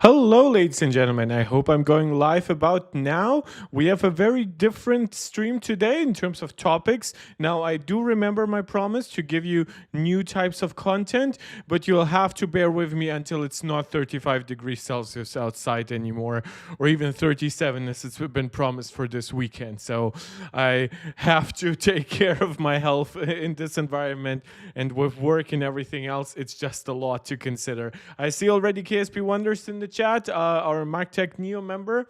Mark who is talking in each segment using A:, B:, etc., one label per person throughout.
A: Hello, ladies and gentlemen. I hope I'm going live about now. We have a very different stream today in terms of topics. Now, I do remember my promise to give you new types of content, but you'll have to bear with me until it's not 35 degrees Celsius outside anymore, or even 37 as it's been promised for this weekend. So I have to take care of my health in this environment, and with work and everything else, it's just a lot to consider. I see already KSP Wonders in the chat, our MacTech Neo member.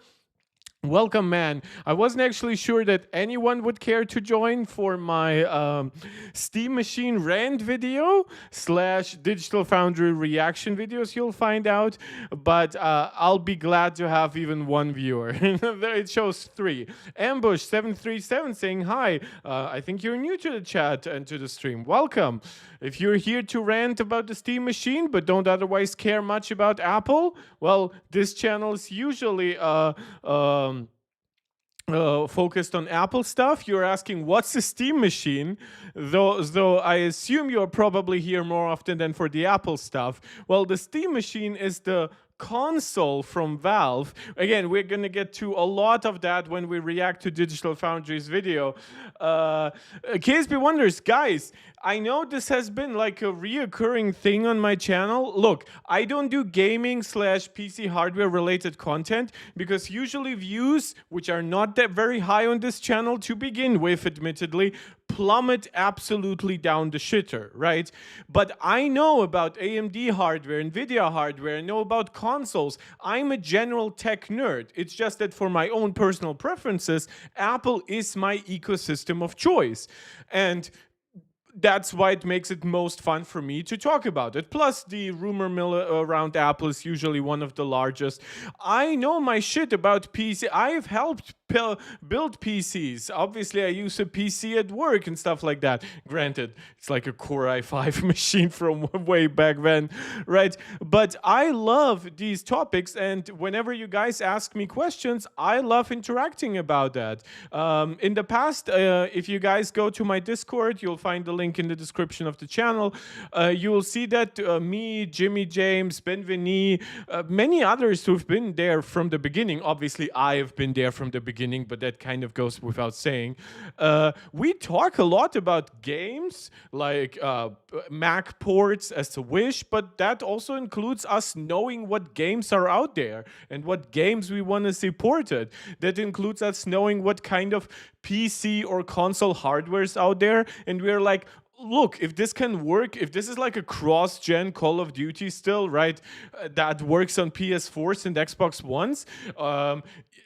A: Welcome, man. I wasn't actually sure that anyone would care to join for my Steam Machine rant video slash Digital Foundry reaction videos, you'll find out. But I'll be glad to have even one viewer. It shows 3. Ambush737 saying hi. I think you're new to the chat and to the stream. Welcome. If you're here to rant about the Steam Machine but don't otherwise care much about Apple, well, this channel is usually focused on Apple stuff. You're asking what's a Steam Machine, though I assume you're probably here more often than for the Apple stuff. Well, the Steam Machine is the console from Valve. Again, we're going to get to a lot of that when we react to Digital Foundry's video. KSP Wonders, guys, I know this has been like a reoccurring thing on my channel. Look, I don't do gaming slash PC hardware related content because usually views, which are not that very high on this channel to begin with, admittedly, plummet absolutely down the shitter, right? But I know about AMD hardware, NVIDIA hardware, I know about consoles. I'm a general tech nerd. It's just that for my own personal preferences, Apple is my ecosystem of choice. And that's why it makes it most fun for me to talk about it. Plus, the rumor mill around Apple is usually one of the largest. I know my shit about PC. I've helped build PCs. Obviously, I use a PC at work and stuff like that. Granted, it's like a Core i5 machine from way back then, right? But I love these topics, and whenever you guys ask me questions, I love interacting about that. In the past, if you guys go to my Discord, you'll find the link in the description of the channel. You will see that me, Jimmy James, Ben Vinny, many others who've been there from the beginning. Obviously, I have been there from the beginning, but that kind of goes without saying. We talk a lot about games, like Mac ports as a wish, but that also includes us knowing what games are out there and what games we want to see ported. That includes us knowing what kind of PC or console hardware is out there, and we're like, look, if this can work, if this is like a cross-gen Call of Duty still, right, that works on PS4s and Xbox Ones,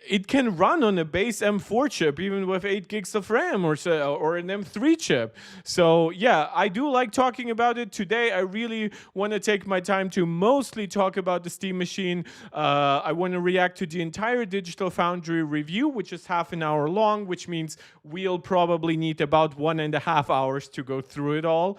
A: it can run on a base M4 chip, even with 8 gigs of RAM or an M3 chip. So yeah, I do like talking about it. Today, I really want to take my time to mostly talk about the Steam Machine. I want to react to the entire Digital Foundry review, which is half an hour long, which means we'll probably need about 1.5 hours to go through it all.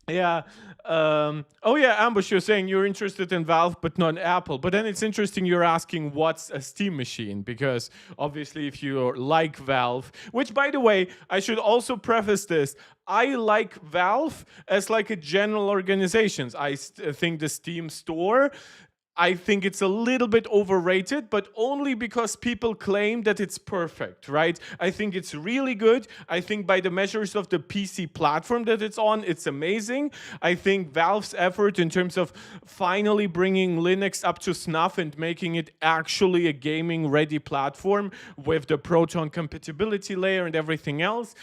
A: Yeah. Oh yeah, Ambush, you're saying you're interested in Valve but not Apple. But then it's interesting you're asking what's a Steam Machine, because obviously if you like Valve, which by the way, I should also preface this, I like Valve as like a general organization. I think the Steam store, I think it's a little bit overrated, but only because people claim that it's perfect, right? I think it's really good. I think by the measures of the PC platform that it's on, it's amazing. I think Valve's effort in terms of finally bringing Linux up to snuff and making it actually a gaming-ready platform with the Proton compatibility layer and everything else,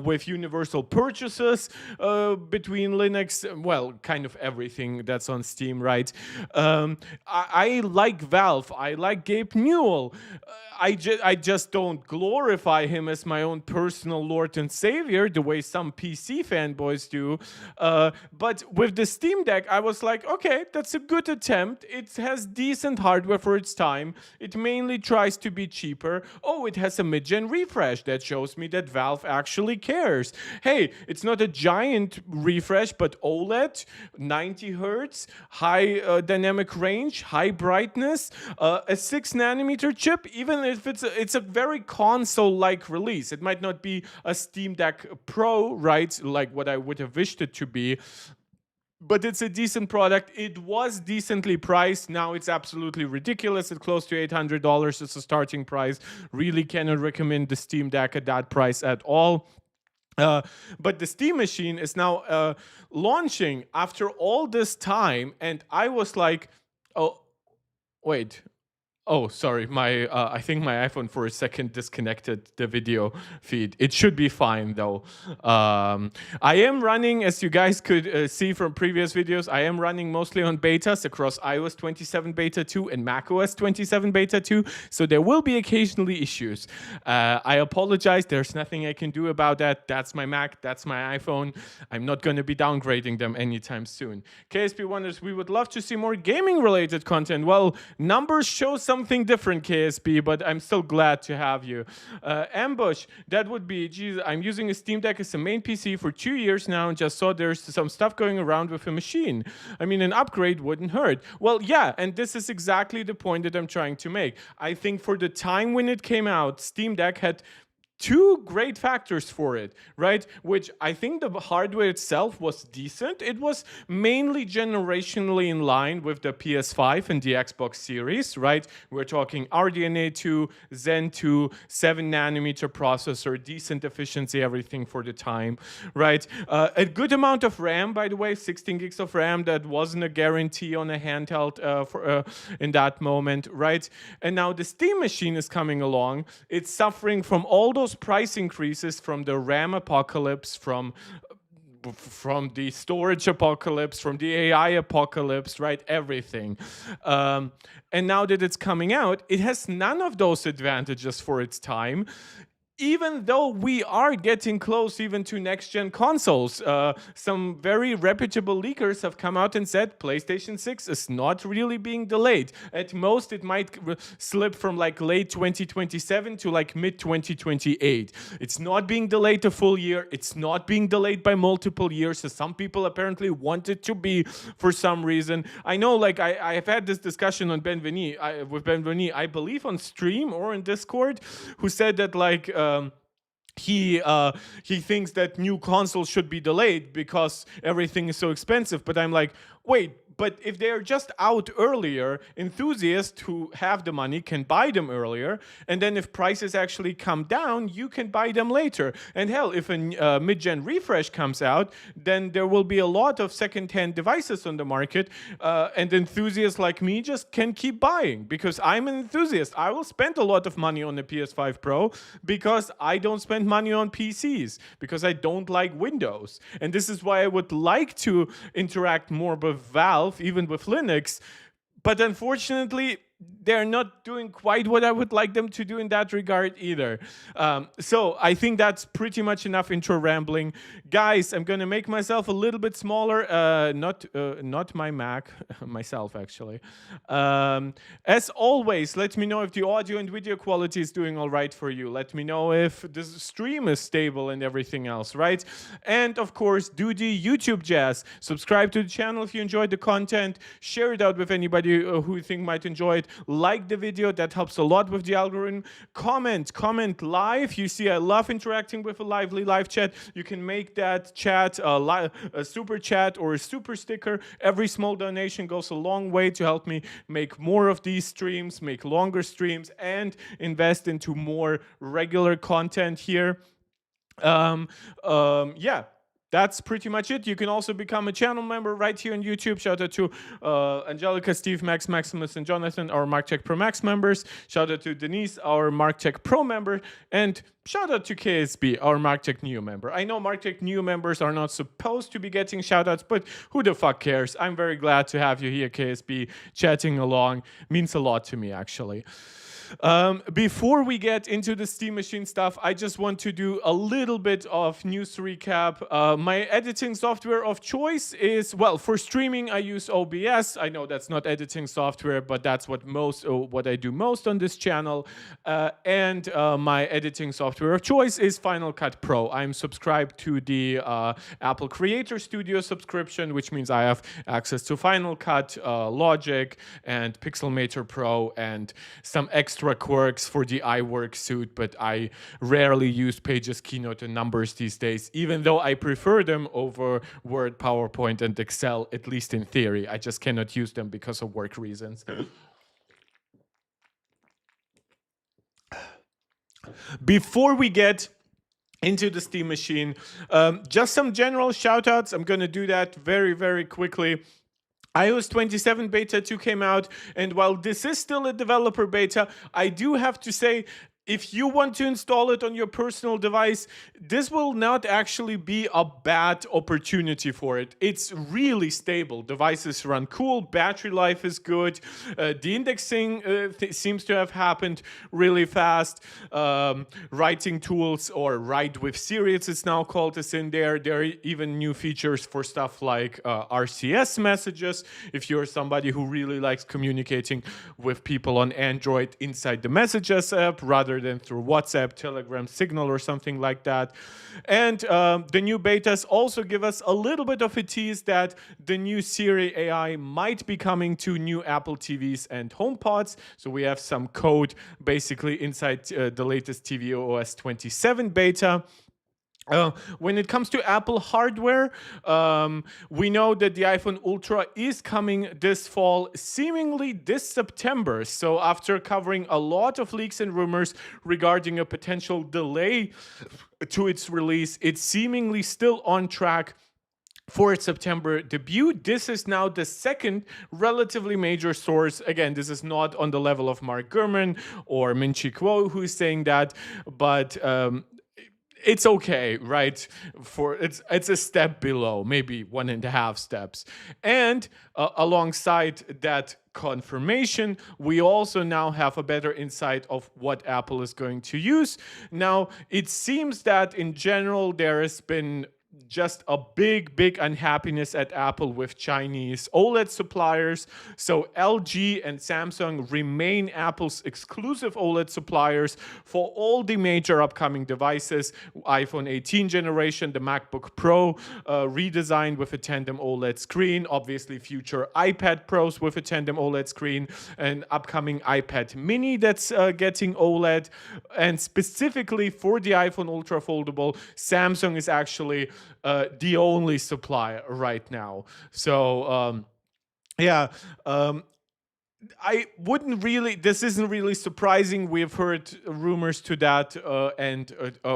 A: with universal purchases between Linux, well, kind of everything that's on Steam, right? I like Valve. I like Gabe Newell. I just don't glorify him as my own personal Lord and Savior the way some PC fanboys do. But with the Steam Deck, I was like, okay, that's a good attempt. It has decent hardware for its time. It mainly tries to be cheaper. Oh, it has a mid-gen refresh. That shows me that Valve actually cares. Hey, it's not a giant refresh, but OLED, 90 hertz, high dynamic range, high brightness, a 6nm chip, even if it's a very console-like release. It might not be a Steam Deck Pro, right, like what I would have wished it to be, but it's a decent product. It was decently priced. Now it's absolutely ridiculous. It's close to $800 as a starting price. Really cannot recommend the Steam Deck at that price at all. But the Steam Machine is now launching after all this time, and I was like, oh, wait. Oh, sorry. I think my iPhone for a second disconnected the video feed. It should be fine though. I am running, as you guys could see from previous videos, I am running mostly on betas across iOS 27 beta 2 and macOS 27 beta 2. So there will be occasionally issues. I apologize. There's nothing I can do about that. That's my Mac. That's my iPhone. I'm not going to be downgrading them anytime soon. KSP wonders, we would love to see more gaming related content. Well, numbers show something different, KSP, but I'm still glad to have you. Ambush, that would be, geez, I'm using a Steam Deck as a main PC for 2 years now and just saw there's some stuff going around with a machine. I mean, an upgrade wouldn't hurt. Well, yeah, and this is exactly the point that I'm trying to make. I think for the time when it came out, Steam Deck had two great factors for it, right? Which I think the hardware itself was decent. It was mainly generationally in line with the PS5 and the Xbox Series, right? We're talking RDNA 2, Zen 2, 7 nanometer processor, decent efficiency, everything for the time, right? A good amount of RAM, by the way, 16 gigs of RAM. That wasn't a guarantee on a handheld in that moment, right? And now the Steam Machine is coming along. It's suffering from all those price increases from the RAM apocalypse, from the storage apocalypse, from the AI apocalypse, right? Everything. And now that it's coming out, it has none of those advantages for its time. Even though we are getting close even to next-gen consoles, some very reputable leakers have come out and said PlayStation 6 is not really being delayed. At most, it might slip from like late 2027 to like mid-2028. It's not being delayed a full year. It's not being delayed by multiple years, as some people apparently want it to be for some reason. I know, like, I have had this discussion on with Benveni, I believe on stream or in Discord, who said that, like, he thinks that new consoles should be delayed because everything is so expensive. But I'm like, wait, but if they're just out earlier, enthusiasts who have the money can buy them earlier. And then if prices actually come down, you can buy them later. And hell, if a mid-gen refresh comes out, then there will be a lot of second-hand devices on the market. And enthusiasts like me just can keep buying because I'm an enthusiast. I will spend a lot of money on the PS5 Pro because I don't spend money on PCs, because I don't like Windows. And this is why I would like to interact more with Valve, even with Linux, but unfortunately they're not doing quite what I would like them to do in that regard either. So I think that's pretty much enough intro rambling. Guys, I'm going to make myself a little bit smaller. Not my Mac, myself actually. As always, let me know if the audio and video quality is doing all right for you. Let me know if the stream is stable and everything else, right? And of course, do the YouTube jazz. Subscribe to the channel if you enjoyed the content. Share it out with anybody who you think might enjoy it. Like the video, that helps a lot with the algorithm. Comment live. You see, I love interacting with a lively live chat. You can make that chat a super chat or a super sticker. Every small donation goes a long way to help me make more of these streams, make longer streams, and invest into more regular content here. Yeah. That's pretty much it. You can also become a channel member right here on YouTube. Shout out to Angelica, Steve, Max, Maximus, and Jonathan, our MarkTech Pro Max members. Shout out to Denise, our MarkTech Pro member. And shout out to KSB, our MarkTech Neo member. I know MarkTech Neo members are not supposed to be getting shout outs, but who the fuck cares? I'm very glad to have you here, KSB, chatting along. Means a lot to me, actually. Before we get into the Steam Machine stuff, I just want to do a little bit of news recap. My editing software of choice is, well, for streaming, I use OBS. I know that's not editing software, but that's what I do most on this channel. And my editing software of choice is Final Cut Pro. I'm subscribed to the Apple Creator Studio subscription, which means I have access to Final Cut, Logic, and Pixelmator Pro, and some extra extra quirks for the iWork suite, but I rarely use Pages, Keynote, and Numbers these days, even though I prefer them over Word, PowerPoint, and Excel, at least in theory. I just cannot use them because of work reasons. Before we get into the Steam Machine, just some general shout outs. I'm going to do that very, very quickly. iOS 27 Beta 2 came out, and while this is still a developer beta, I do have to say, if you want to install it on your personal device, this will not actually be a bad opportunity for it. It's really stable. Devices run cool, battery life is good, the indexing seems to have happened really fast. Writing tools, or Write with Siri, it's now called, is in there. There are even new features for stuff like RCS messages, if you're somebody who really likes communicating with people on Android inside the Messages app rather than through WhatsApp, Telegram, Signal, or something like that. And the new betas also give us a little bit of a tease that the new Siri AI might be coming to new Apple TVs and HomePods. So we have some code basically inside the latest tvOS 27 beta. When it comes to Apple hardware, we know that the iPhone Ultra is coming this fall, seemingly this September. So after covering a lot of leaks and rumors regarding a potential delay to its release, it's seemingly still on track for its September debut. This is now the second relatively major source. Again, this is not on the level of Mark Gurman or Min-Chi Kuo who is saying that, but it's okay, right? It's a step below, maybe 1.5 steps. And alongside that confirmation, we also now have a better insight of what Apple is going to use. Now, it seems that in general there has been just a big unhappiness at Apple with Chinese OLED suppliers. So LG and Samsung remain Apple's exclusive OLED suppliers for all the major upcoming devices. iPhone 18 generation, the MacBook Pro redesigned with a tandem OLED screen, obviously future iPad Pros with a tandem OLED screen, and upcoming iPad mini that's getting OLED. And specifically for the iPhone Ultra Foldable, Samsung is actually the only supplier right now. So yeah, I wouldn't really, this isn't really surprising. We've heard rumors to that and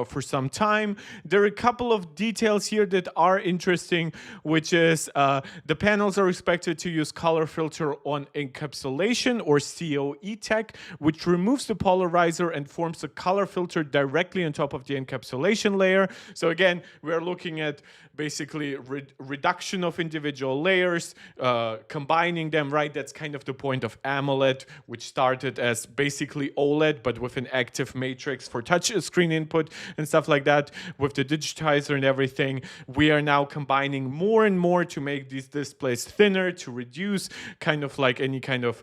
A: for some time. There are a couple of details here that are interesting, which is the panels are expected to use color filter on encapsulation, or COE tech, which removes the polarizer and forms a color filter directly on top of the encapsulation layer. So again, we're looking at basically reduction of individual layers, combining them, right? That's kind of the point of AMOLED, which started as basically OLED, but with an active matrix for touch screen input and stuff like that. With the digitizer and everything, we are now combining more and more to make these displays thinner, to reduce kind of like any kind of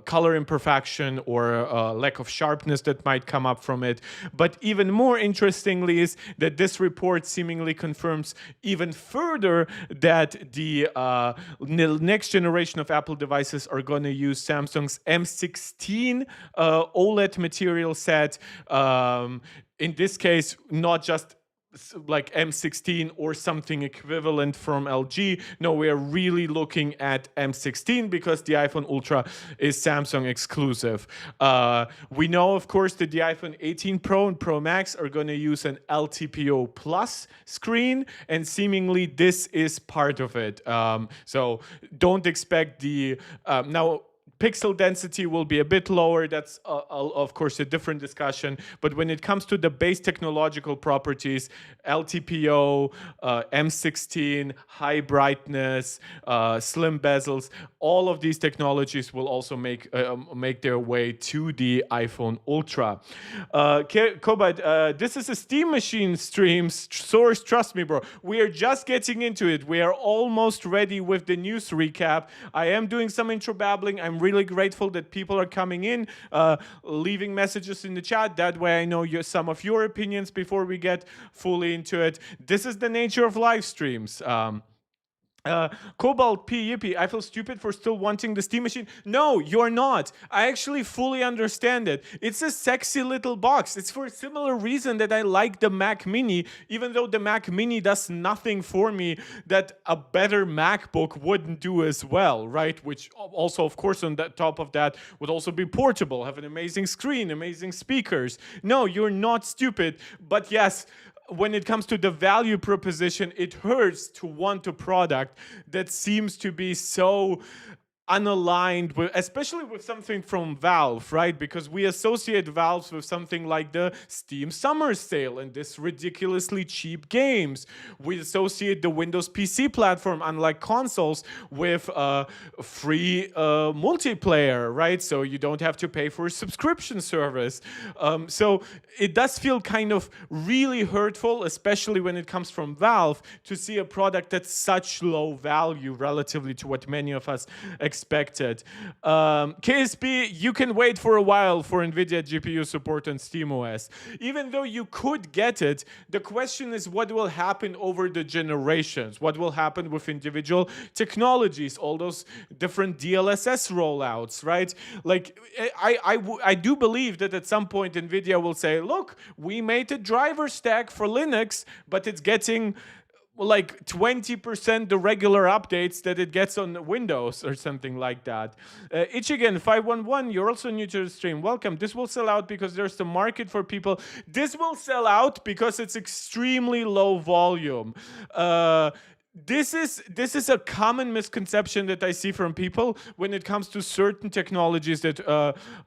A: color imperfection or lack of sharpness that might come up from it. But even more interestingly is that this report seemingly confirms even further that the next generation of Apple devices are going to use Samsung's M16 OLED material set. In this case, not just like M16 or something equivalent from LG. No, we are really looking at M16 because the iPhone Ultra is Samsung exclusive. We know, of course, that the iPhone 18 Pro and Pro Max are going to use an LTPO Plus screen, and seemingly this is part of it. So don't expect the now. Pixel density will be a bit lower. That's, of course, a different discussion. But when it comes to the base technological properties, LTPO, M16, high brightness, slim bezels, all of these technologies will also make their way to the iPhone Ultra. Kobat, this is a Steam Machine stream. Source, trust me, bro. We are just getting into it. We are almost ready with the news recap. I am doing some intro babbling. I'm really grateful that people are coming in, leaving messages in the chat. That way I know some of your opinions before we get fully into it. This is the nature of live streams. uh, Cobalt P. Yippee, I feel stupid for still wanting the Steam Machine. No, you're not. I actually fully understand it. It's a sexy little box. It's for a similar reason that I like the Mac Mini, even though the Mac Mini does nothing for me that a better MacBook wouldn't do as well, right? Which also, of course, on the top of that would also be portable, have an amazing screen, amazing speakers. No, you're not stupid. But yes, when it comes to the value proposition, it hurts to want a product that seems to be so unaligned with, especially with something from Valve, right? Because we associate Valve with something like the Steam Summer Sale and this ridiculously cheap games. We associate the Windows PC platform, unlike consoles, with free multiplayer, right? So you don't have to pay for a subscription service. So it does feel kind of really hurtful, especially when it comes from Valve, to see a product that's such low value relatively to what many of us expected. KSP, you can wait for a while for NVIDIA GPU support on SteamOS. Even though you could get it, the question is what will happen over the generations? What will happen with individual technologies, all those different DLSS rollouts, right? Like, I do believe that at some point NVIDIA will say, look, we made a driver stack for Linux, but it's getting like 20% the regular updates that it gets on Windows or something like that. Ichigen 511, you're also new to the stream. Welcome. This will sell out because there's the market for people. This will sell out because it's extremely low volume. This is a common misconception that I see from people when it comes to certain technologies that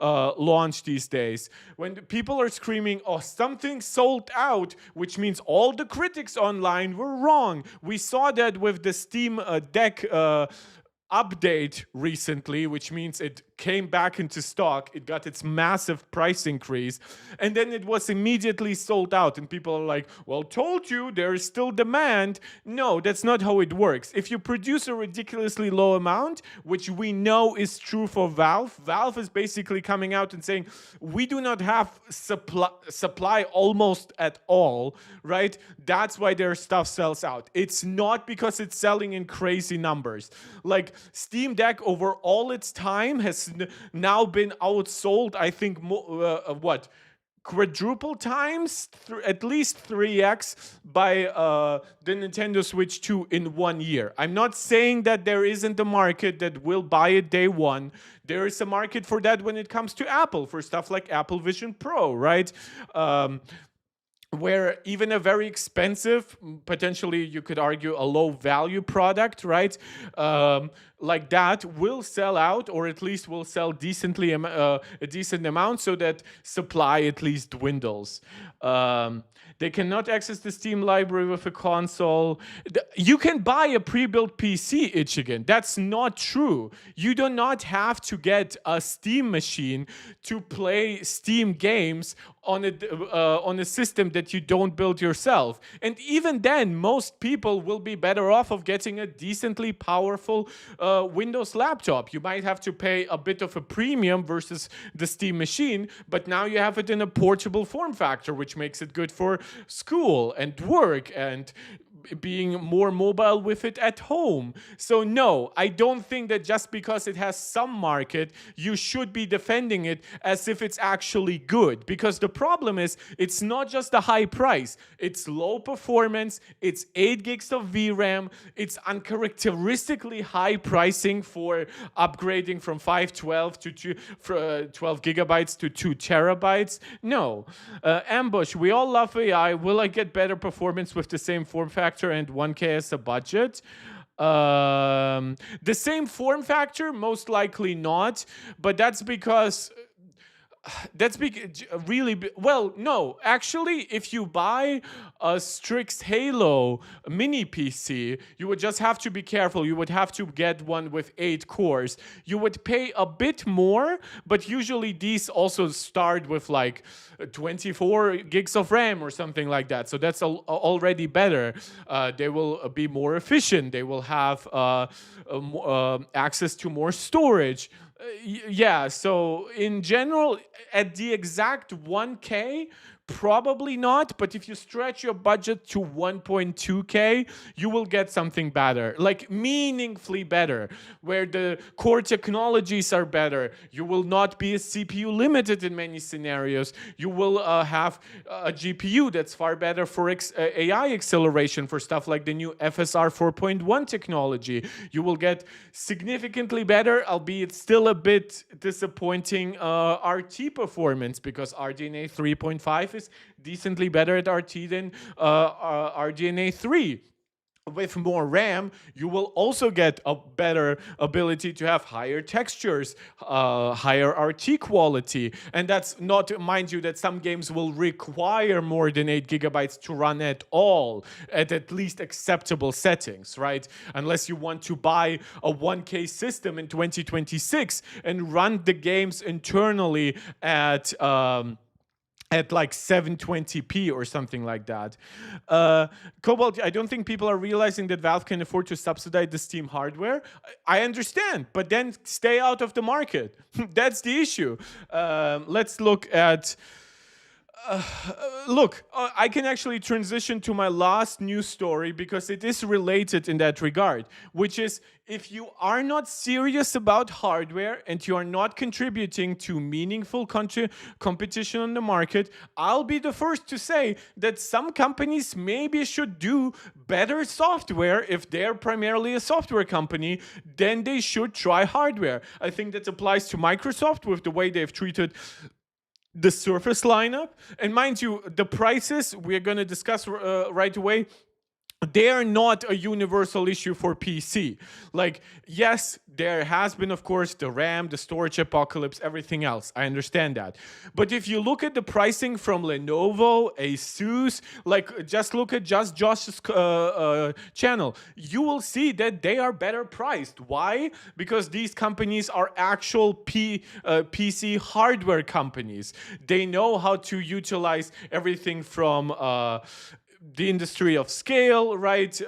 A: launch these days. When people are screaming, "Oh, something sold out," which means all the critics online were wrong. We saw that with the Steam Deck update recently, which means it came back into stock. It got its massive price increase, and then it was immediately sold out. And people are like, well, told you, there is still demand. No, that's not how it works. If you produce a ridiculously low amount, which we know is true for Valve, Valve is basically coming out and saying, we do not have supply almost at all, right? That's why their stuff sells out. It's not because it's selling in crazy numbers. Like, Steam Deck over all its time has now been outsold, I think, quadruple times, at least 3x by the Nintendo Switch 2 in 1 year. I'm not saying that there isn't a market that will buy it day one. There is a market for that when it comes to Apple, for stuff like Apple Vision Pro, right? Where even a very expensive, potentially you could argue a low value product, right? Like that will sell out, or at least will sell decently a decent amount, so that supply at least dwindles. They cannot access the Steam library with a console. You can buy a pre-built PC, Ichigen. That's not true. You do not have to get a Steam machine to play Steam games on a system that you don't build yourself. And even then, most people will be better off of getting a decently powerful Windows laptop. You might have to pay a bit of a premium versus the Steam machine, but now you have it in a portable form factor, which makes it good for school and work and being more mobile with it at home. So no, I don't think that just because it has some market, you should be defending it as if it's actually good. Because the problem is, it's not just the high price. It's low performance, it's 8 gigs of VRAM, it's uncharacteristically high pricing for upgrading from 512 to 12 gigabytes to 2 terabytes. No. Ambush, we all love AI. Will I get better performance with the same form factor and 1K as a budget? The same form factor, most likely not, but that's because well, no, actually, if you buy a Strix Halo mini PC, you would just have to be careful. You would have to get one with 8 cores. You would pay a bit more, but usually these also start with like 24 gigs of RAM or something like that. So that's already better. They will be more efficient. They will have access to more storage. Yeah, so in general, at the exact 1K Probably not, but if you stretch your budget to 1.2K, you will get something better, like meaningfully better, where the core technologies are better. You will not be CPU limited in many scenarios. You will have a GPU that's far better for AI acceleration for stuff like the new FSR 4.1 technology. You will get significantly better, albeit still a bit disappointing, RT performance, because RDNA 3.5 is decently better at RT than RDNA 3. With more RAM, you will also get a better ability to have higher textures, higher RT quality. And that's not, mind you, that some games will require more than 8 gigabytes to run at all, at least acceptable settings, right? Unless you want to buy a 1K system in 2026 and run the games internally at like 720p or something like that. Cobalt, I don't think people are realizing that Valve can afford to subsidize the Steam hardware. I understand, but then stay out of the market. That's the issue. Let's look at... I can actually transition to my last news story because it is related in that regard, which is, if you are not serious about hardware and you are not contributing to meaningful competition on the market, I'll be the first to say that some companies maybe should do better software if they're primarily a software company. Then they should try hardware. I think that applies to Microsoft with the way they've treated the Surface lineup. And mind you, the prices we're going to discuss right away, they are not a universal issue for PC. Like, yes, there has been, of course, the RAM, the storage apocalypse, everything else. I understand that. But if you look at the pricing from Lenovo, Asus, like, just look at just Josh's channel, you will see that they are better priced. Why? Because these companies are actual PC hardware companies. They know how to utilize everything from the industry of scale, right?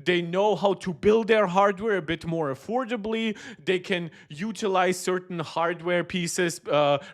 A: They know how to build their hardware a bit more affordably. They can utilize certain hardware pieces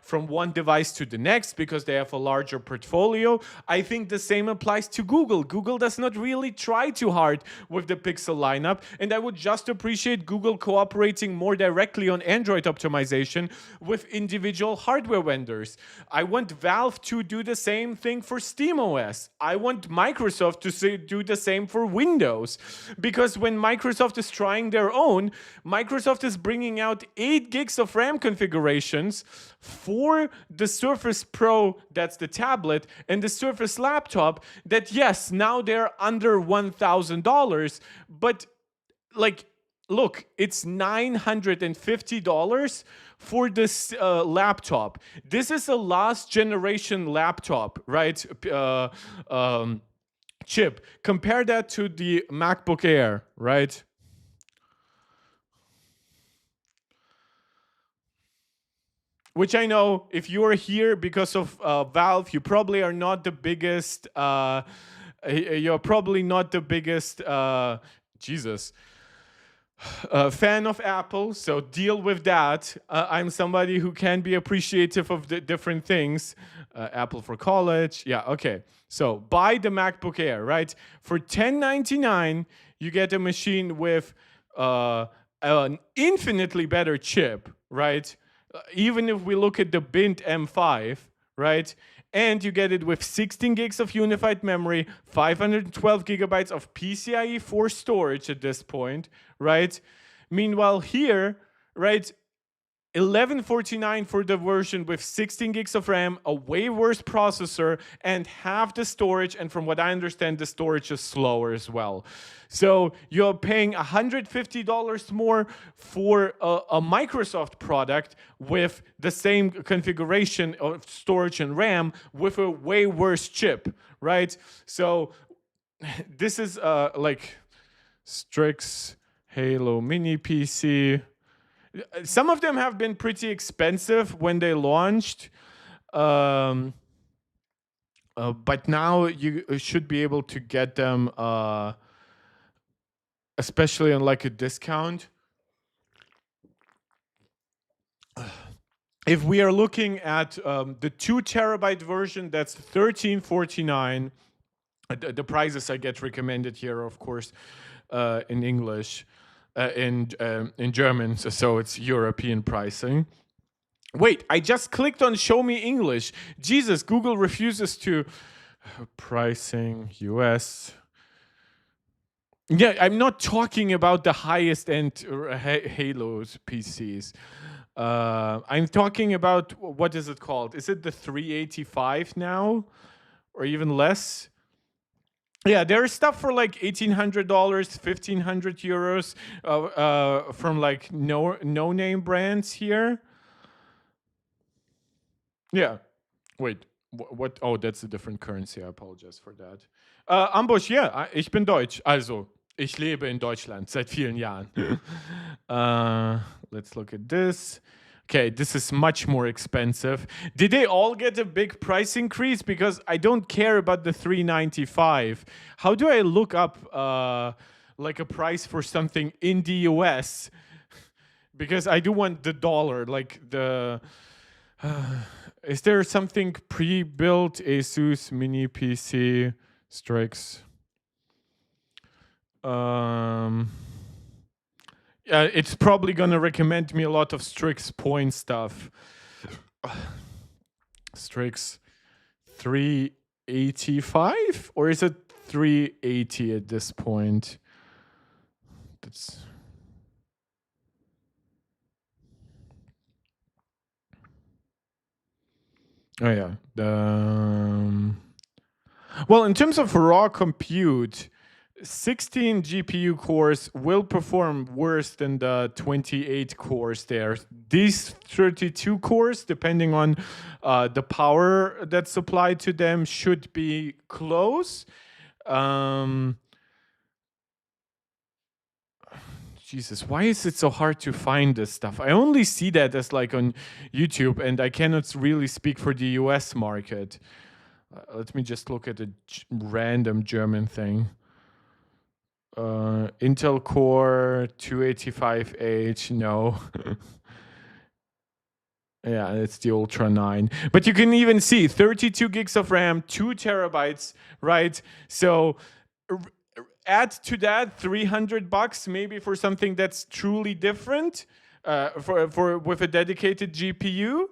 A: from one device to the next because they have a larger portfolio. I think the same applies to Google. Google does not really try too hard with the Pixel lineup, and I would just appreciate Google cooperating more directly on Android optimization with individual hardware vendors. I want Valve to do the same thing for SteamOS. I want Microsoft to do the same for Windows. Because when Microsoft is trying their own, Microsoft is bringing out 8 gigs of RAM configurations for the Surface Pro, that's the tablet, and the Surface laptop, that yes, now they're under $1,000, but like, look, it's $950 for this laptop. This is a last generation laptop, right? Chip. Compare that to the MacBook Air, right? Which I know, if you are here because of Valve, you probably are not the biggest. You're probably not the biggest. Jesus. Fan of Apple, so deal with that. I'm somebody who can be appreciative of the different things. Apple for college, yeah, okay. So buy the MacBook Air, right? For $1099, you get a machine with an infinitely better chip, right? Even if we look at the Bint M5, right? And you get it with 16 gigs of unified memory, 512 gigabytes of PCIe 4 storage at this point, right? Meanwhile here, right, $1149 for the version with 16 gigs of RAM, a way worse processor, and half the storage, and from what I understand, the storage is slower as well. So you're paying $150 more for a Microsoft product with the same configuration of storage and RAM with a way worse chip, right? So this is like Strix Halo Mini PC. Some of them have been pretty expensive when they launched, but now you should be able to get them, especially on like a discount. if we are looking at the 2 terabyte version, that's 1349. The prices I get recommended here, of course, in English, in German, so it's European pricing. Wait, I just clicked on Show Me English. Jesus, Google refuses to pricing US. Yeah, I'm not talking about the highest end Halos PCs. I'm talking about, what is it called? Is it the 385 now, or even less? Yeah, there's stuff for like $1,800, €1,500 from like no name brands here. Yeah. Wait. What? Oh, that's a different currency. I apologize for that. Ambush, yeah, ich bin Deutsch. Also, ich lebe in Deutschland seit vielen Jahren. Let's look at this. Okay, this is much more expensive. Did they all get a big price increase? Because I don't care about the 395. How do I look up like a price for something in the US? Because I do want the dollar, like the. Is there something pre-built Asus Mini PC Strix? It's probably gonna recommend me a lot of Strix point stuff. Strix 385, or is it 380 at this point? That's. Oh yeah. Well, in terms of raw compute, 16 GPU cores will perform worse than the 28 cores there. These 32 cores, depending on the power that's supplied to them, should be close. Jesus, why is it so hard to find this stuff? I only see that as like on YouTube, and I cannot really speak for the US market. Let me just look at a random German thing. Intel Core 285H, no. Yeah, it's the Ultra 9. But you can even see 32 gigs of RAM, 2 terabytes, right? So add to that $300 maybe for something that's truly different, for with a dedicated GPU,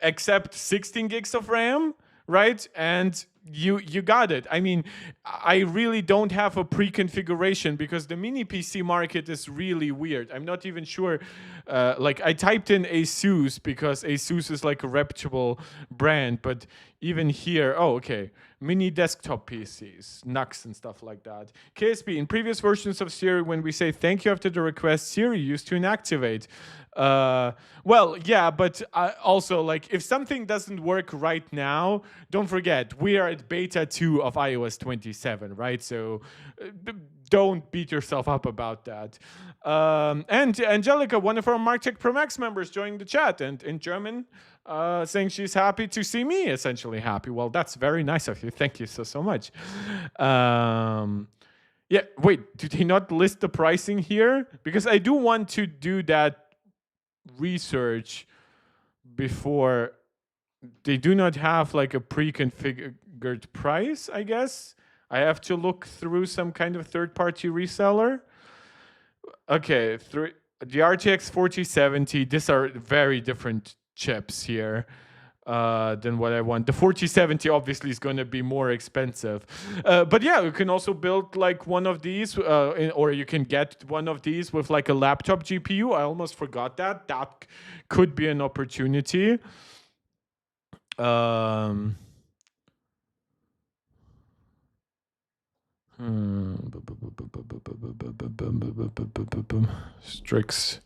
A: except 16 gigs of RAM, right? And you got it. I mean, I really don't have a pre-configuration because the mini PC market is really weird. I'm not even sure. Like I typed in Asus because Asus is like a reputable brand, but even here, oh, okay, mini desktop PCs, NUCs and stuff like that. KSB, in previous versions of Siri, when we say thank you after the request, Siri used to inactivate. Well, yeah, but also, like, if something doesn't work right now, don't forget, we are at beta 2 of iOS 27, right? So don't beat yourself up about that. And Angelica, one of our MarkTech Pro Max members, joined the chat, and in German, saying she's happy to see me, essentially happy. Well, that's very nice of you. Thank you so much. Yeah, wait, did he not list the pricing here? Because I do want to do that research before. They do not have like a pre-configured price, I guess. I have to look through some kind of third-party reseller. Okay, the RTX 4070, these are very different chips here than what I want. The 4070 obviously is going to be more expensive. But yeah, you can also build like one of these, or you can get one of these with like a laptop GPU. I almost forgot that. That could be an opportunity. Strix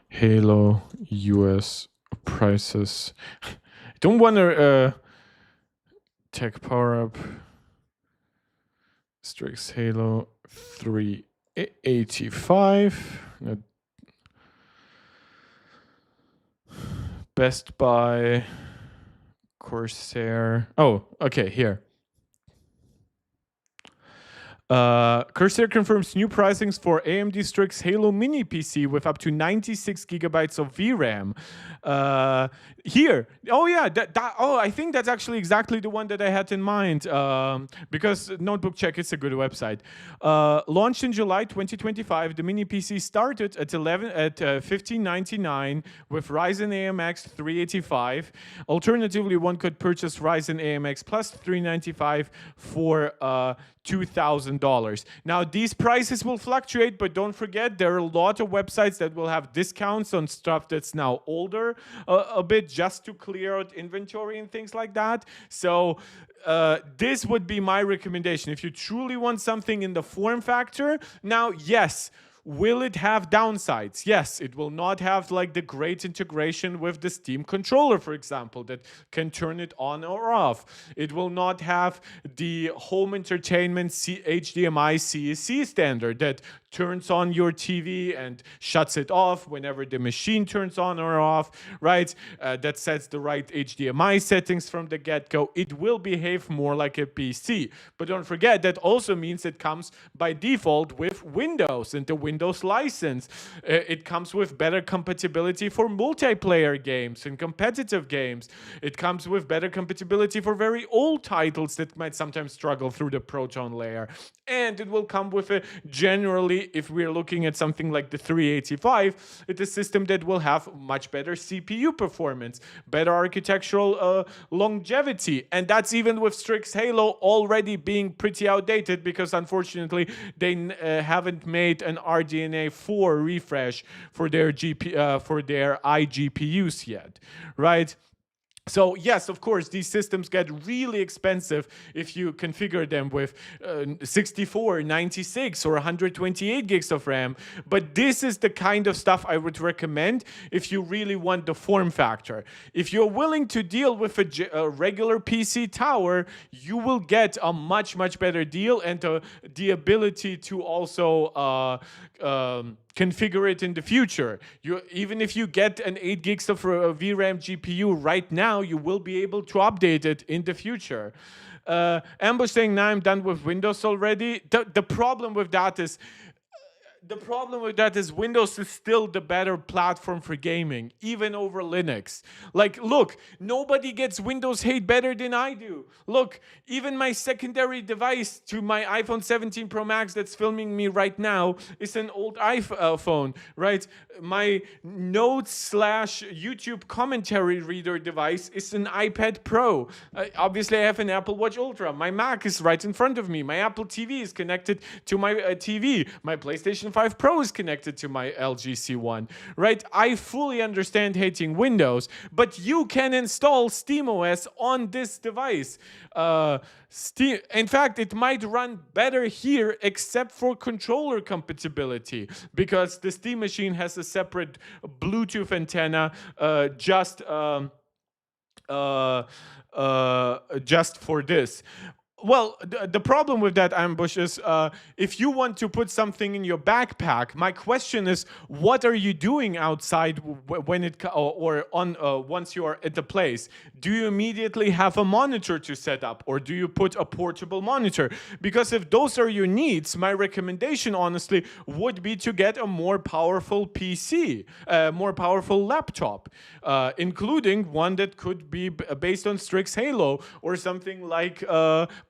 A: Halo US prices. Don't want to tech power up. Strix Halo 385. Best Buy, Corsair. Oh, okay, here. Corsair confirms new pricings for AMD Strix Halo Mini PC with up to 96 gigabytes of VRAM. Here, oh yeah, I think that's actually exactly the one that I had in mind. Because Notebook Check is a good website. Launched in July 2025, the Mini PC started at 1599 with Ryzen AMX 385. Alternatively, one could purchase Ryzen AMX Plus 395 for $2,000. Now, these prices will fluctuate, but don't forget there are a lot of websites that will have discounts on stuff that's now older a bit, just to clear out inventory and things like that. So this would be my recommendation. If you truly want something in the form factor, now, yes, will it have downsides? Yes, it will not have like the great integration with the Steam controller, for example, that can turn it on or off. It will not have the home entertainment HDMI CEC standard that turns on your TV and shuts it off whenever the machine turns on or off, right? That sets the right HDMI settings from the get-go. It will behave more like a PC. But don't forget, that also means it comes by default with Windows and the Windows license. It comes with better compatibility for multiplayer games and competitive games. It comes with better compatibility for very old titles that might sometimes struggle through the Proton layer. And it will come with a generally, if we're looking at something like the 385, it's a system that will have much better CPU performance, better architectural longevity. And that's even with Strix Halo already being pretty outdated, because unfortunately they haven't made an RDNA 4 refresh for their iGPUs yet, right? So yes, of course, these systems get really expensive if you configure them with 64, 96, or 128 gigs of RAM. But this is the kind of stuff I would recommend if you really want the form factor. If you're willing to deal with a regular PC tower, you will get a much, much better deal, and the ability to also configure it in the future. Even if you get an 8 gigs of VRAM GPU right now, you will be able to update it in the future. Ambush saying, now I'm done with Windows already. The problem with that is Windows is still the better platform for gaming, even over Linux. Like, look, nobody gets Windows hate better than I do. Look, even my secondary device to my iPhone 17 Pro Max that's filming me right now is an old iPhone, right? My Notes/YouTube commentary reader device is an iPad Pro. Obviously, I have an Apple Watch Ultra. My Mac is right in front of me. My Apple TV is connected to my TV. My PlayStation 5 Pro is connected to my LG C1, right? I fully understand hating Windows, but you can install SteamOS on this device. In fact, it might run better here except for controller compatibility, because the Steam machine has a separate Bluetooth antenna just for this. Well, the problem with that, Ambush, is if you want to put something in your backpack, my question is, what are you doing outside when once you are at the place? Do you immediately have a monitor to set up, or do you put a portable monitor? Because if those are your needs, my recommendation, honestly, would be to get a more powerful PC, more powerful laptop, including one that could be based on Strix Halo, or something like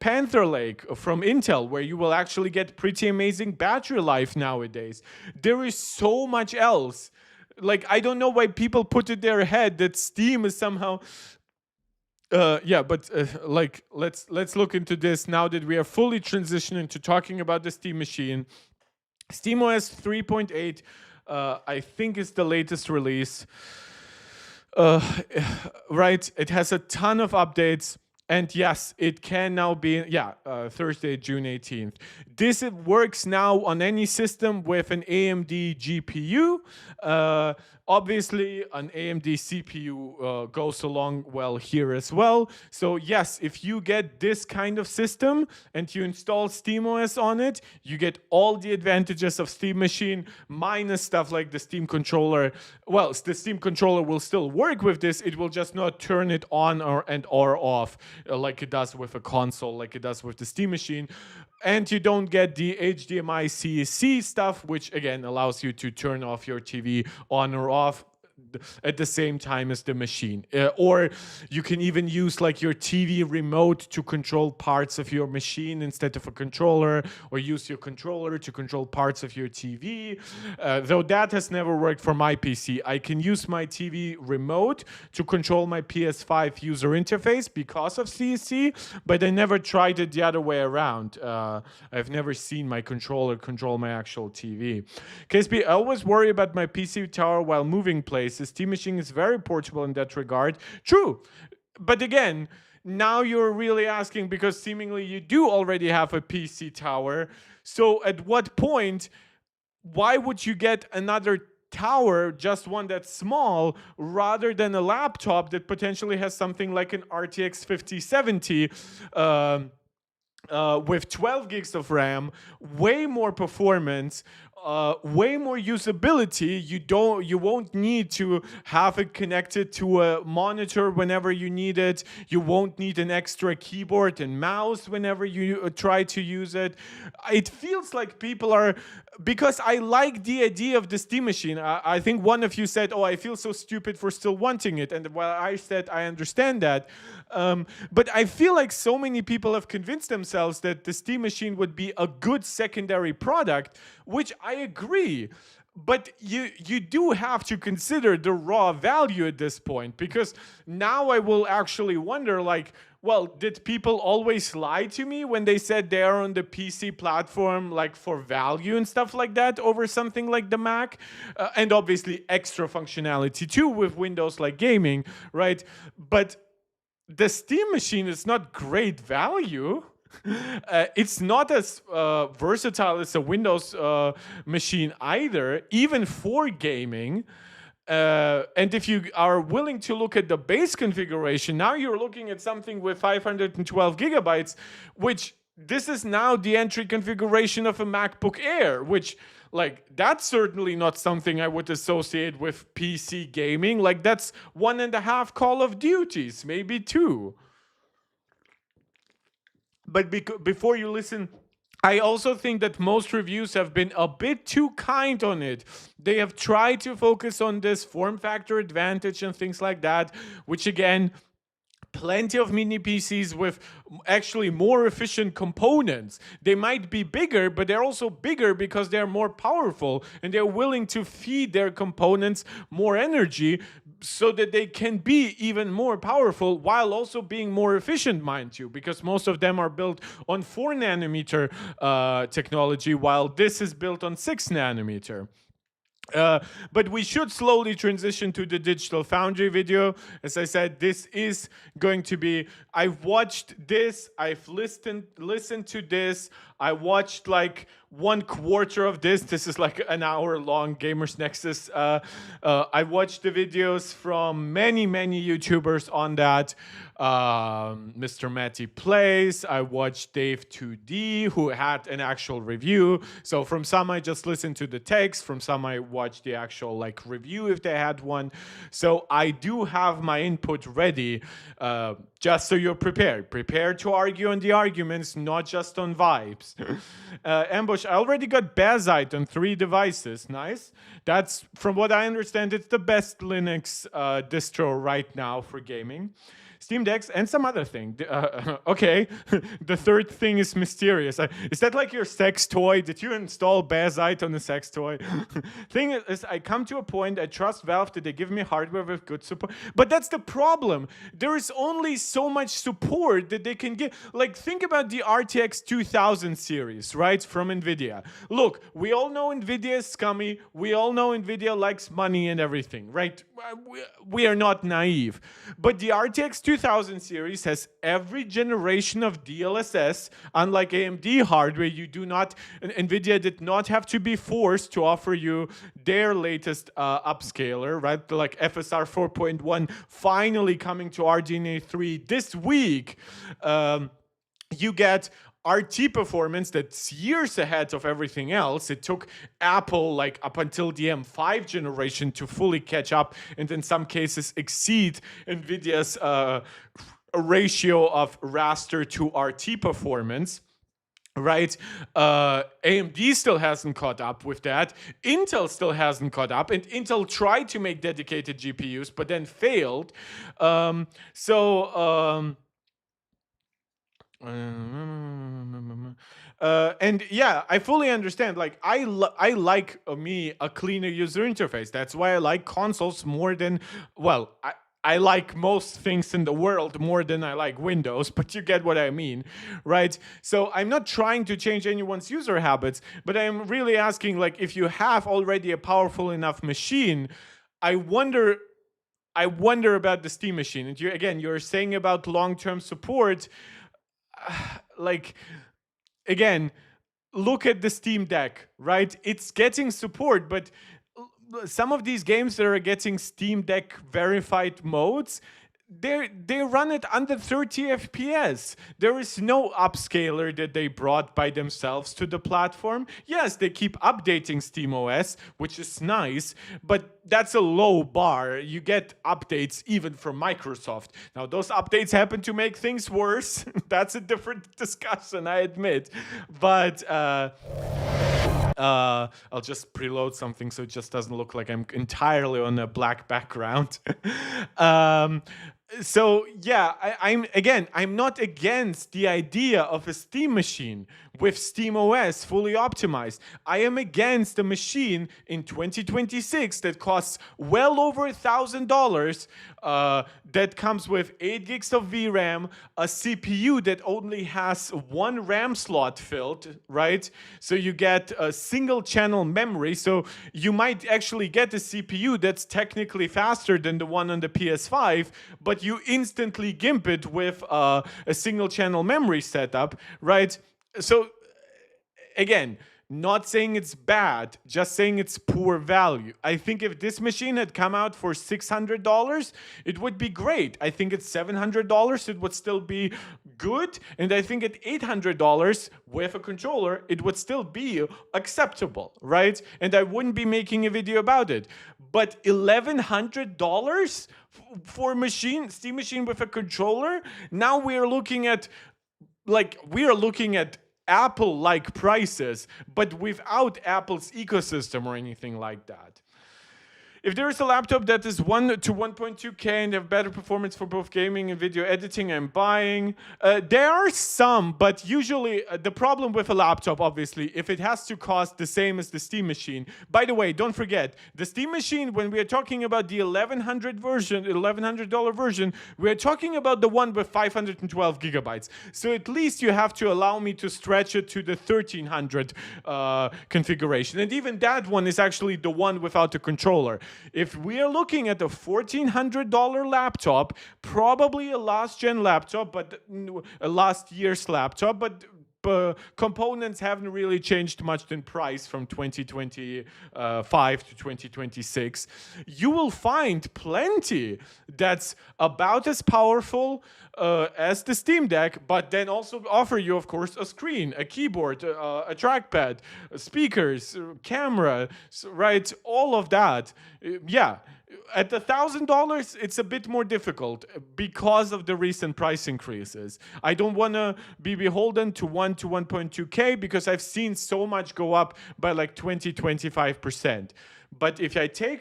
A: Panther Lake from Intel, where you will actually get pretty amazing battery life nowadays. There is so much else. Like, I don't know why people put in their head that Steam is somehow like, let's look into this now that we are fully transitioning to talking about the Steam machine. SteamOS 3.8 I think is the latest release. Right, it has a ton of updates. And yes, it can now be, Thursday, June 18th. This works now on any system with an AMD GPU. Obviously, an AMD CPU goes along well here as well. So yes, if you get this kind of system and you install SteamOS on it, you get all the advantages of Steam Machine minus stuff like the Steam controller. Well, the Steam controller will still work with this. It will just not turn it on or off like it does with a console, like it does with the Steam machine. And you don't get the HDMI CEC stuff, which again allows you to turn off your TV on or off at the same time as the machine. Or you can even use like your TV remote to control parts of your machine instead of a controller, or use your controller to control parts of your TV. Though that has never worked for my PC. I can use my TV remote to control my PS5 user interface because of CEC, but I never tried it the other way around. I've never seen my controller control my actual TV. KSP, I always worry about my PC tower while moving places. Steam machine is very portable in that regard. True. But again, now you're really asking because seemingly you do already have a PC tower. So at what point, why would you get another tower, just one that's small, rather than a laptop that potentially has something like an RTX 5070 with 12 gigs of RAM, way more performance, way more usability. You won't need to have it connected to a monitor whenever you need it. You won't need an extra keyboard and mouse whenever you try to use it. It feels like people are, because I like the idea of the Steam machine. I think one of you said, oh, I feel so stupid for still wanting it. And while I said, I understand that. But I feel like so many people have convinced themselves that the Steam machine would be a good secondary product, which I agree. But you do have to consider the raw value at this point, because now I will actually wonder, like, well, did people always lie to me when they said they're on the PC platform, like for value and stuff like that, over something like the Mac? And obviously extra functionality too with Windows like gaming, right? But the Steam machine is not great value. It's not as versatile as a Windows machine either, even for gaming. And if you are willing to look at the base configuration, now you're looking at something with 512 gigabytes, which this is now the entry configuration of a MacBook Air, which, like, that's certainly not something I would associate with PC gaming. Like, that's 1.5 Call of Duties, maybe 2. But before you listen, I also think that most reviews have been a bit too kind on it. They have tried to focus on this form factor advantage and things like that, which again, plenty of mini PCs with actually more efficient components. They might be bigger, but they're also bigger because they're more powerful and they're willing to feed their components more energy so that they can be even more powerful while also being more efficient, mind you, because most of them are built on 4 nanometer technology, while this is built on 6 nanometer. But we should slowly transition to the Digital Foundry video. As I said, this is going to be, I've watched this, I've listened to this, I watched like 1/4 of this. This is like an hour-long Gamers Nexus. I watched the videos from many YouTubers on that. Mr. Matty Plays. I watched Dave 2D, who had an actual review. So from some I just listened to the text, from some I watched the actual like review if they had one. So I do have my input ready, just so you're prepared. Prepared to argue on the arguments, not just on vibes. Ambush, I already got Bazite on 3 devices. Nice. That's, from what I understand, it's the best Linux distro right now for gaming. Steam Decks, and some other thing. Okay, the third thing is mysterious. Is that like your sex toy? Did you install Bazite on the sex toy? Thing is, I come to a point, I trust Valve that they give me hardware with good support. But that's the problem. There is only so much support that they can give. Like, think about the RTX 2000 series, right, from NVIDIA. Look, we all know NVIDIA is scummy. We all know NVIDIA likes money and everything, right? We are not naive. But the RTX 2000 series has every generation of DLSS. Unlike AMD hardware, NVIDIA did not have to be forced to offer you their latest upscaler, right? Like FSR 4.1 finally coming to RDNA 3 this week. You get RT performance that's years ahead of everything else. It took Apple like up until the M5 generation to fully catch up and in some cases exceed NVIDIA's a ratio of raster to RT performance. Right, AMD still hasn't caught up with that. Intel still hasn't caught up, and Intel tried to make dedicated GPUs, but then failed. And yeah, I fully understand. Like I like me a cleaner user interface. That's why I like consoles more than I like most things in the world more than I like Windows, but you get what I mean, right? So I'm not trying to change anyone's user habits, but I'm really asking, like, if you have already a powerful enough machine, I wonder about the Steam machine. And you're saying about long-term support, like, again, look at the Steam Deck, right? It's getting support, but some of these games that are getting Steam Deck verified modes, they run it under 30 FPS. There is no upscaler that they brought by themselves to the platform. Yes, they keep updating SteamOS, which is nice, but that's a low bar. You get updates even from Microsoft. Now, those updates happen to make things worse. That's a different discussion, I admit. But I'll just preload something so it just doesn't look like I'm entirely on a black background. So yeah, I'm not against the idea of a Steam machine with SteamOS fully optimized. I am against a machine in 2026 that costs well over $1,000, that comes with 8 gigs of VRAM, a CPU that only has one RAM slot filled, right? So you get a single channel memory. So you might actually get a CPU that's technically faster than the one on the PS5, but you instantly gimp it with a single channel memory setup, right? So again, not saying it's bad, just saying it's poor value. I think if this machine had come out for $600, it would be great. I think at $700, it would still be good. And I think at $800 with a controller, it would still be acceptable, right? And I wouldn't be making a video about it. But $1,100 for a Steam machine with a controller? Now we are looking at Apple-like prices, but without Apple's ecosystem or anything like that. If there is a laptop that is 1 to 1.2K and have better performance for both gaming and video editing, I'm buying. There are some, but usually the problem with a laptop, obviously, if it has to cost the same as the Steam machine. By the way, don't forget, the Steam machine, when we are talking about the $1,100 version, we are talking about the one with 512 gigabytes. So at least you have to allow me to stretch it to the 1300 configuration. And even that one is actually the one without the controller. If we are looking at a $1,400 laptop, probably a last-gen laptop, but a last year's laptop, but components haven't really changed much in price from 2025 to 2026. You will find plenty that's about as powerful as the Steam Deck, but then also offer you, of course, a screen, a keyboard, a trackpad, speakers, camera, right? All of that. Yeah. At $1,000, it's a bit more difficult because of the recent price increases. I don't want to be beholden to 1 to 1.2K because I've seen so much go up by like 20-25%. But if I take,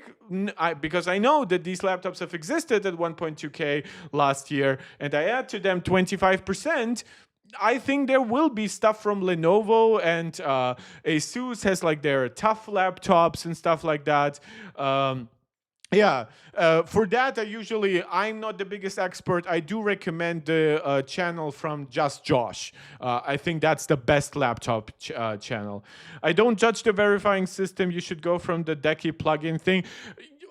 A: because I know that these laptops have existed at 1.2K last year, and I add to them 25%, I think there will be stuff from Lenovo, and Asus has like their tough laptops and stuff like that. For that, I'm not the biggest expert. I do recommend the channel from Just Josh. I think that's the best laptop channel. I don't judge the verifying system. You should go from the Decky plugin thing.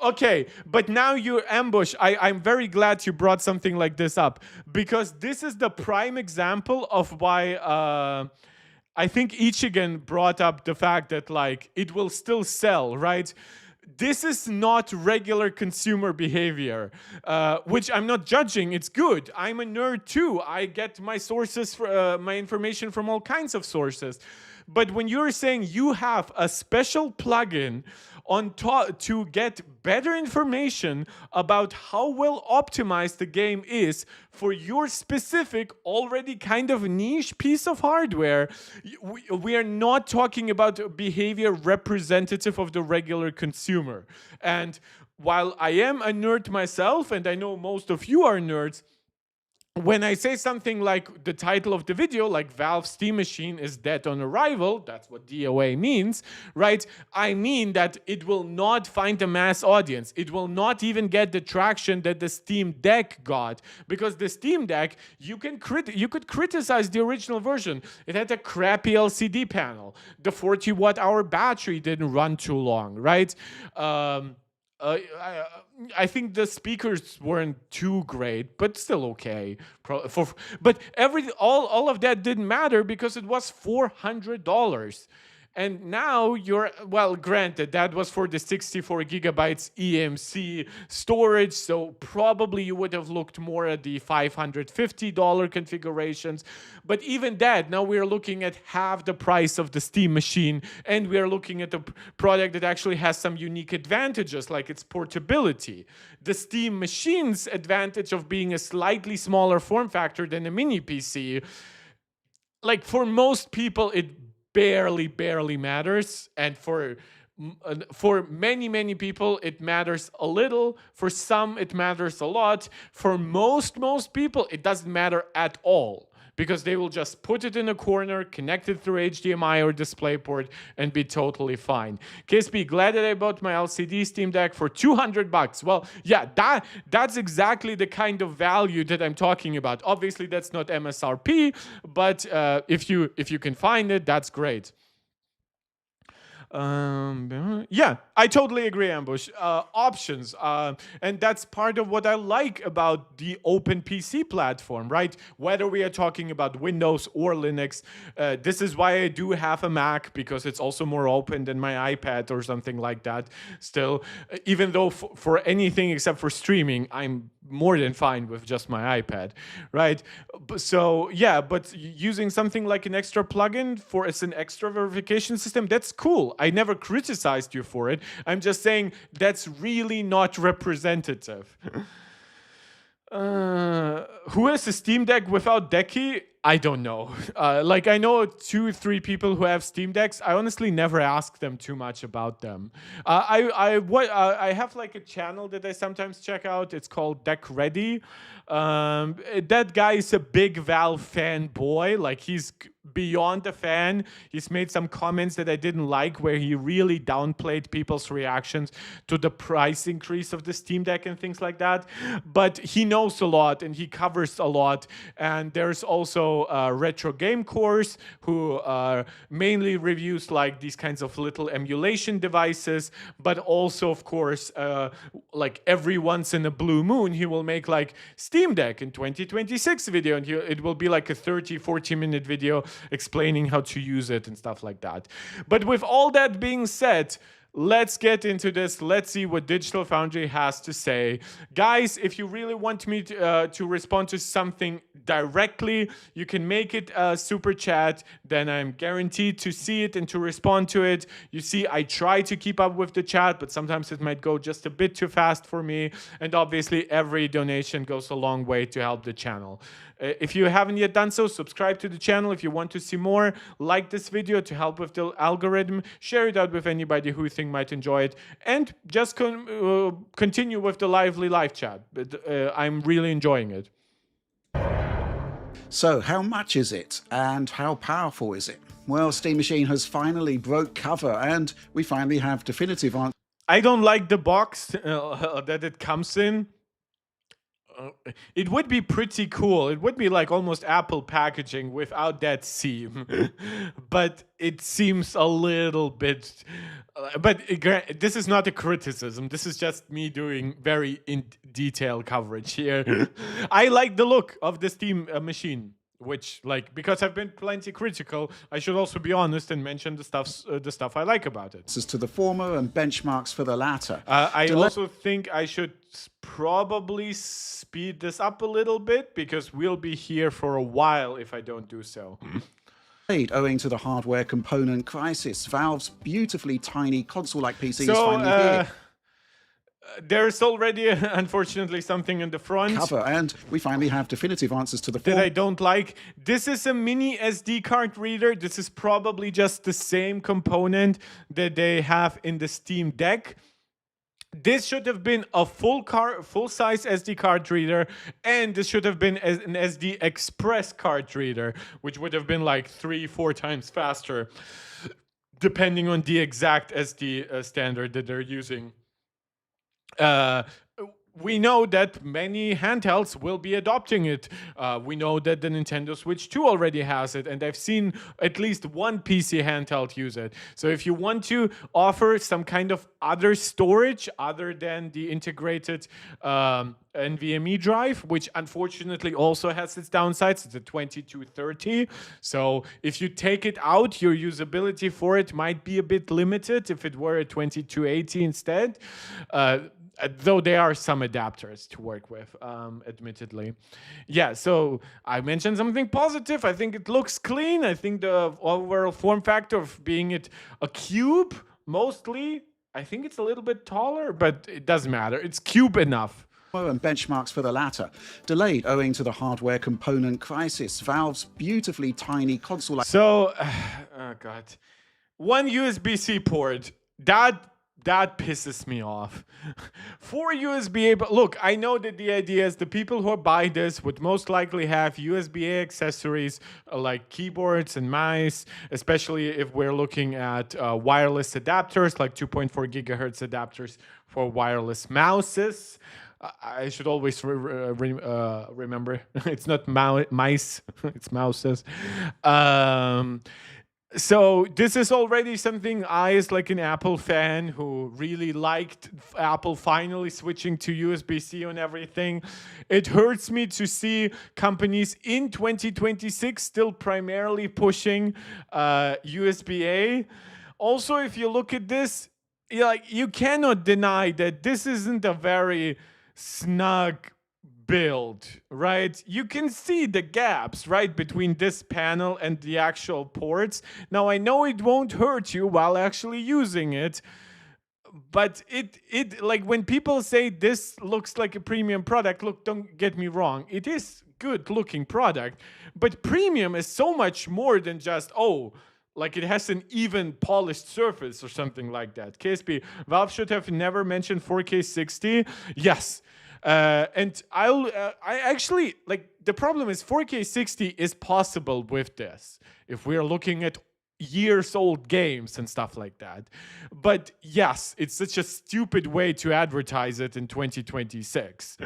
A: Okay, but now you ambush. I'm very glad you brought something like this up, because this is the prime example of why I think Ichigen brought up the fact that like it will still sell, right? This is not regular consumer behavior, which I'm not judging. It's good. I'm a nerd too. I get my sources, my information from all kinds of sources. But when you're saying you have a special plugin on top to get better information about how well optimized the game is for your specific, already kind of niche piece of hardware, we are not talking about behavior representative of the regular consumer. And while I am a nerd myself, and I know most of you are nerds, when I say something like the title of the video, like Valve Steam Machine is dead on arrival, that's what DOA means, right? I mean that it will not find a mass audience. It will not even get the traction that the Steam Deck got, because the Steam Deck, you could criticize the original version. It had a crappy LCD panel. The 40 watt hour battery didn't run too long, right? I think the speakers weren't too great, but still okay. But all of that didn't matter because it was $400. And now well, granted, that was for the 64 gigabytes EMC storage, so probably you would have looked more at the $550 configurations. But even that, now we're looking at half the price of the Steam machine, and we're looking at a product that actually has some unique advantages, like its portability. The Steam machine's advantage of being a slightly smaller form factor than a mini PC, like for most people, it barely matters, and for many people it matters a little. For some it matters a lot. For most people it doesn't matter at all, because they will just put it in a corner, connect it through HDMI or DisplayPort, and be totally fine. KSP, glad that I bought my LCD Steam Deck for $200. Well, yeah, that's exactly the kind of value that I'm talking about. Obviously, that's not MSRP, but if you can find it, that's great. Yeah, I totally agree, Ambush. Options, and that's part of what I like about the open PC platform, right? Whether we are talking about Windows or Linux, this is why I do have a Mac, because it's also more open than my iPad or something like that. Still, even though for anything except for streaming, I'm more than fine with just my iPad, right? So yeah, but using something like an extra plugin as an extra verification system, that's cool. I never criticized you for it. I'm just saying that's really not representative. Who has a Steam Deck without Decky? I don't know. Like, I know 2-3 people who have Steam Decks. I honestly never ask them too much about them. I have like a channel that I sometimes check out. It's called Deck Ready. That guy is a big Valve fanboy. Like, he's beyond a fan. He's made some comments that I didn't like, where he really downplayed people's reactions to the price increase of the Steam Deck and things like that. But he knows a lot and he covers a lot. And there's also Retro Game Course, who mainly reviews like these kinds of little emulation devices, but also, of course, like every once in a blue moon, he will make like Steam Deck in 2026 video, and it will be like a 30-40 minute video explaining how to use it and stuff like that. But with all that being said, let's get into this. Let's see what Digital Foundry has to say. Guys, if you really want me to respond to something directly, you can make it a super chat. Then I'm guaranteed to see it and to respond to it. You see, I try to keep up with the chat, but sometimes it might go just a bit too fast for me. And obviously, every donation goes a long way to help the channel. If you haven't yet done so, subscribe to the channel if you want to see more. Like this video to help with the algorithm. Share it out with anybody who you think might enjoy it. And just continue with the lively live chat. I'm really enjoying it.
B: So how much is it and how powerful is it? Well, Steam Machine has finally broke cover and we finally have definitive answers.
A: I don't like the box that it comes in. It would be pretty cool. It would be like almost Apple packaging without that seam. But it seems a little bit... But this is not a criticism. This is just me doing very in-detail coverage here. I like the look of the Steam machine. Which, like, because I've been plenty critical, I should also be honest and mention the stuff I like about it.
B: As to the former and benchmarks for the latter.
A: I also think I should probably speed this up a little bit, because we'll be here for a while if I don't do so.
B: Owing to the hardware component crisis, Valve's beautifully tiny console-like PC is
A: So
B: finally here.
A: there's already, unfortunately, something in the front
B: Cover, and we finally have definitive answers to the
A: that I
B: form
A: don't like. This is a mini SD card reader. This is probably just the same component that they have in the Steam Deck. This should have been a full-size SD card reader, and this should have been an SD Express card reader, which would have been like 3-4 times faster, depending on the exact SD standard that they're using. We know that many handhelds will be adopting it. We know that the Nintendo Switch 2 already has it, and I've seen at least one PC handheld use it. So if you want to offer some kind of other storage other than the integrated NVMe drive, which unfortunately also has its downsides, it's a 2230. So if you take it out, your usability for it might be a bit limited if it were a 2280 instead. Though there are some adapters to work with, admittedly. Yeah, so I mentioned something positive. I think it looks clean. I think the overall form factor of being it a cube, mostly, I think it's a little bit taller, but it doesn't matter. It's cube enough.
B: and benchmarks for the latter. Delayed owing to the hardware component crisis. Valve's beautifully tiny console-like
A: So, oh God. One USB-C port. That pisses me off. 4 USB-A, but look, I know that the idea is the people who buy this would most likely have USB-A accessories like keyboards and mice, especially if we're looking at wireless adapters like 2.4 gigahertz adapters for wireless mouses. I should always remember it's not mice, it's mouses. So this is already something I, as like an Apple fan who really liked Apple finally switching to USB-C on everything. It hurts me to see companies in 2026 still primarily pushing USB-A. Also, if you look at this, you cannot deny that this isn't a very snug build, right? You can see the gaps, right, between this panel and the actual ports. Now, I know it won't hurt you while actually using it, but it like when people say this looks like a premium product, look, don't get me wrong, it is good looking product, but premium is so much more than just, like it has an even polished surface or something like that. KSP, Valve should have never mentioned 4K 60. Yes. And I actually, like, the problem is 4K 60 is possible with this if we're looking at years old games and stuff like that. But yes, it's such a stupid way to advertise it in 2026.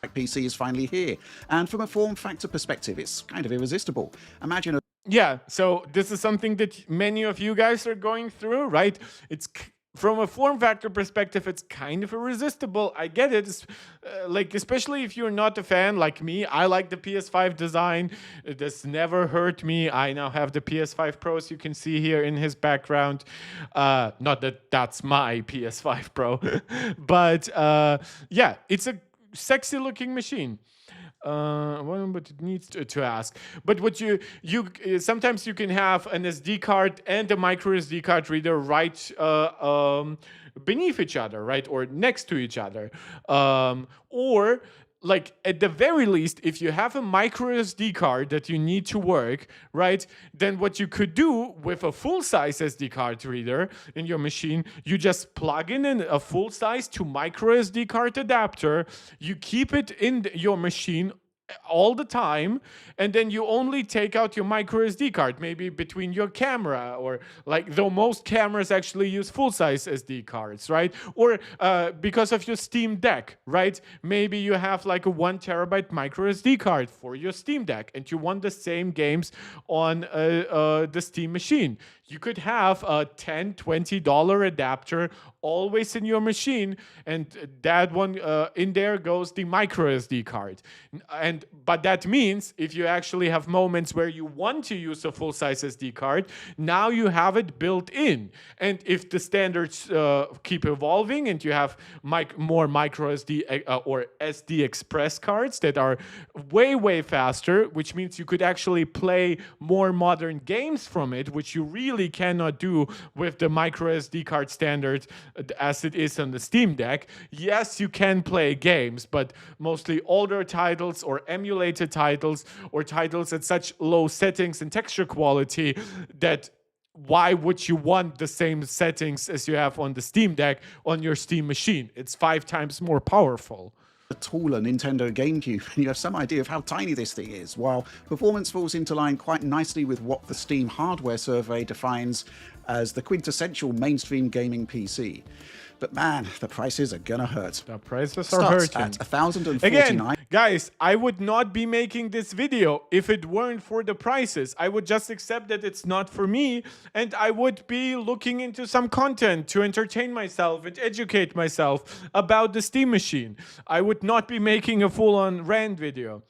B: PC is finally here. And from a form factor perspective, it's kind of irresistible. Imagine
A: Yeah, so this is something that many of you guys are going through, right? It's from a form factor perspective, it's kind of irresistible. I get it. It's, like, especially if you're not a fan like me. I like the PS5 design. This never hurt me. I now have the PS5 Pro, as you can see here in his background. Not that that's my PS5 Pro, but yeah, it's a sexy looking machine. But it needs to ask. But what you sometimes you can have an SD card and a micro SD card reader right beneath each other, right, or next to each other, or like at the very least, if you have a micro SD card that you need to work, right, then what you could do with a full-size SD card reader in your machine, you just plug in a full-size to micro SD card adapter, you keep it in your machine all the time, and then you only take out your micro SD card, maybe between your camera, or like, though most cameras actually use full-size SD cards, right? Or because of your Steam Deck, right? Maybe you have like a 1 terabyte micro SD card for your Steam Deck, and you want the same games on the Steam machine. You could have a $10-$20 adapter always in your machine, and that one in there goes the micro SD card. But that means if you actually have moments where you want to use a full-size SD card, now you have it built in. And if the standards keep evolving and you have more micro SD or SD Express cards that are way faster, which means you could actually play more modern games from it, which you really cannot do with the micro SD card standard as it is on the Steam Deck. Yes, you can play games, but mostly older titles or emulated titles or titles at such low settings and texture quality that why would you want the same settings as you have on the Steam Deck on your Steam machine? It's 5 times more powerful.
B: A taller Nintendo GameCube, and you have some idea of how tiny this thing is, while performance falls into line quite nicely with what the Steam hardware survey defines as the quintessential mainstream gaming PC. But man, the prices are gonna hurt.
A: The prices
B: Starts
A: are hurting.
B: at $1,049.
A: Again, guys, I would not be making this video if it weren't for the prices. I would just accept that it's not for me, and I would be looking into some content to entertain myself and educate myself about the Steam machine. I would not be making a full-on rant video.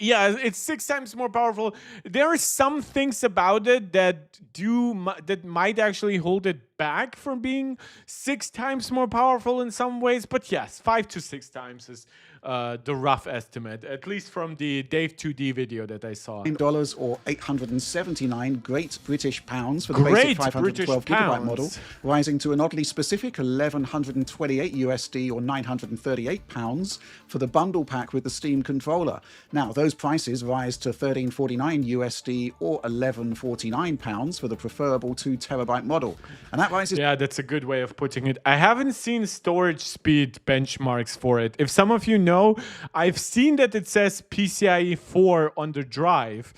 A: Yeah, it's 6 times more powerful. There are some things about it that might actually hold it back from being 6 times more powerful in some ways. But yes, 5 to 6 times is the rough estimate, at least from the Dave 2D video that I saw.
B: $9 or 879 Great British pounds for the basic 512 gigabyte model, rising to an oddly specific 1,128 USD or 938 pounds for the bundle pack with the Steam controller. Now, those prices rise to 1,349 USD or 1,149 pounds for the preferable 2 terabyte model. And that rises...
A: Yeah, that's a good way of putting it. I haven't seen storage speed benchmarks for it. If some of you know, I've seen that it says PCIe 4 on the drive,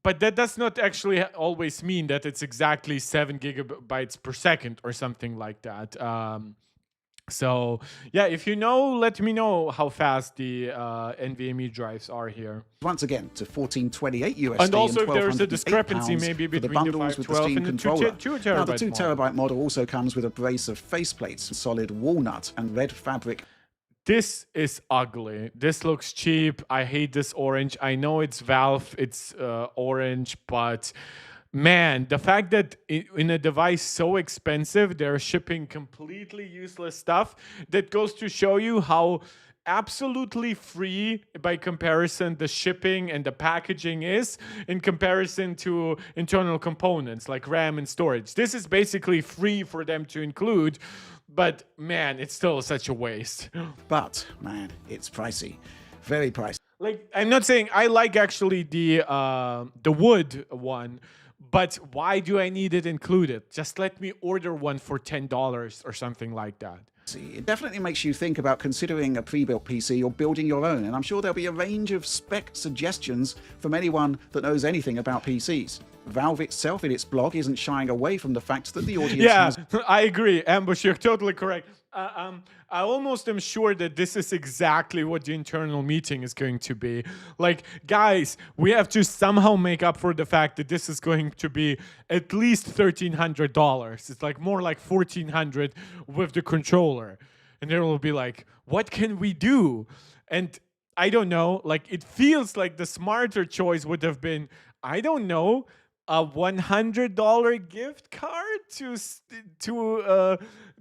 A: but that does not actually always mean that it's exactly 7 gigabytes per second or something like that. So yeah, if you know, let me know how fast the NVMe drives are here.
B: Once again to 1428 USD
A: and also if there's a discrepancy maybe between the
B: bundles with the
A: 512
B: Steam
A: and the 2
B: controller.
A: terabyte
B: Now the 2
A: model.
B: terabyte model also comes with a brace of faceplates, solid walnut and red fabric.
A: This is ugly. This looks cheap. I hate this orange. I know it's Valve, it's orange, but man, the fact that in a device so expensive, they're shipping completely useless stuff, that goes to show you how absolutely free by comparison the shipping and the packaging is in comparison to internal components like RAM and storage. This is basically free for them to include, but man, it's still such a waste.
B: But man, it's pricey, very pricey.
A: Like, I'm not saying I like actually the wood one, but why do I need it included? Just let me order one for $10 or something like that.
B: It definitely makes you think about considering a pre-built PC or building your own, and I'm sure there'll be a range of spec suggestions from anyone that knows anything about PCs. Valve itself in its blog isn't shying away from the fact that the audience has...
A: I agree, Ambush, you're totally correct. I almost am sure that this is exactly what the internal meeting is going to be. Like, guys, we have to somehow make up for the fact that this is going to be at least $1,300. It's like more like $1,400 with the controller. And they will be like, what can we do? And I don't know, like, it feels like the smarter choice would have been, I don't know, a $100 gift card to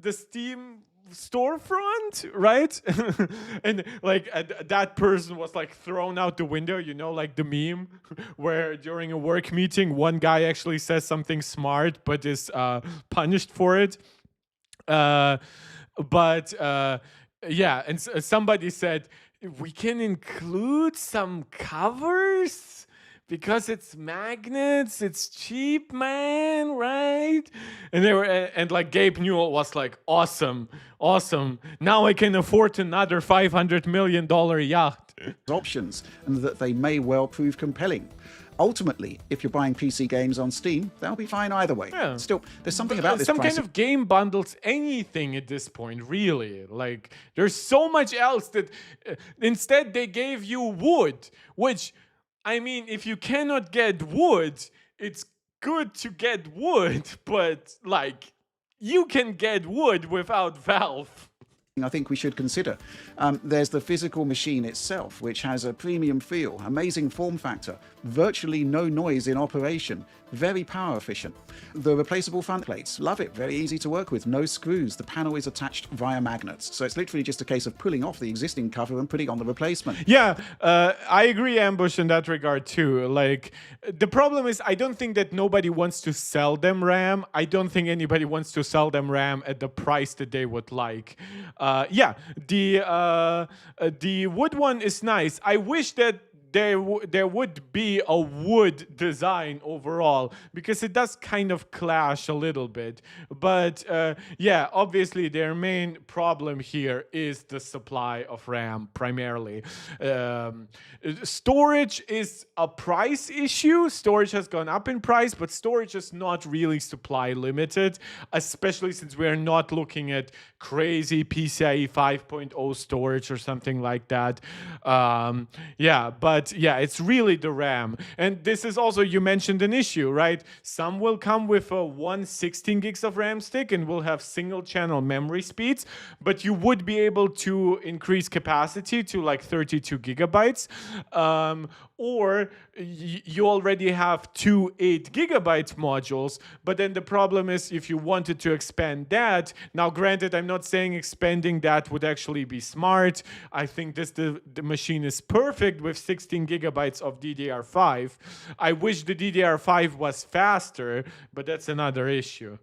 A: the Steam storefront, right? And like that person was like thrown out the window, you know, like the meme where during a work meeting one guy actually says something smart but is punished for it. Yeah, and somebody said we can include some covers because it's magnets, it's cheap, man, right? And they were, and like Gabe Newell was like, awesome. Now I can afford another $500 million yacht.
B: Options, and that they may well prove compelling. Ultimately, if you're buying PC games on Steam, they'll be fine either way.
A: Yeah.
B: Still, there's something about this
A: some
B: price.
A: kind of game bundles, anything at this point, really. Like, there's so much else that instead they gave you wood, which, I mean, if you cannot get wood, it's good to get wood, but like you can get wood without Valve.
B: I think we should consider. There's the physical machine itself, which has a premium feel, amazing form factor, virtually no noise in operation, very power efficient. The replaceable front plates, love it, very easy to work with, no screws. The panel is attached via magnets, so it's literally just a case of pulling off the existing cover and putting on the replacement.
A: Yeah, I agree, Ambush, in that regard too. Like, the problem is I don't think that nobody wants to sell them RAM. I don't think anybody wants to sell them RAM at the price that they would like. Yeah, the wood one is nice. I wish that there would be a wood design overall, because it does kind of clash a little bit. But yeah, obviously their main problem here is the supply of RAM primarily. Storage is a price issue. Storage has gone up in price, but storage is not really supply limited, especially since we're not looking at crazy PCIe 5.0 storage or something like that. Yeah, but yeah, it's really the RAM. And this is also, you mentioned an issue, right? Some will come with a 116 gigs of RAM stick and will have single channel memory speeds, but you would be able to increase capacity to like 32 gigabytes. Or you already have two 8 gigabyte modules, but then the problem is if you wanted to expand that, now granted, I'm not saying expanding that would actually be smart. I think the machine is perfect with 16 gigabytes of DDR5. I wish the DDR5 was faster, but that's another issue.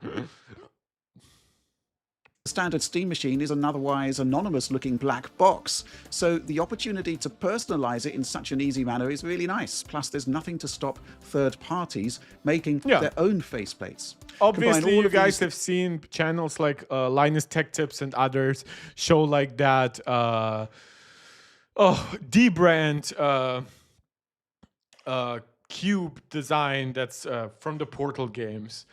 B: The standard Steam machine is an otherwise anonymous-looking black box, so the opportunity to personalize it in such an easy manner is really nice. Plus, there's nothing to stop third parties making their own faceplates.
A: Obviously, you guys have seen channels like Linus Tech Tips and others show like that D-brand cube design that's from the Portal games.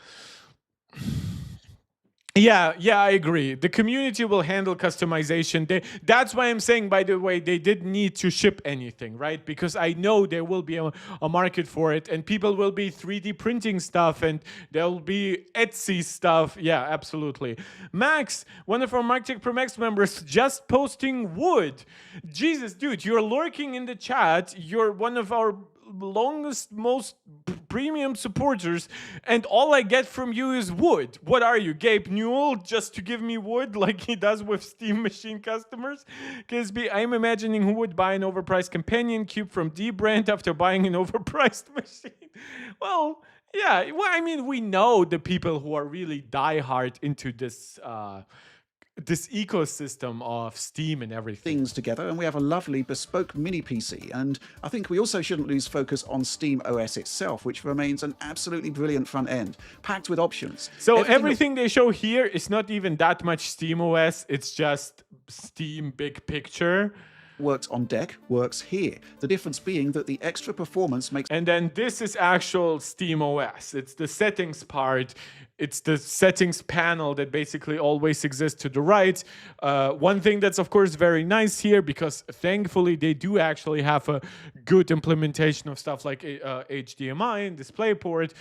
A: Yeah, I agree. The community will handle customization. That's why I'm saying, by the way, they didn't need to ship anything, right? Because I know there will be a market for it, and people will be 3D printing stuff, and there'll be Etsy stuff. Yeah, absolutely. Max, one of our MarkTech Pro Max members, just posting wood. Jesus, dude, you're lurking in the chat. You're one of our longest, most premium supporters, and all I get from you is wood. What are you, Gabe Newell, just to give me wood like he does with Steam Machine customers? Because I'm imagining who would buy an overpriced companion cube from D-brand after buying an overpriced machine. Well, yeah, well, I mean, we know the people who are really diehard into this this ecosystem of Steam and everything.
B: Things together, and we have a lovely bespoke mini PC. And I think we also shouldn't lose focus on Steam OS itself, which remains an absolutely brilliant front end, packed with options.
A: So everything they show here is not even that much Steam OS, it's just Steam big picture.
B: Works on deck, works here. The difference being that the extra performance makes...
A: And then this is actual Steam OS. It's the settings part. It's the settings panel that basically always exists to the right. One thing that's, of course, very nice here, because thankfully they do actually have a good implementation of stuff like HDMI and DisplayPort,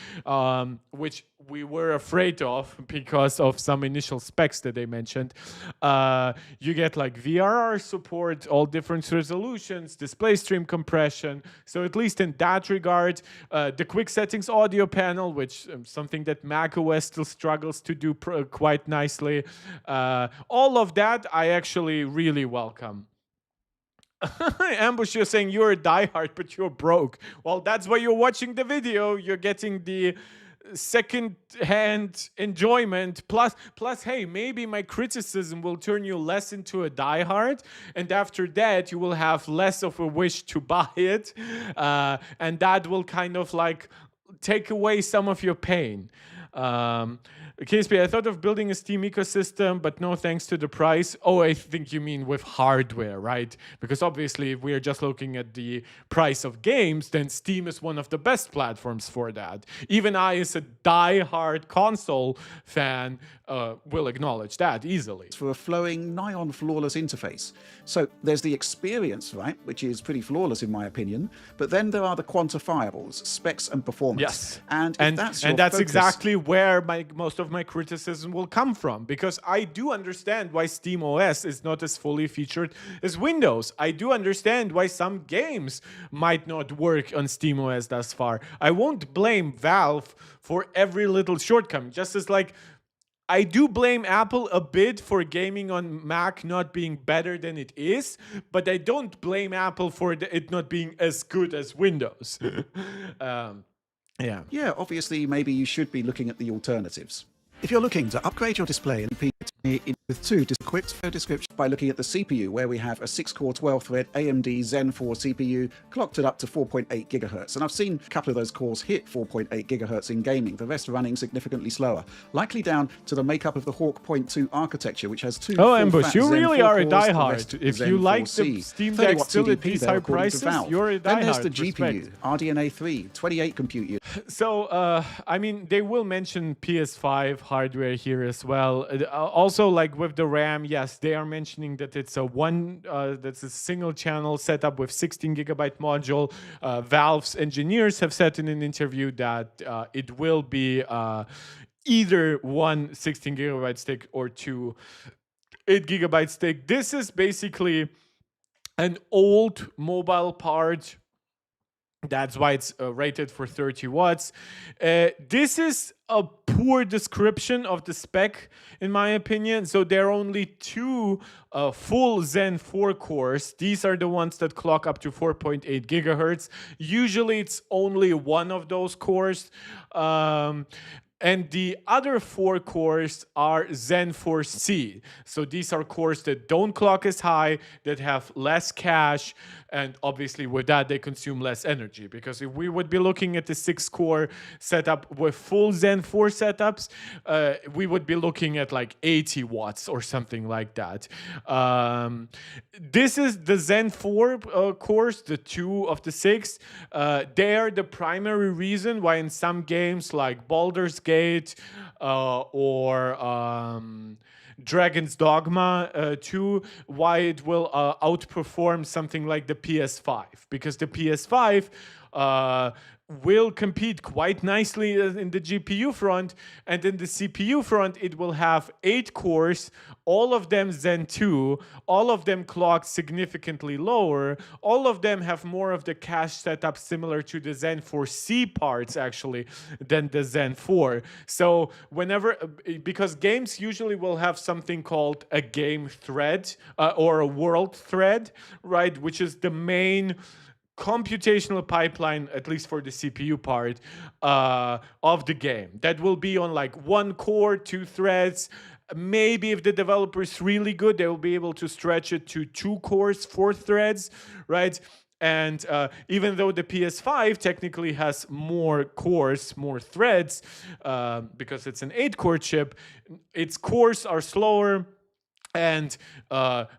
A: which we were afraid of because of some initial specs that they mentioned. You get like VRR support, all different resolutions, display stream compression. So at least in that regard, the quick settings audio panel, which something that macOS still struggles to do quite nicely. All of that I actually really welcome. Ambush, you're saying you're a diehard, but you're broke. Well, that's why you're watching the video. You're getting the second-hand enjoyment. Plus, hey, maybe my criticism will turn you less into a diehard, and after that, you will have less of a wish to buy it, and that will kind of like take away some of your pain. KSP, I thought of building a Steam ecosystem, but no thanks to the price. Oh, I think you mean with hardware, right? Because obviously, if we're just looking at the price of games, then Steam is one of the best platforms for that. Even I, as a die-hard console fan, will acknowledge that easily.
B: For a flowing, nigh-on flawless interface. So there's the experience, right, which is pretty flawless in my opinion, but then there are the quantifiables, specs and performance.
A: Yes.
B: And that's
A: focus, exactly where most of my criticism will come from, because I do understand why Steam OS is not as fully featured as Windows. I do understand why some games might not work on Steam OS thus far. I won't blame Valve for every little shortcoming, just as like I do blame Apple a bit for gaming on Mac not being better than it is, but I don't blame Apple for it not being as good as Windows.
B: Yeah, obviously, maybe you should be looking at the alternatives. If you're looking to upgrade your display in PC with two quick description by looking at the CPU, where we have a 6-core 12-thread AMD Zen 4 CPU clocked at up to 4.8 gigahertz. And I've seen a couple of those cores hit 4.8 gigahertz in gaming, the rest running significantly slower, likely down to the makeup of the Hawk Point 2 architecture, which has two
A: Ambush, you
B: Zen
A: really
B: 4
A: are a
B: cores,
A: diehard. If you like the Steam Deck still at these high prices, you're a diehard.
B: Then there's the GPU, RDNA 3, 28 compute units.
A: So, I mean, they will mention PS5 hardware here as well. Also, like with the RAM, yes, they are mentioning that it's that's a single channel setup with 16 gigabyte module. Valve's engineers have said in an interview that it will be either one 16 gigabyte stick or two 8 gigabyte stick. This is basically an old mobile part. That's why it's rated for 30 watts. This is a poor description of the spec, in my opinion. So there are only two full Zen 4 cores. These are the ones that clock up to 4.8 gigahertz. Usually it's only one of those cores. And the other 4 cores are Zen 4C. So these are cores that don't clock as high, that have less cache, and obviously with that they consume less energy. Because if we would be looking at the 6-core setup with full Zen 4 setups, we would be looking at like 80 watts or something like that. This is the Zen 4 cores, the 2 of the 6. They are the primary reason why in some games like Baldur's Gate or Dragon's Dogma 2, why it will outperform something like the PS5, because the PS5 will compete quite nicely in the GPU front, and in the CPU front it will have 8 cores, all of them Zen 2, all of them clocked significantly lower, all of them have more of the cache setup similar to the Zen 4C parts actually than the Zen 4. So because games usually will have something called a game thread or a world thread, right, which is the main computational pipeline, at least for the CPU part, of the game. That will be on like 1 core, 2 threads. Maybe if the developer is really good, they will be able to stretch it to 2 cores, 4 threads, right? And even though the PS5 technically has more cores, more threads, because it's an 8-core chip, its cores are slower. And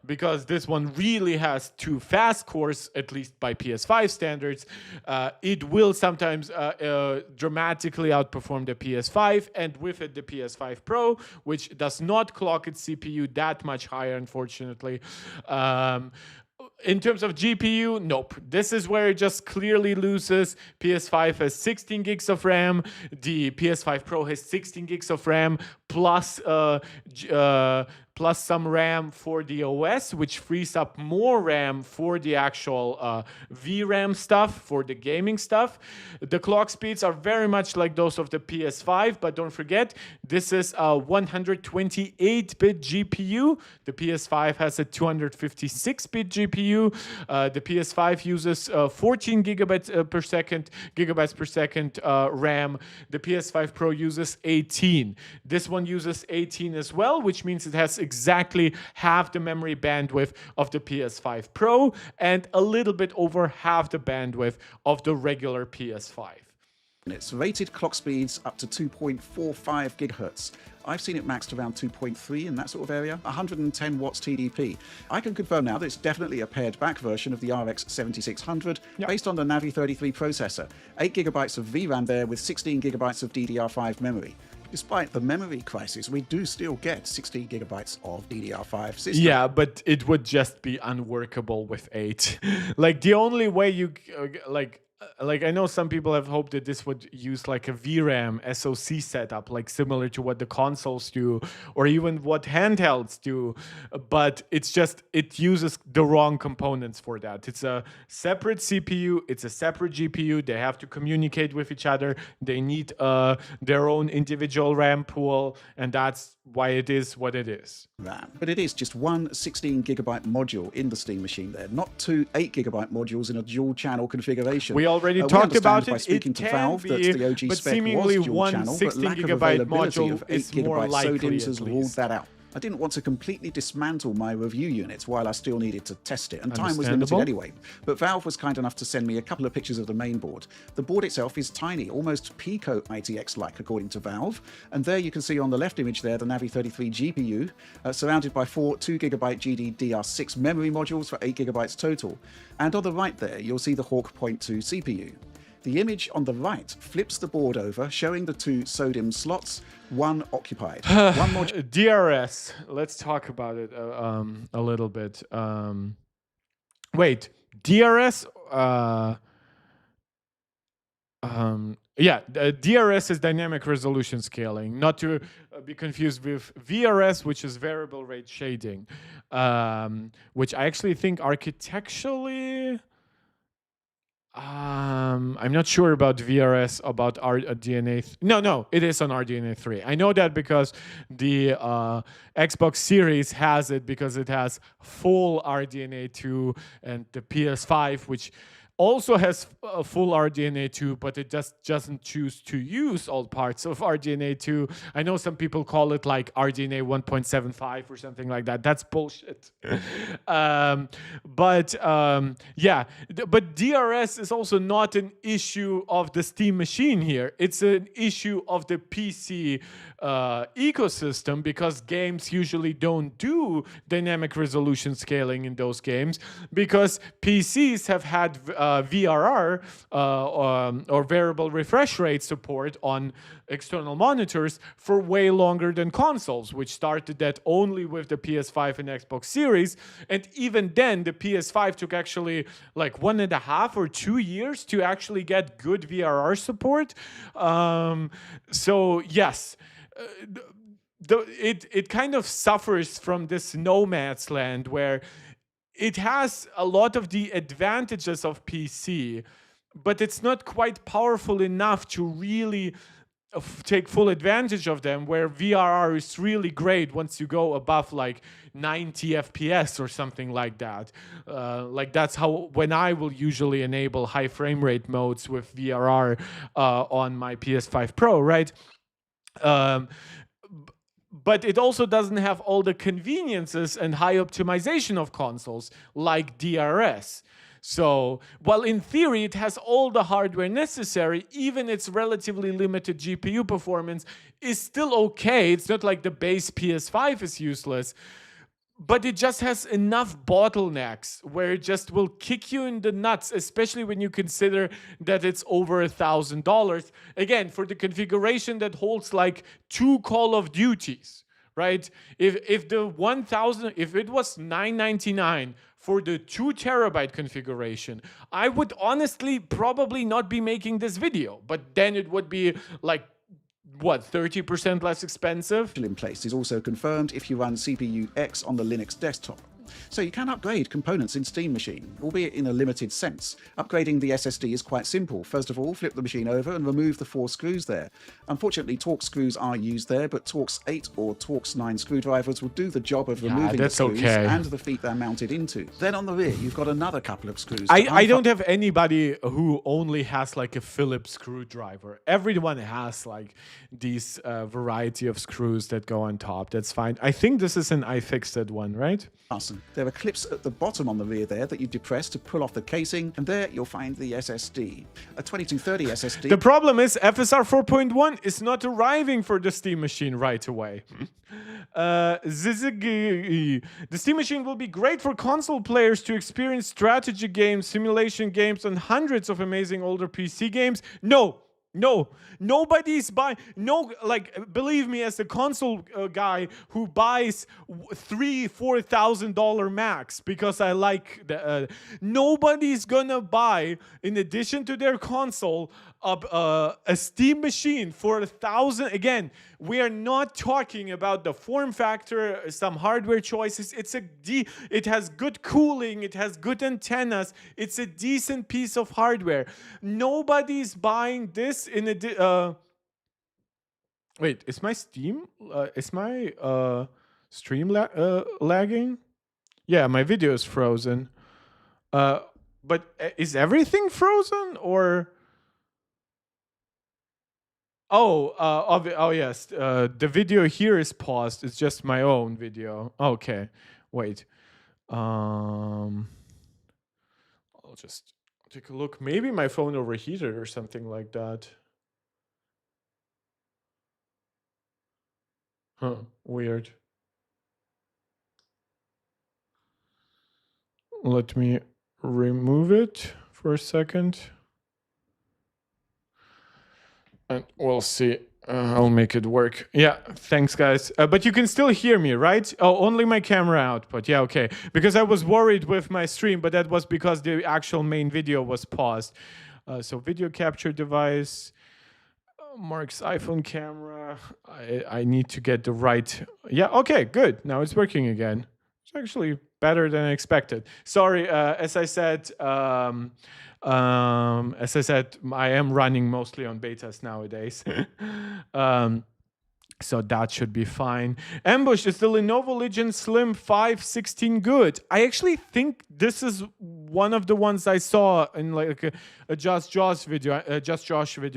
A: because this one really has 2 fast cores, at least by PS5 standards, it will sometimes dramatically outperform the PS5, and with it the PS5 Pro, which does not clock its CPU that much higher, unfortunately. In terms of GPU, nope. This is where it just clearly loses. PS5 has 16 gigs of RAM. The PS5 Pro has 16 gigs of RAM plus some RAM for the OS, which frees up more RAM for the actual VRAM stuff, for the gaming stuff. The clock speeds are very much like those of the PS5, but don't forget, this is a 128-bit GPU. The PS5 has a 256-bit GPU. The PS5 uses 14 gigabytes per second RAM. The PS5 Pro uses 18. This one uses 18 as well, which means it has exactly half the memory bandwidth of the PS5 Pro and a little bit over half the bandwidth of the regular PS5.
B: It's rated clock speeds up to 2.45 gigahertz. I've seen it maxed around 2.3 in that sort of area, 110 watts TDP. I can confirm now that it's definitely a pared back version of the RX 7600 based on the Navi 33 processor. 8 gigabytes of VRAM there with 16 gigabytes of DDR5 memory. Despite the memory crisis, we do still get 16 gigabytes of DDR5 system.
A: Yeah, but it would just be unworkable with 8. Like the only way you like I know some people have hoped that this would use like a VRAM SoC setup, like similar to what the consoles do, or even what handhelds do, but it uses the wrong components for that. It's a separate CPU, it's a separate GPU. They have to communicate with each other. They need their own individual RAM pool, and that's why it is what it is.
B: RAM. But it is just one 16 gigabyte module in the Steam Machine there, not two 8 gigabyte modules in a dual channel configuration.
A: We already talked about it.
B: By speaking to Valve that the OG
A: but
B: spec
A: seemingly
B: was dual
A: one
B: channel,
A: 16
B: but lack of
A: gigabyte
B: availability
A: module
B: of 8
A: is more
B: gigabyte
A: likely,
B: SODIMMs has
A: at
B: ruled
A: least.
B: that out. I didn't want to completely dismantle my review units while I still needed to test it, and time was
A: Understandable.
B: limited anyway. But Valve was kind enough to send me a couple of pictures of the main board. The board itself is tiny, almost Pico ITX-like according to Valve, and there you can see on the left image there the Navi 33 GPU, surrounded by 4 2GB GDDR6 memory modules for 8 gigabytes total. And on the right there, you'll see the Hawk Point 2 CPU. The image on the right flips the board over, showing the 2 SODIMM slots, one occupied. One more
A: DRS. Let's talk about it a little bit. Wait, DRS? DRS is dynamic resolution scaling, not to be confused with VRS, which is variable rate shading, which I actually think architecturally... I'm not sure about VRS, about RDNA. No, it is on RDNA 3. I know that because the Xbox Series has it, because it has full RDNA 2, and the PS5, which also has a full RDNA 2, but it just doesn't choose to use all parts of RDNA 2. I know some people call it like RDNA 1.75 or something like that. That's bullshit. But DRS is also not an issue of the Steam Machine here. It's an issue of the PC ecosystem, because games usually don't do dynamic resolution scaling in those games, because PCs have had VRR or variable refresh rate support on external monitors for way longer than consoles, which started that only with the PS5 and Xbox Series. And even then, the PS5 took actually like 1.5 or 2 years to actually get good VRR support. So yes, it kind of suffers from this nomad's land where it has a lot of the advantages of PC, but it's not quite powerful enough to really take full advantage of them, where VRR is really great once you go above like 90 FPS or something like that. Like that's how, when I will usually enable high frame rate modes with VRR on my PS5 Pro, right? But it also doesn't have all the conveniences and high optimization of consoles like DRS. So, while in theory it has all the hardware necessary, even its relatively limited GPU performance is still okay. It's not like the base PS5 is useless, but it just has enough bottlenecks where it just will kick you in the nuts, especially when you consider that it's over $1,000. Again, for the configuration that holds like 2 Call of Duties, right? If it was $999 for the 2 terabyte configuration, I would honestly probably not be making this video, but then it would be like, what, 30% less expensive?
B: In place is also confirmed if you run CPU X on the Linux desktop. So you can upgrade components in Steam Machine, albeit in a limited sense. Upgrading the SSD is quite simple. First of all, flip the machine over and remove the 4 screws there. Unfortunately, Torx screws are used there, but Torx 8 or Torx 9 screwdrivers will do the job of removing the screws and the feet they're mounted into. Then on the rear, you've got another couple of screws.
A: I don't have anybody who only has like a Phillips screwdriver. Everyone has like these variety of screws that go on top. That's fine. I think this is an iFixit one, right?
B: Awesome. There are clips at the bottom on the rear there that you depress to pull off the casing, and there you'll find the SSD. A 2230 SSD.
A: The problem is FSR 4.1 is not arriving for the Steam Machine right away. The Steam Machine will be great for console players to experience strategy games, simulation games, and hundreds of amazing older PC games. No, No, nobody's buying. No, like believe me, as a console guy who buys $3,000-4,000 Macs because I like the. Nobody's gonna buy, in addition to their console, a Steam machine for 1,000. Again, we are not talking about the form factor, some hardware choices. It has good cooling, it has good antennas. It's a decent piece of hardware. Nobody's buying this in a. Wait, is my Steam? Is my stream lagging? Yeah, my video is frozen. But is everything frozen or? Oh yes. The video here is paused. It's just my own video. Okay, wait. I'll just take a look. Maybe my phone overheated or something like that. Huh? Weird. Let me remove it for a second. And we'll see. I'll make it work. Yeah, thanks, guys. But you can still hear me, right? Oh, only my camera output. Yeah, okay. Because I was worried with my stream, but that was because the actual main video was paused. So video capture device, Mark's iPhone camera. I need to get the right. Yeah, okay, good. Now it's working again. It's actually better than I expected. Sorry, as I said, I am running mostly on betas nowadays. So that should be fine. Ambush, is the Lenovo Legion Slim 516 good? I actually think this is one of the ones I saw in like a Just Josh video.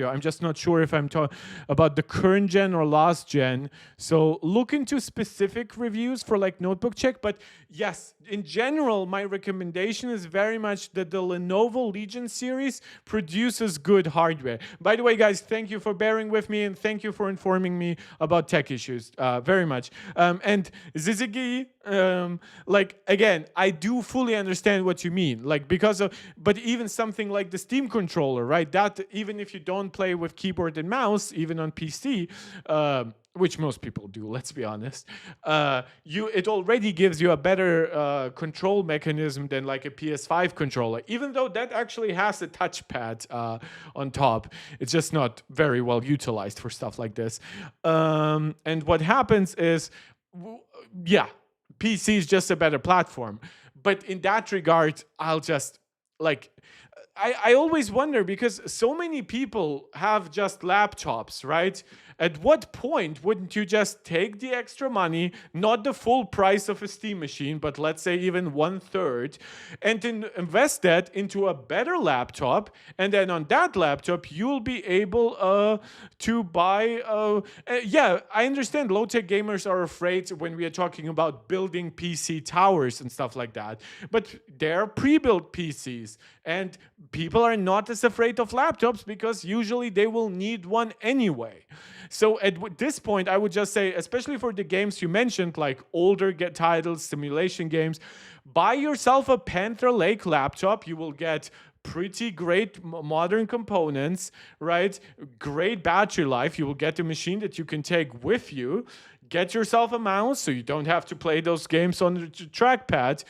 A: I'm just not sure if I'm talking about the current gen or last gen. So look into specific reviews for like notebook check. But yes, in general, my recommendation is very much that the Lenovo Legion series produces good hardware. By the way, guys, thank you for bearing with me and thank you for informing me about tech issues very much. And Zizigi, like again, I do fully understand what you mean. Like but even something like the Steam controller, right? That even if you don't play with keyboard and mouse, even on PC, which most people do, let's be honest, it already gives you a better control mechanism than like a PS5 controller, even though that actually has a touchpad on top. It's just not very well utilized for stuff like this. And what happens is, yeah, PC is just a better platform. But in that regard, I'll just like, I always wonder because so many people have just laptops, right? At what point wouldn't you just take the extra money, not the full price of a Steam machine, but let's say even 1/3, and then invest that into a better laptop, and then on that laptop you'll be able to buy. Yeah, I understand low-tech gamers are afraid when we are talking about building PC towers and stuff like that, but they're pre-built PCs, and people are not as afraid of laptops because usually they will need one anyway. So at this point, I would just say, especially for the games you mentioned, like older titles, simulation games, buy yourself a Panther Lake laptop. You will get pretty great modern components, right? Great battery life. You will get a machine that you can take with you. Get yourself a mouse so you don't have to play those games on the trackpad.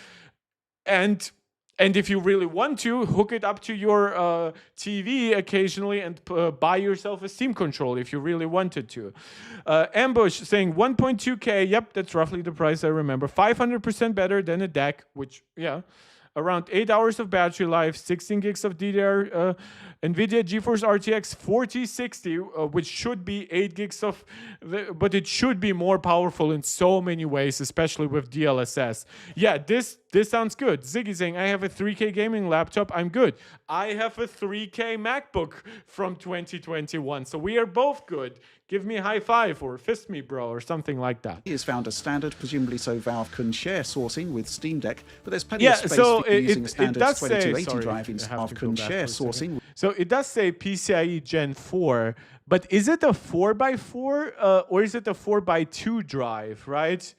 A: And if you really want to, hook it up to your TV occasionally and buy yourself a Steam controller if you really wanted to. Ambush saying 1.2K. Yep, that's roughly the price I remember. 500% better than a deck, which, yeah. Around 8 hours of battery life, 16 gigs of DDR, NVIDIA GeForce RTX 4060, which should be 8 gigs of, but it should be more powerful in so many ways, especially with DLSS. Yeah, this sounds good. Ziggy saying, I have a 3K gaming laptop, I'm good. I have a 3K MacBook from 2021, so we are both good. Give me a high five or fist me, bro, or something like that.
B: He has found a standard, presumably so Valve can share sourcing with Steam Deck, but there's plenty of space for using a standard 2280 drive in Valve can share sourcing.
A: So it does say PCIe Gen 4, but is it a 4x4 or is it a 4x2 drive, right?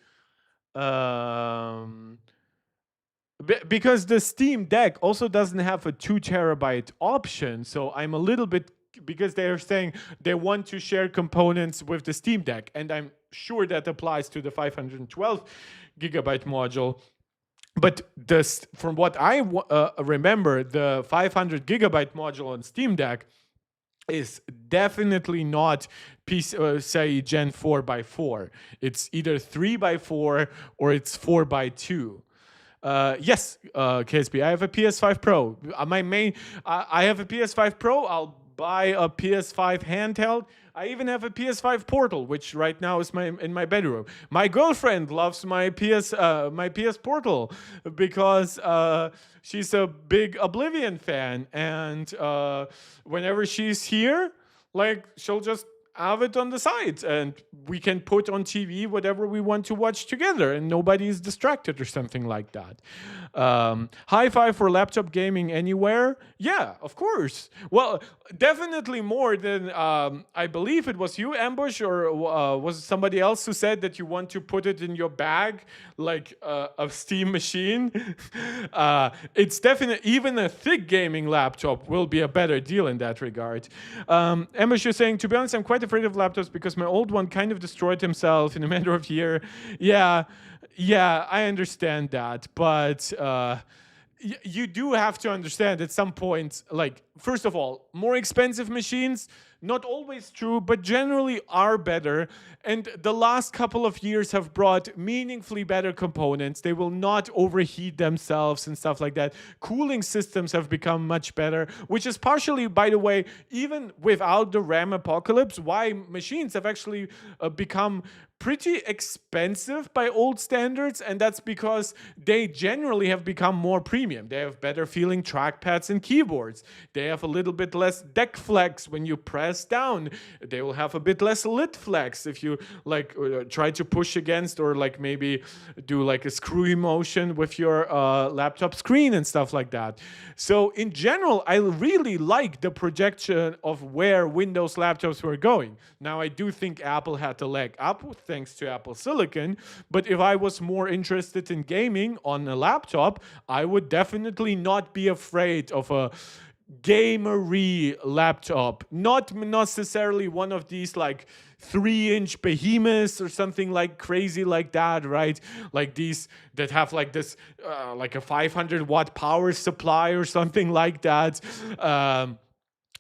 A: Because the Steam Deck also doesn't have a 2 terabyte option, so I'm a little bit because they're saying they want to share components with the Steam Deck, and I'm sure that applies to the 512 gigabyte module. But from what I remember, the 500 gigabyte module on Steam Deck is definitely not say Gen 4x4. It's either 3x4 or it's 4x2. Yes, KSP, I have a PS5 Pro. I have a PS5 Pro. I'll buy a PS5 handheld. I even have a PS5 Portal, which right now is in my bedroom. My girlfriend loves my PS Portal because she's a big Oblivion fan, and whenever she's here, like, she'll just have it on the side, and we can put on TV whatever we want to watch together, and nobody is distracted or something like that. High five for laptop gaming anywhere? Yeah, of course. Well, definitely more than I believe it was you, Ambush, or was it somebody else who said that you want to put it in your bag like a Steam machine? It's definitely, even a thick gaming laptop will be a better deal in that regard. Ambush, you're saying, to be honest, I'm quite afraid of laptops because my old one kind of destroyed himself in a matter of a year. Yeah, I understand that, but you do have to understand at some point, like, first of all, more expensive machines, not always true, but generally are better. And the last couple of years have brought meaningfully better components. They will not overheat themselves and stuff like that. Cooling systems have become much better, which is partially, by the way, even without the RAM apocalypse, why machines have actually become pretty expensive by old standards, and that's because they generally have become more premium. They have better feeling trackpads and keyboards. They have a little bit less deck flex when you press down. They will have a bit less lid flex if you like try to push against, or like maybe do like a screwy motion with your laptop screen and stuff like that. So in general, I really like the projection of where Windows laptops were going. Now, I do think Apple had a leg up thanks to Apple Silicon, but if I was more interested in gaming on a laptop, I would definitely not be afraid of a gamery laptop. Not necessarily one of these like 3-inch behemoths or something like crazy like that, right? Like these that have like this like a 500-watt power supply or something like that.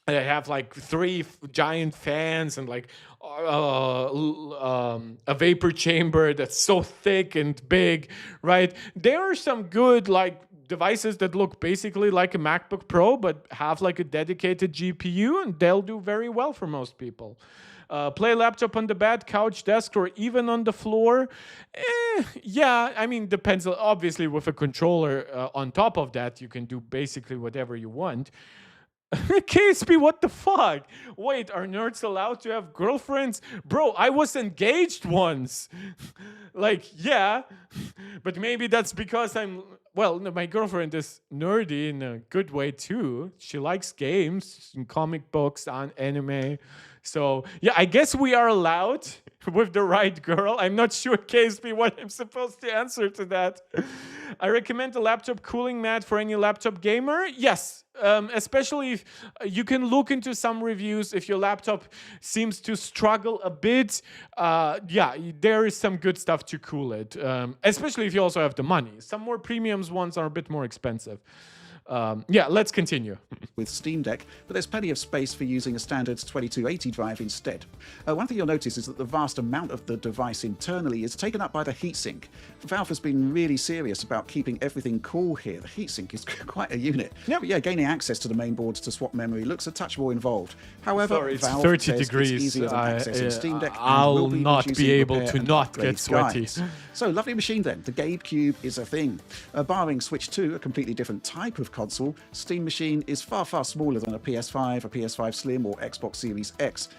A: They have like 3 giant fans and like a vapor chamber that's so thick and big, right? There are some good like devices that look basically like a MacBook Pro but have like a dedicated GPU, and they'll do very well for most people. Play laptop on the bed, couch, desk, or even on the floor? Yeah, I mean, depends. Obviously, with a controller on top of that, you can do basically whatever you want. KSP, what the fuck? Wait, are nerds allowed to have girlfriends? Bro, I was engaged once. Like, yeah, but maybe that's because well, no, my girlfriend is nerdy in a good way too. She likes games and comic books and anime. So, yeah, I guess we are allowed with the right girl. I'm not sure, KSP, what I'm supposed to answer to that. I recommend a laptop cooling mat for any laptop gamer. Yes, especially if you can look into some reviews. If your laptop seems to struggle a bit, yeah, there is some good stuff to cool it, especially if you also have the money. Some more premium ones are a bit more expensive. Yeah, let's continue.
B: With Steam Deck, but there's plenty of space for using a standard 2280 drive instead. One thing you'll notice is that the vast amount of the device internally is taken up by the heatsink. Valve has been really serious about keeping everything cool here. The heatsink is quite a unit.
A: Yep.
B: But yeah, gaining access to the main boards to swap memory looks a touch more involved. However,
A: sorry, it's
B: Valve
A: 30
B: says
A: degrees.
B: It's easier than accessing Steam Deck.
A: I'll not be able to not get sweaty.
B: Guides. So, lovely machine then. The Gabe Cube is a thing. Barring Switch 2, a completely different type of console, Steam Machine is far, far smaller than a PS5, a PS5 Slim, or Xbox Series X.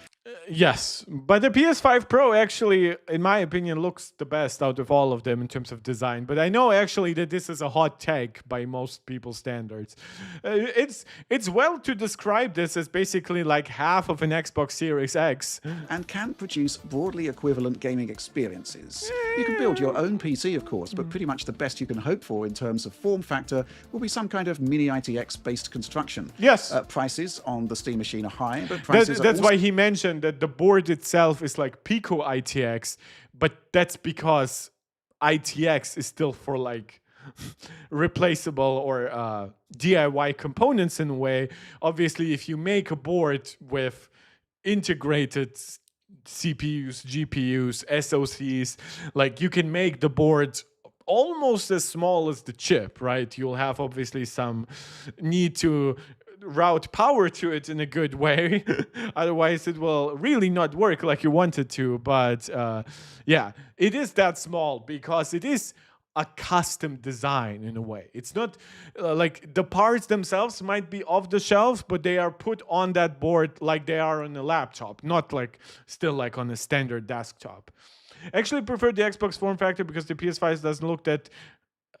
A: Yes, but the PS5 Pro actually, in my opinion, looks the best out of all of them in terms of design. But I know actually that this is a hot take by most people's standards. It's well to describe this as basically like half of an Xbox Series X.
B: And can produce broadly equivalent gaming experiences. You can build your own PC, of course, but pretty much the best you can hope for in terms of form factor will be some kind of mini ITX-based construction.
A: Yes.
B: Prices on the Steam machine are high, but prices
A: that's why he mentioned that the board itself is like Pico ITX, but that's because ITX is still for like replaceable or DIY components in a way. Obviously, if you make a board with integrated CPUs, GPUs, SoCs, like you can make the board almost as small as the chip, right? You'll have obviously some need to route power to it in a good way. Otherwise, it will really not work like you want it to. But yeah, it is that small because it is a custom design in a way. It's not like the parts themselves might be off the shelf, but they are put on that board like they are on a laptop, not like still like on a standard desktop. Actually prefer the Xbox form factor because the PS5 doesn't look that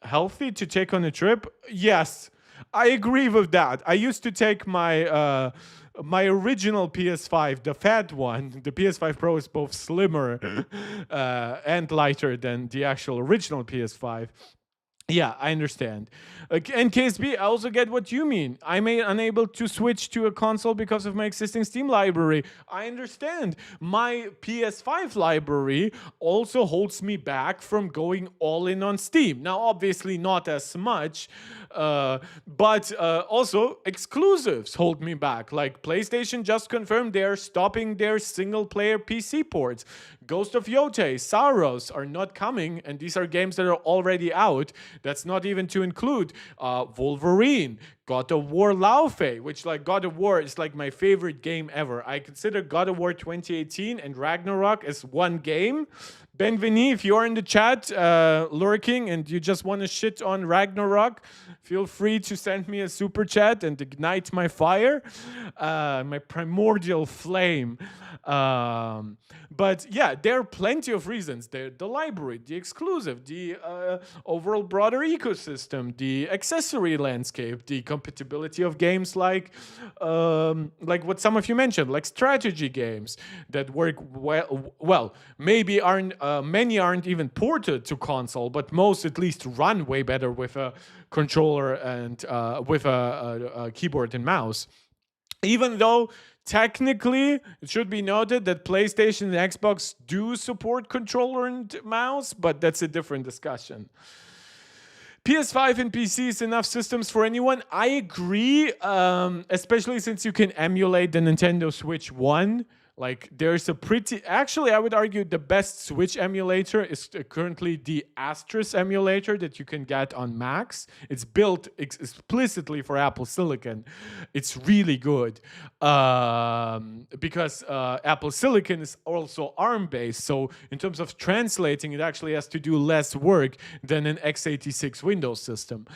A: healthy to take on a trip. Yes, I agree with that. I used to take my my original PS5, the fat one. The PS5 Pro is both slimmer and lighter than the actual original PS5. Yeah, I understand. And KSB, I also get what you mean. I'm unable to switch to a console because of my existing Steam library. I understand. My PS5 library also holds me back from going all in on Steam. Now, obviously not as much, but also exclusives hold me back. Like PlayStation just confirmed they are stopping their single-player PC ports. Ghost of Yotei, Saros are not coming, and these are games that are already out. That's not even to include Wolverine, God of War Laufey, which like God of War is like my favorite game ever. I consider God of War 2018 and Ragnarok as one game. Benveni, if you're in the chat lurking and you just want to shit on Ragnarok, feel free to send me a super chat and ignite my fire, my primordial flame. But yeah, there are plenty of reasons. The library, the exclusive, the overall broader ecosystem, the accessory landscape, the compatibility of games like what some of you mentioned, like strategy games that work well, maybe many aren't even ported to console, but most at least run way better with a controller and with a keyboard and mouse. Even though technically, it should be noted that PlayStation and Xbox do support controller and mouse, but that's a different discussion. PS5 and PC is enough systems for anyone. I agree, especially since you can emulate the Nintendo Switch 1. Like, there's a actually, I would argue the best Switch emulator is currently the Astris emulator that you can get on Macs. It's built explicitly for Apple Silicon. It's really good because Apple Silicon is also ARM-based. So in terms of translating, it actually has to do less work than an x86 Windows system.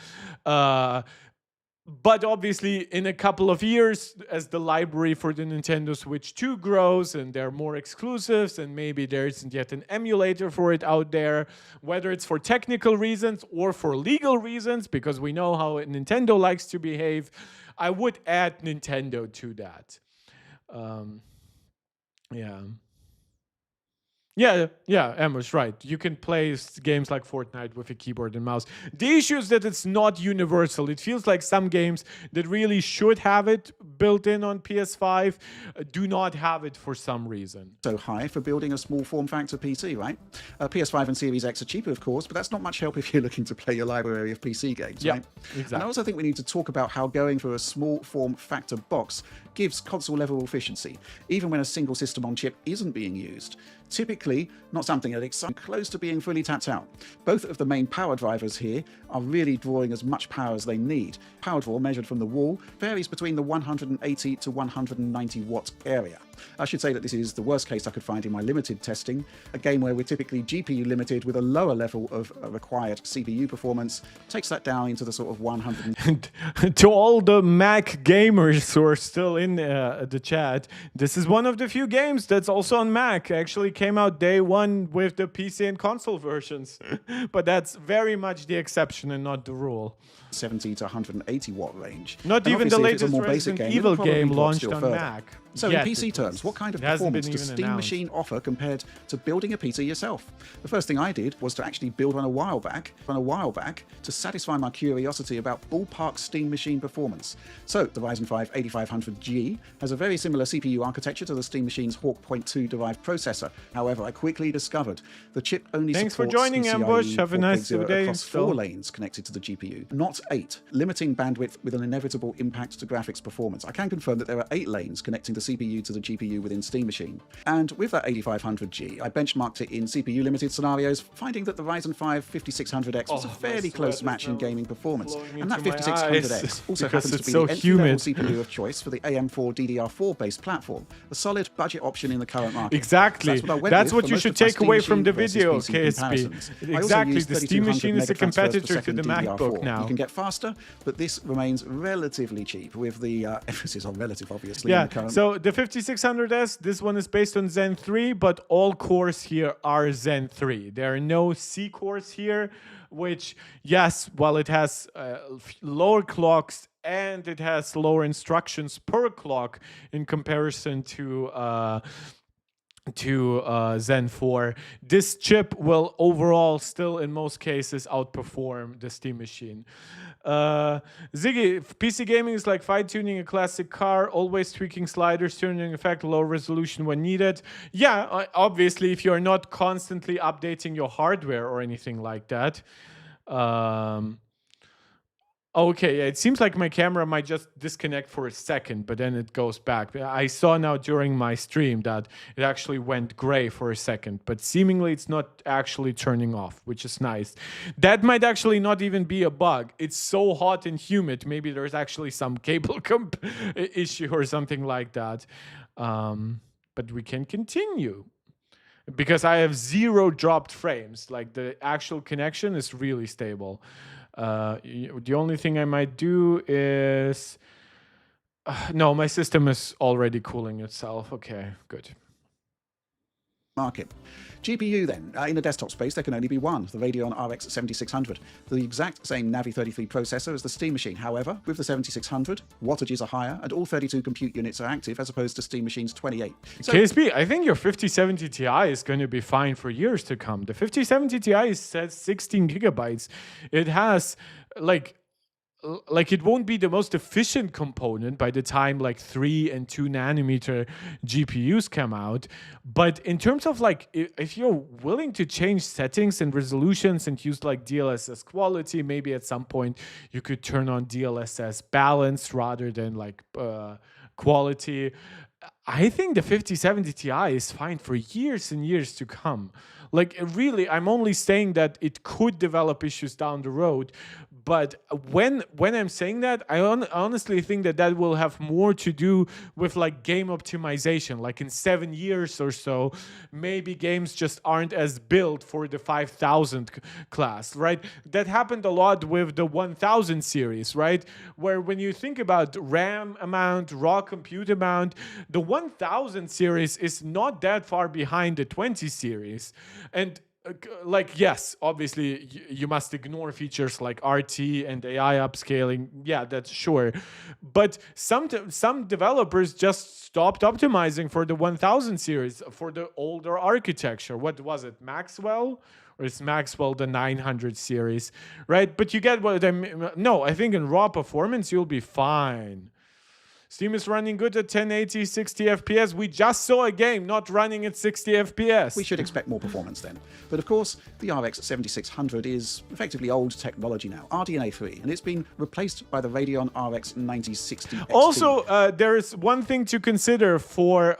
A: But obviously, in a couple of years, as the library for the Nintendo Switch 2 grows and there are more exclusives and maybe there isn't yet an emulator for it out there, whether it's for technical reasons or for legal reasons, because we know how Nintendo likes to behave, I would add Nintendo to that. Yeah. Yeah, Emma's right. You can play games like Fortnite with a keyboard and mouse. The issue is that it's not universal. It feels like some games that really should have it built in on PS5 do not have it for some reason.
B: So high for building a small form factor PC, right? PS5 and Series X are cheaper, of course, but that's not much help if you're looking to play your library of PC games, right?
A: Exactly.
B: And I also think we need to talk about how going for a small form factor box gives console level efficiency, even when a single system on chip isn't being used. Typically, not something that excites, close to being fully tapped out. Both of the main power drivers here are really drawing as much power as they need. Power draw measured from the wall varies between the 180 to 190 watt area. I should say that this is the worst case I could find in my limited testing, a game where we're typically GPU limited with a lower level of required CPU performance, takes that down into the sort of 100.
A: And to all the Mac gamers who are still in the chat, this is one of the few games that's also on Mac. Actually came out day one with the PC and console versions, but that's very much the exception and not the rule.
B: 70 to 180 watt range.
A: Not
B: and
A: even the latest
B: more
A: Resident Evil game launched on Mac.
B: So in PC terms, what kind of performance does Steam Machine offer compared to building a PC yourself? The first thing I did was to actually build one a while back to satisfy my curiosity about ballpark Steam Machine performance. So the Ryzen 5 8500G has a very similar CPU architecture to the Steam Machine's Hawk Point 2 derived processor. However, I quickly discovered the chip only
A: Thanks
B: supports
A: for joining,
B: PCIe
A: Ambush. Have a nice day.
B: across 4 lanes connected to the GPU, not 8, limiting bandwidth with an inevitable impact to graphics performance. I can confirm that there are 8 lanes connecting the CPU to the GPU within Steam Machine. And with that 8500G, I benchmarked it in CPU limited scenarios, finding that the Ryzen 5 5600X was a fairly close match in gaming performance. And that 5600X also happens to be the entry-level CPU of choice for the AM4 DDR4 based platform, a solid budget option in the current market.
A: Exactly. That's what you should take away from the video, KSP. Exactly. The Steam Machine is a competitor to the MacBook now.
B: You can get faster, but this remains relatively cheap, with the emphasis on relative, obviously.
A: Yeah, so the 5600S, this one is based on Zen 3, but all cores here are Zen 3. There are no C cores here, which, yes, while it has lower clocks and it has lower instructions per clock in comparison to Zen 4, this chip will overall still in most cases outperform the Steam Machine. Ziggy, PC gaming is like fine-tuning a classic car, always tweaking sliders, tuning effect, low resolution when needed. Yeah, obviously if you're not constantly updating your hardware or anything like that. Okay, yeah, it seems like my camera might just disconnect for a second, but then it goes back. I saw now during my stream that it actually went gray for a second, but seemingly it's not actually turning off, which is nice. That might actually not even be a bug. It's so hot and humid. Maybe there's actually some cable issue or something like that. But we can continue. Because I have 0 dropped frames. Like the actual connection is really stable. The only thing I might do is... no, my system is already cooling itself. Okay, good.
B: Market. GPU then, in the desktop space there can only be one, the Radeon RX 7600, the exact same Navi 33 processor as the Steam Machine. However, with the 7600, wattages are higher and all 32 compute units are active as opposed to Steam Machine's 28. So,
A: KSP, I think your 5070 Ti is going to be fine for years to come. The 5070 Ti says 16 gigabytes. It has like it won't be the most efficient component by the time like 3 and 2 nanometer GPUs come out, but in terms of like if you're willing to change settings and resolutions and use like DLSS quality, maybe at some point you could turn on DLSS balance rather than like quality. I think the 5070 Ti is fine for years and years to come. Like really, I'm only saying that it could develop issues down the road. But when I'm saying that, I honestly think that will have more to do with like game optimization. Like in 7 years or so, maybe games just aren't as built for the 5000 class, right? That happened a lot with the 1000 series, right? Where when you think about RAM amount, raw compute amount, the 1000 series is not that far behind the 20 series. And like, yes, obviously you must ignore features like RT and AI upscaling. Yeah, that's sure. But some developers just stopped optimizing for the 1000 series, for the older architecture. What was it, Maxwell? Or is Maxwell the 900 series, right? But you get what I mean. No, I think in raw performance, you'll be fine. Steam is running good at 1080, 60 FPS. We just saw a game not running at 60 FPS.
B: We should expect more performance then. But of course, the RX 7600 is effectively old technology now, RDNA 3, and it's been replaced by the Radeon RX 9060 XT.
A: Also, there is one thing to consider for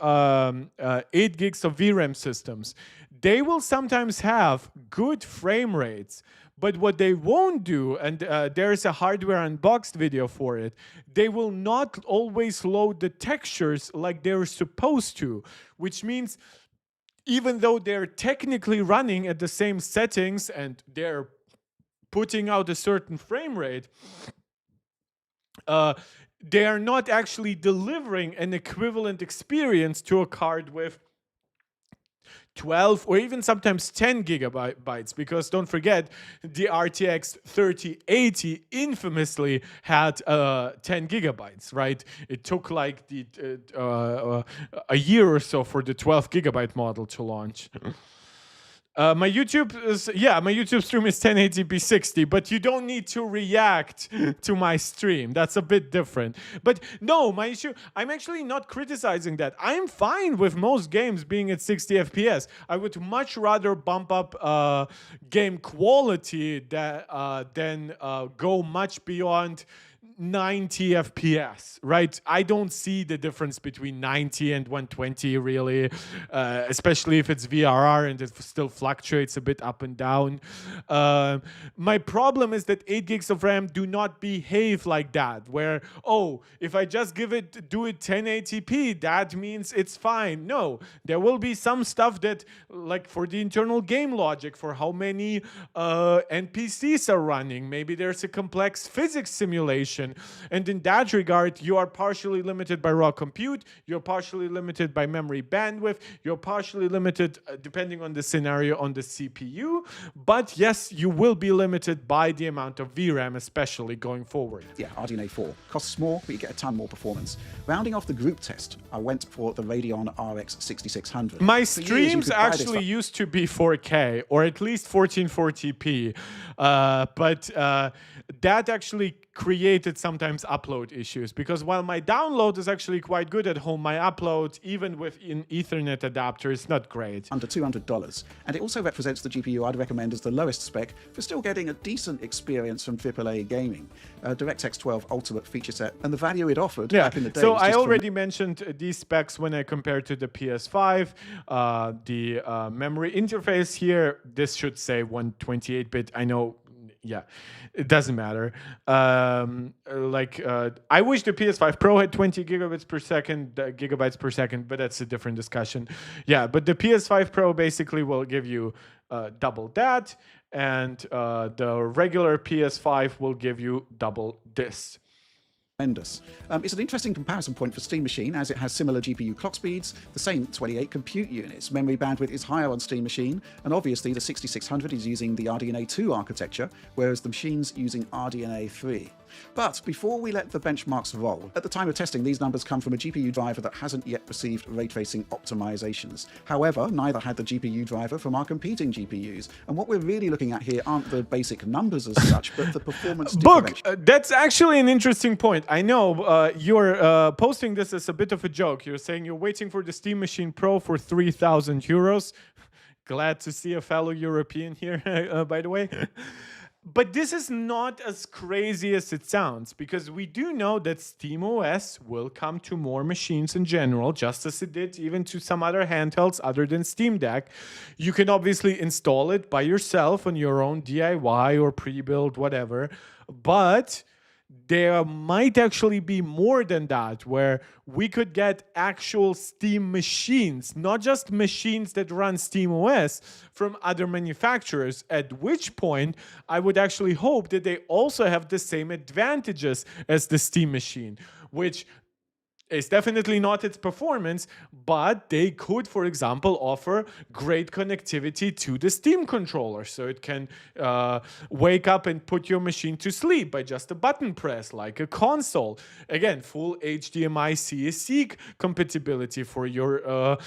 A: 8 gigs of VRAM systems. They will sometimes have good frame rates, But what they won't do, and there's a hardware unboxed video for it, they will not always load the textures like they're supposed to, which means even though they're technically running at the same settings and they're putting out a certain frame rate, they are not actually delivering an equivalent experience to a card with 12 or even sometimes 10 gigabytes, because don't forget, the RTX 3080 infamously had 10 gigabytes, right? It took like a year or so for the 12 gigabyte model to launch. My YouTube stream is 1080p 60, but you don't need to react to my stream. That's a bit different. But no, my issue, I'm actually not criticizing that. I'm fine with most games being at 60 FPS. I would much rather bump up game quality than go much beyond 90 FPS, right? I don't see the difference between 90 and 120 really, especially if it's VRR and it still fluctuates a bit up and down. My problem is that 8 gigs of RAM do not behave like that, where, oh, if I just do it 1080p, that means it's fine. No, there will be some stuff that, like for the internal game logic, for how many NPCs are running, maybe there's a complex physics simulation. And in that regard, you are partially limited by raw compute, you're partially limited by memory bandwidth, you're partially limited, depending on the scenario, on the CPU. But yes, you will be limited by the amount of VRAM, especially going forward.
B: Yeah, RDNA 4. Costs more, but you get a ton more performance. Rounding off the group test, I went for the Radeon RX 6600.
A: My streams actually used to be 4K, or at least 1440p. But that actually created sometimes upload issues, because while my download is actually quite good at home, my upload, even with an Ethernet adapter, is not great.
B: Under $200. And it also represents the GPU I'd recommend as the lowest spec for still getting a decent experience from AAA gaming. DirectX 12 Ultimate feature set, and the value it offered back in the day.
A: So I already mentioned these specs when I compared to the PS5. The memory interface here, this should say 128-bit. I know. Yeah, it doesn't matter. I wish the PS5 Pro had 20 gigabytes per second, but that's a different discussion. Yeah, but the PS5 Pro basically will give you double that, and the regular PS5 will give you double this.
B: It's an interesting comparison point for Steam Machine, as it has similar GPU clock speeds, the same 28 compute units. Memory bandwidth is higher on Steam Machine, and obviously the 6600 is using the RDNA 2 architecture, whereas the machine's using RDNA 3. But before we let the benchmarks roll, at the time of testing, these numbers come from a GPU driver that hasn't yet received ray tracing optimizations. However, neither had the GPU driver from our competing GPUs. And what we're really looking at here aren't the basic numbers as such, but the performance differential.
A: That's actually an interesting point. I know you're posting this as a bit of a joke. You're saying you're waiting for the Steam Machine Pro for 3,000 euros. Glad to see a fellow European here, by the way. But this is not as crazy as it sounds, because we do know that SteamOS will come to more machines in general, just as it did even to some other handhelds other than Steam Deck. You can obviously install it by yourself on your own DIY or pre-build, whatever. But there might actually be more than that, where we could get actual Steam machines, not just machines that run SteamOS from other manufacturers, at which point I would actually hope that they also have the same advantages as the Steam machine, which is definitely not its performance, but they could, for example, offer great connectivity to the Steam controller, so it can wake up and put your machine to sleep by just a button press, like a console. Again, full HDMI CSC compatibility for your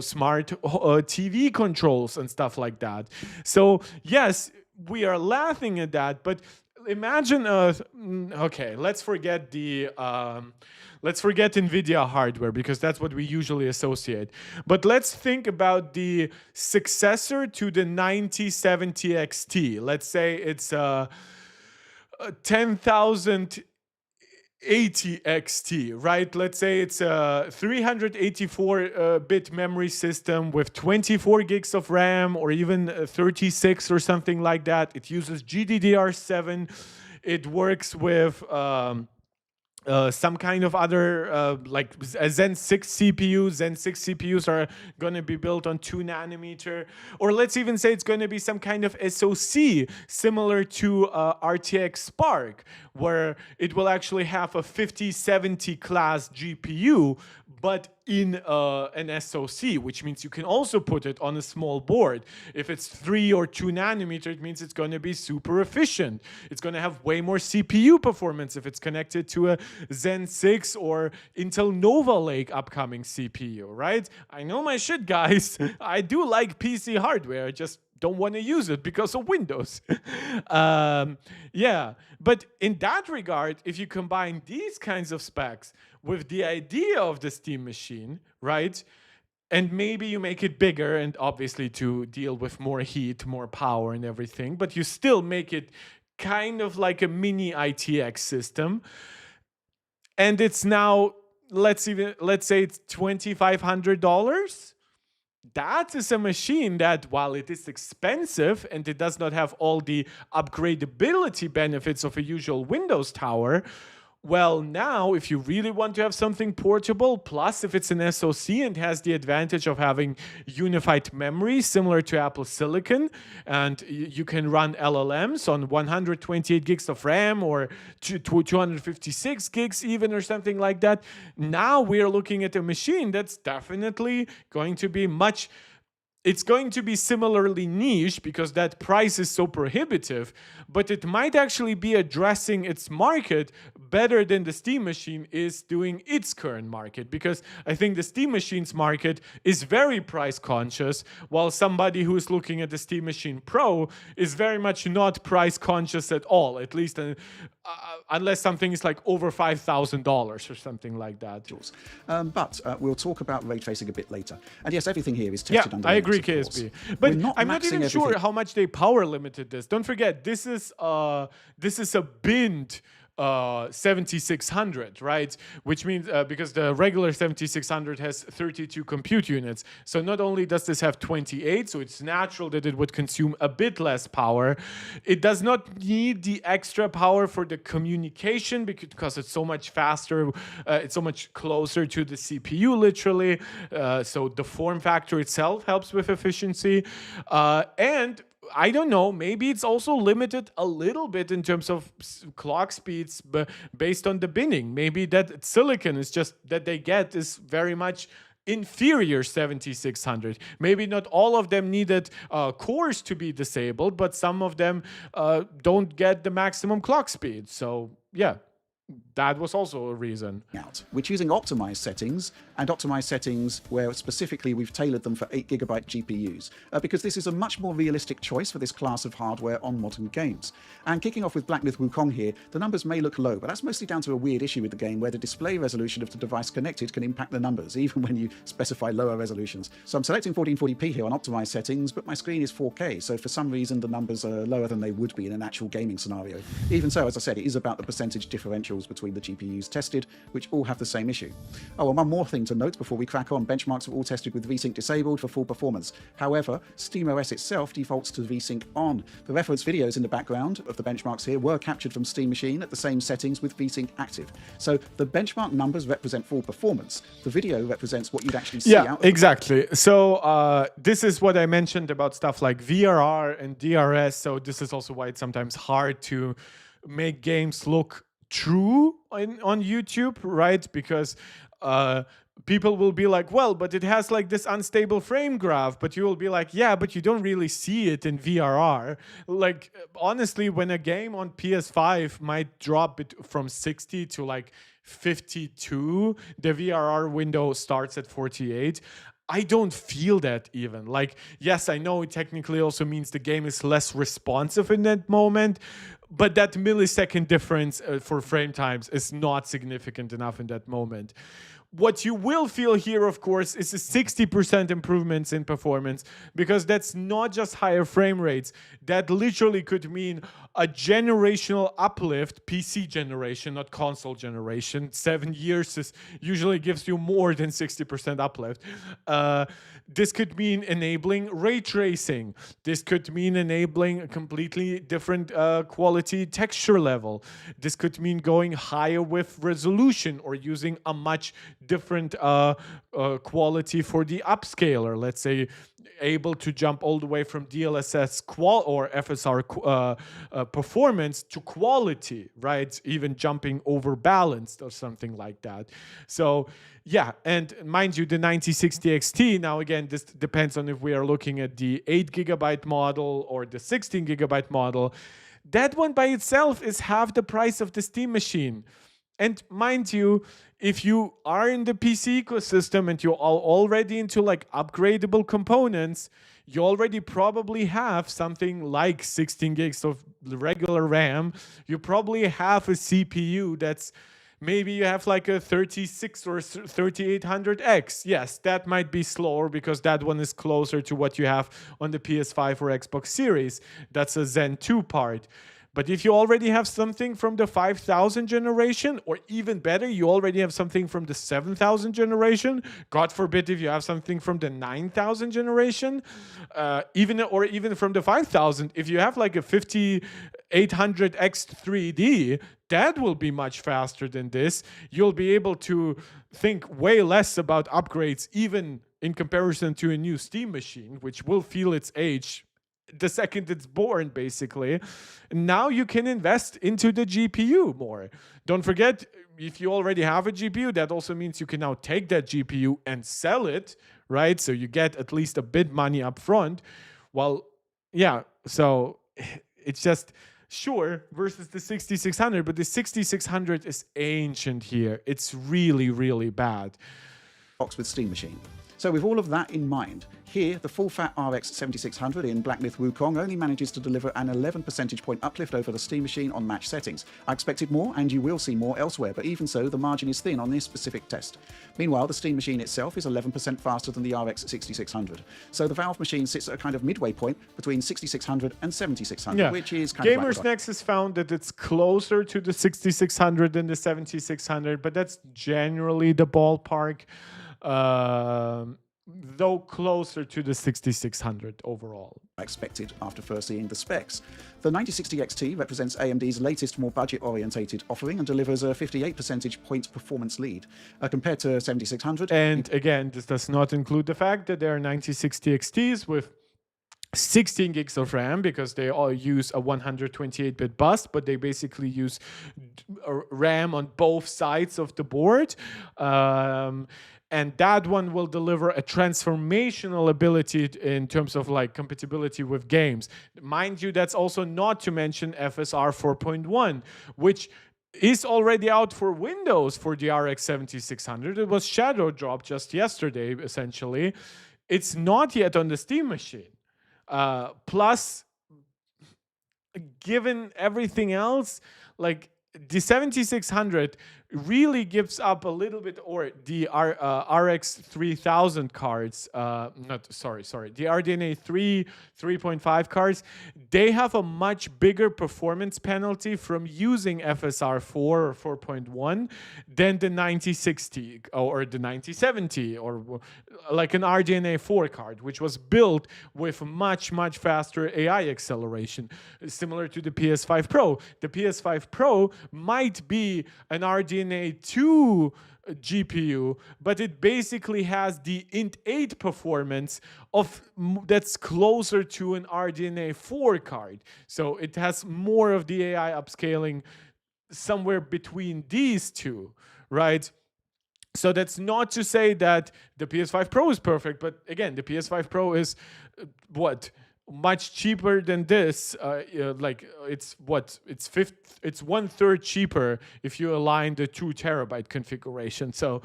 A: smart TV controls and stuff like that. So yes, we are laughing at that, but imagine okay, let's forget NVIDIA hardware, because that's what we usually associate. But let's think about the successor to the 9070 XT. Let's say it's a 10,000 80XT, right? Let's say it's a 384-bit memory system with 24 gigs of RAM or even 36 or something like that. It uses GDDR7. It works with some kind of other like a Zen 6 CPU. Zen 6 CPUs are going to be built on 2 nanometer. Or let's even say it's going to be some kind of SoC similar to RTX Spark, where it will actually have a 5070 class GPU, but in an SoC, which means you can also put it on a small board. If it's 3 or 2 nanometer, it means it's going to be super efficient. It's going to have way more CPU performance if it's connected to a Zen 6 or Intel Nova Lake upcoming CPU, right? I know my shit, guys. I do like PC hardware. I just don't want to use it because of Windows. Yeah, but in that regard, if you combine these kinds of specs with the idea of the Steam machine, right? And maybe you make it bigger and obviously to deal with more heat, more power and everything, but you still make it kind of like a mini ITX system. And it's now, let's say it's $2,500. That is a machine that, while it is expensive and it does not have all the upgradability benefits of a usual Windows tower, well, now, if you really want to have something portable, plus if it's an SoC and has the advantage of having unified memory similar to Apple Silicon, and you can run LLMs on 128 gigs of RAM or 256 gigs even or something like that, now we're looking at a machine that's definitely going to be it's going to be similarly niche because that price is so prohibitive, but it might actually be addressing its market better than the Steam machine is doing its current market, because I think the Steam machine's market is very price conscious, while somebody who is looking at the Steam Machine Pro is very much not price conscious at all, at least unless something is like over $5,000 or something like that.
B: But we'll talk about ray tracing a bit later. And yes, everything here is tested under
A: I agree, KSB. But I'm not even sure how much they power limited this. Don't forget, this is a binned 7600, right? Which means because the regular 7600 has 32 compute units. So not only does this have 28, so it's natural that it would consume a bit less power. It does not need the extra power for the communication because it's so much faster. It's so much closer to the CPU, literally. So the form factor itself helps with efficiency. And I don't know, maybe it's also limited a little bit in terms of clock speeds based on the binning. Maybe that silicon is just that they get is very much inferior 7600. Maybe not all of them needed cores to be disabled, but some of them don't get the maximum clock speed. So yeah, that was also a reason.
B: We're choosing optimized settings, and optimized settings where specifically we've tailored them for 8GB GPUs, because this is a much more realistic choice for this class of hardware on modern games. And kicking off with Black Myth Wukong here, the numbers may look low, but that's mostly down to a weird issue with the game where the display resolution of the device connected can impact the numbers, even when you specify lower resolutions. So I'm selecting 1440p here on optimized settings, but my screen is 4K, so for some reason the numbers are lower than they would be in an actual gaming scenario. Even so, as I said, it is about the percentage differentials between the GPUs tested, which all have the same issue. Oh, and one more thing to note before we crack on, benchmarks were all tested with VSync disabled for full performance. However, SteamOS itself defaults to VSync on. The reference videos in the background of the benchmarks here were captured from Steam Machine at the same settings with VSync active. So the benchmark numbers represent full performance. The video represents what you'd actually see out of
A: exactly. So this is what I mentioned about stuff like VRR and DRS. So this is also why it's sometimes hard to make games look true on YouTube, right? Because people will be like, well, but it has like this unstable frame graph, but you will be like, yeah, but you don't really see it in VRR. Like, honestly, when a game on PS5 might drop it from 60 to like 52, the VRR window starts at 48. I don't feel that even. Like, yes, I know it technically also means the game is less responsive in that moment, but that millisecond difference for frame times is not significant enough in that moment. What you will feel here, of course, is a 60% improvements in performance, because that's not just higher frame rates. That literally could mean a generational uplift, PC generation, not console generation. 7 years usually gives you more than 60% uplift. This could mean enabling ray tracing. This could mean enabling a completely different quality texture level. This could mean going higher with resolution or using a much different quality for the upscaler. Let's say able to jump all the way from DLSS or FSR performance to quality, right? Even jumping over balanced or something like that. So yeah, and mind you, the 9060 XT, now again, this depends on if we are looking at the 8GB model or the 16GB model. That one by itself is half the price of the Steam machine. And mind you, if you are in the PC ecosystem and you're already into like upgradable components, you already probably have something like 16 gigs of regular RAM. You probably have a CPU that's maybe you have like a 36 or 3800X. Yes, that might be slower because that one is closer to what you have on the PS5 or Xbox Series. That's a Zen 2 part. But if you already have something from the 5000 generation, or even better, you already have something from the 7000 generation, God forbid if you have something from the 9000 generation, even from the 5000, if you have like a 5800X3D, that will be much faster than this. You'll be able to think way less about upgrades, even in comparison to a new Steam machine, which will feel its age the second it's born, basically. Now you can invest into the GPU more. Don't forget, if you already have a GPU, that also means you can now take that GPU and sell it, right? So you get at least a bit money up front. Well, yeah, so it's just, sure, versus the 6600, but the 6600 is ancient here. It's really, really bad.
B: Box with Steam machine. So with all of that in mind, here the full-fat RX 7600 in Blackmyth Wukong only manages to deliver an 11 percentage point uplift over the Steam machine on match settings. I expected more, and you will see more elsewhere, but even so, the margin is thin on this specific test. Meanwhile, the Steam machine itself is 11% faster than the RX 6600. So the Valve machine sits at a kind of midway point between 6600 and 7600, which is kind of
A: Gamers Nexus found that it's closer to the 6600 than the 7600, but that's generally the ballpark. Though closer to the 6600 overall.
B: Expected after first seeing the specs. The 9060 XT represents AMD's latest, more budget-orientated offering and delivers a 58 percentage point performance lead compared to 7600.
A: And again, this does not include the fact that there are 9060 XTs with 16 gigs of RAM, because they all use a 128-bit bus, but they basically use RAM on both sides of the board. And that one will deliver a transformational ability in terms of like compatibility with games. Mind you, that's also not to mention FSR 4.1, which is already out for Windows for the RX 7600. It was shadow dropped just yesterday, essentially. It's not yet on the Steam machine. Plus, given everything else, like the 7600 really gives up a little bit, or the RX 3000 cards, the RDNA 3.5 cards, they have a much bigger performance penalty from using FSR 4 or 4.1 than the 9060 or the 9070 or like an RDNA 4 card, which was built with much, much faster AI acceleration, similar to the PS5 Pro. The PS5 Pro might be an RDNA 2 GPU, but it basically has the int 8 performance that's closer to an RDNA 4 card. So it has more of the AI upscaling somewhere between these two, right? So that's not to say that the PS5 Pro is perfect, but again, the PS5 Pro is much cheaper than this. It's 1/3 cheaper if you align the 2 terabyte configuration. So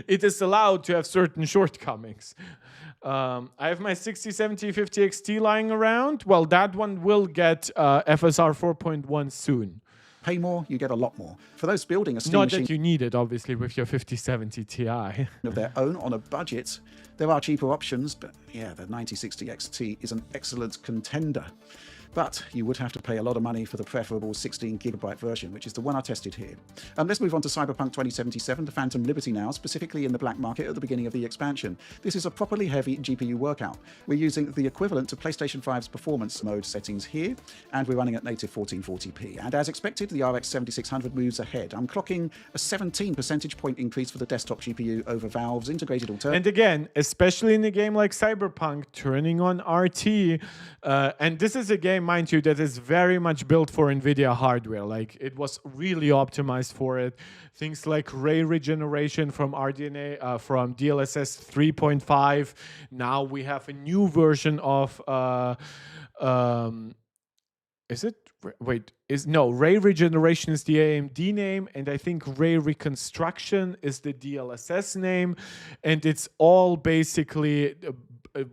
A: it is allowed to have certain shortcomings. I have my 607050 XT lying around. Well, that one will get FSR 4.1 soon.
B: Pay more, you get a lot more. For those building a Steam
A: Not
B: machine
A: that you need it, obviously, with your 5070 Ti.
B: of their own on a budget, there are cheaper options, but yeah, the 9060 XT is an excellent contender. But you would have to pay a lot of money for the preferable 16GB version, which is the one I tested here. Let's move on to Cyberpunk 2077, the Phantom Liberty now, specifically in the black market at the beginning of the expansion. This is a properly heavy GPU workout. We're using the equivalent to PlayStation 5's performance mode settings here, and we're running at native 1440p. And as expected, the RX 7600 moves ahead. I'm clocking a 17 percentage point increase for the desktop GPU over Valve's integrated alternative.
A: And again, especially in a game like Cyberpunk, turning on RT, and this is a game, mind you, that is very much built for NVIDIA hardware. Like, it was really optimized for it. Things like ray regeneration from RDNA, from DLSS 3.5. Now we have a new version of, is it? Wait, ray regeneration is the AMD name, and I think ray reconstruction is the DLSS name, and it's all basically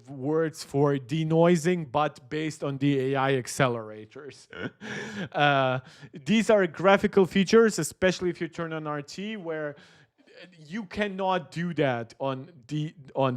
A: words for denoising, but based on the AI accelerators. These are graphical features, especially if you turn on RT, where you cannot do that on the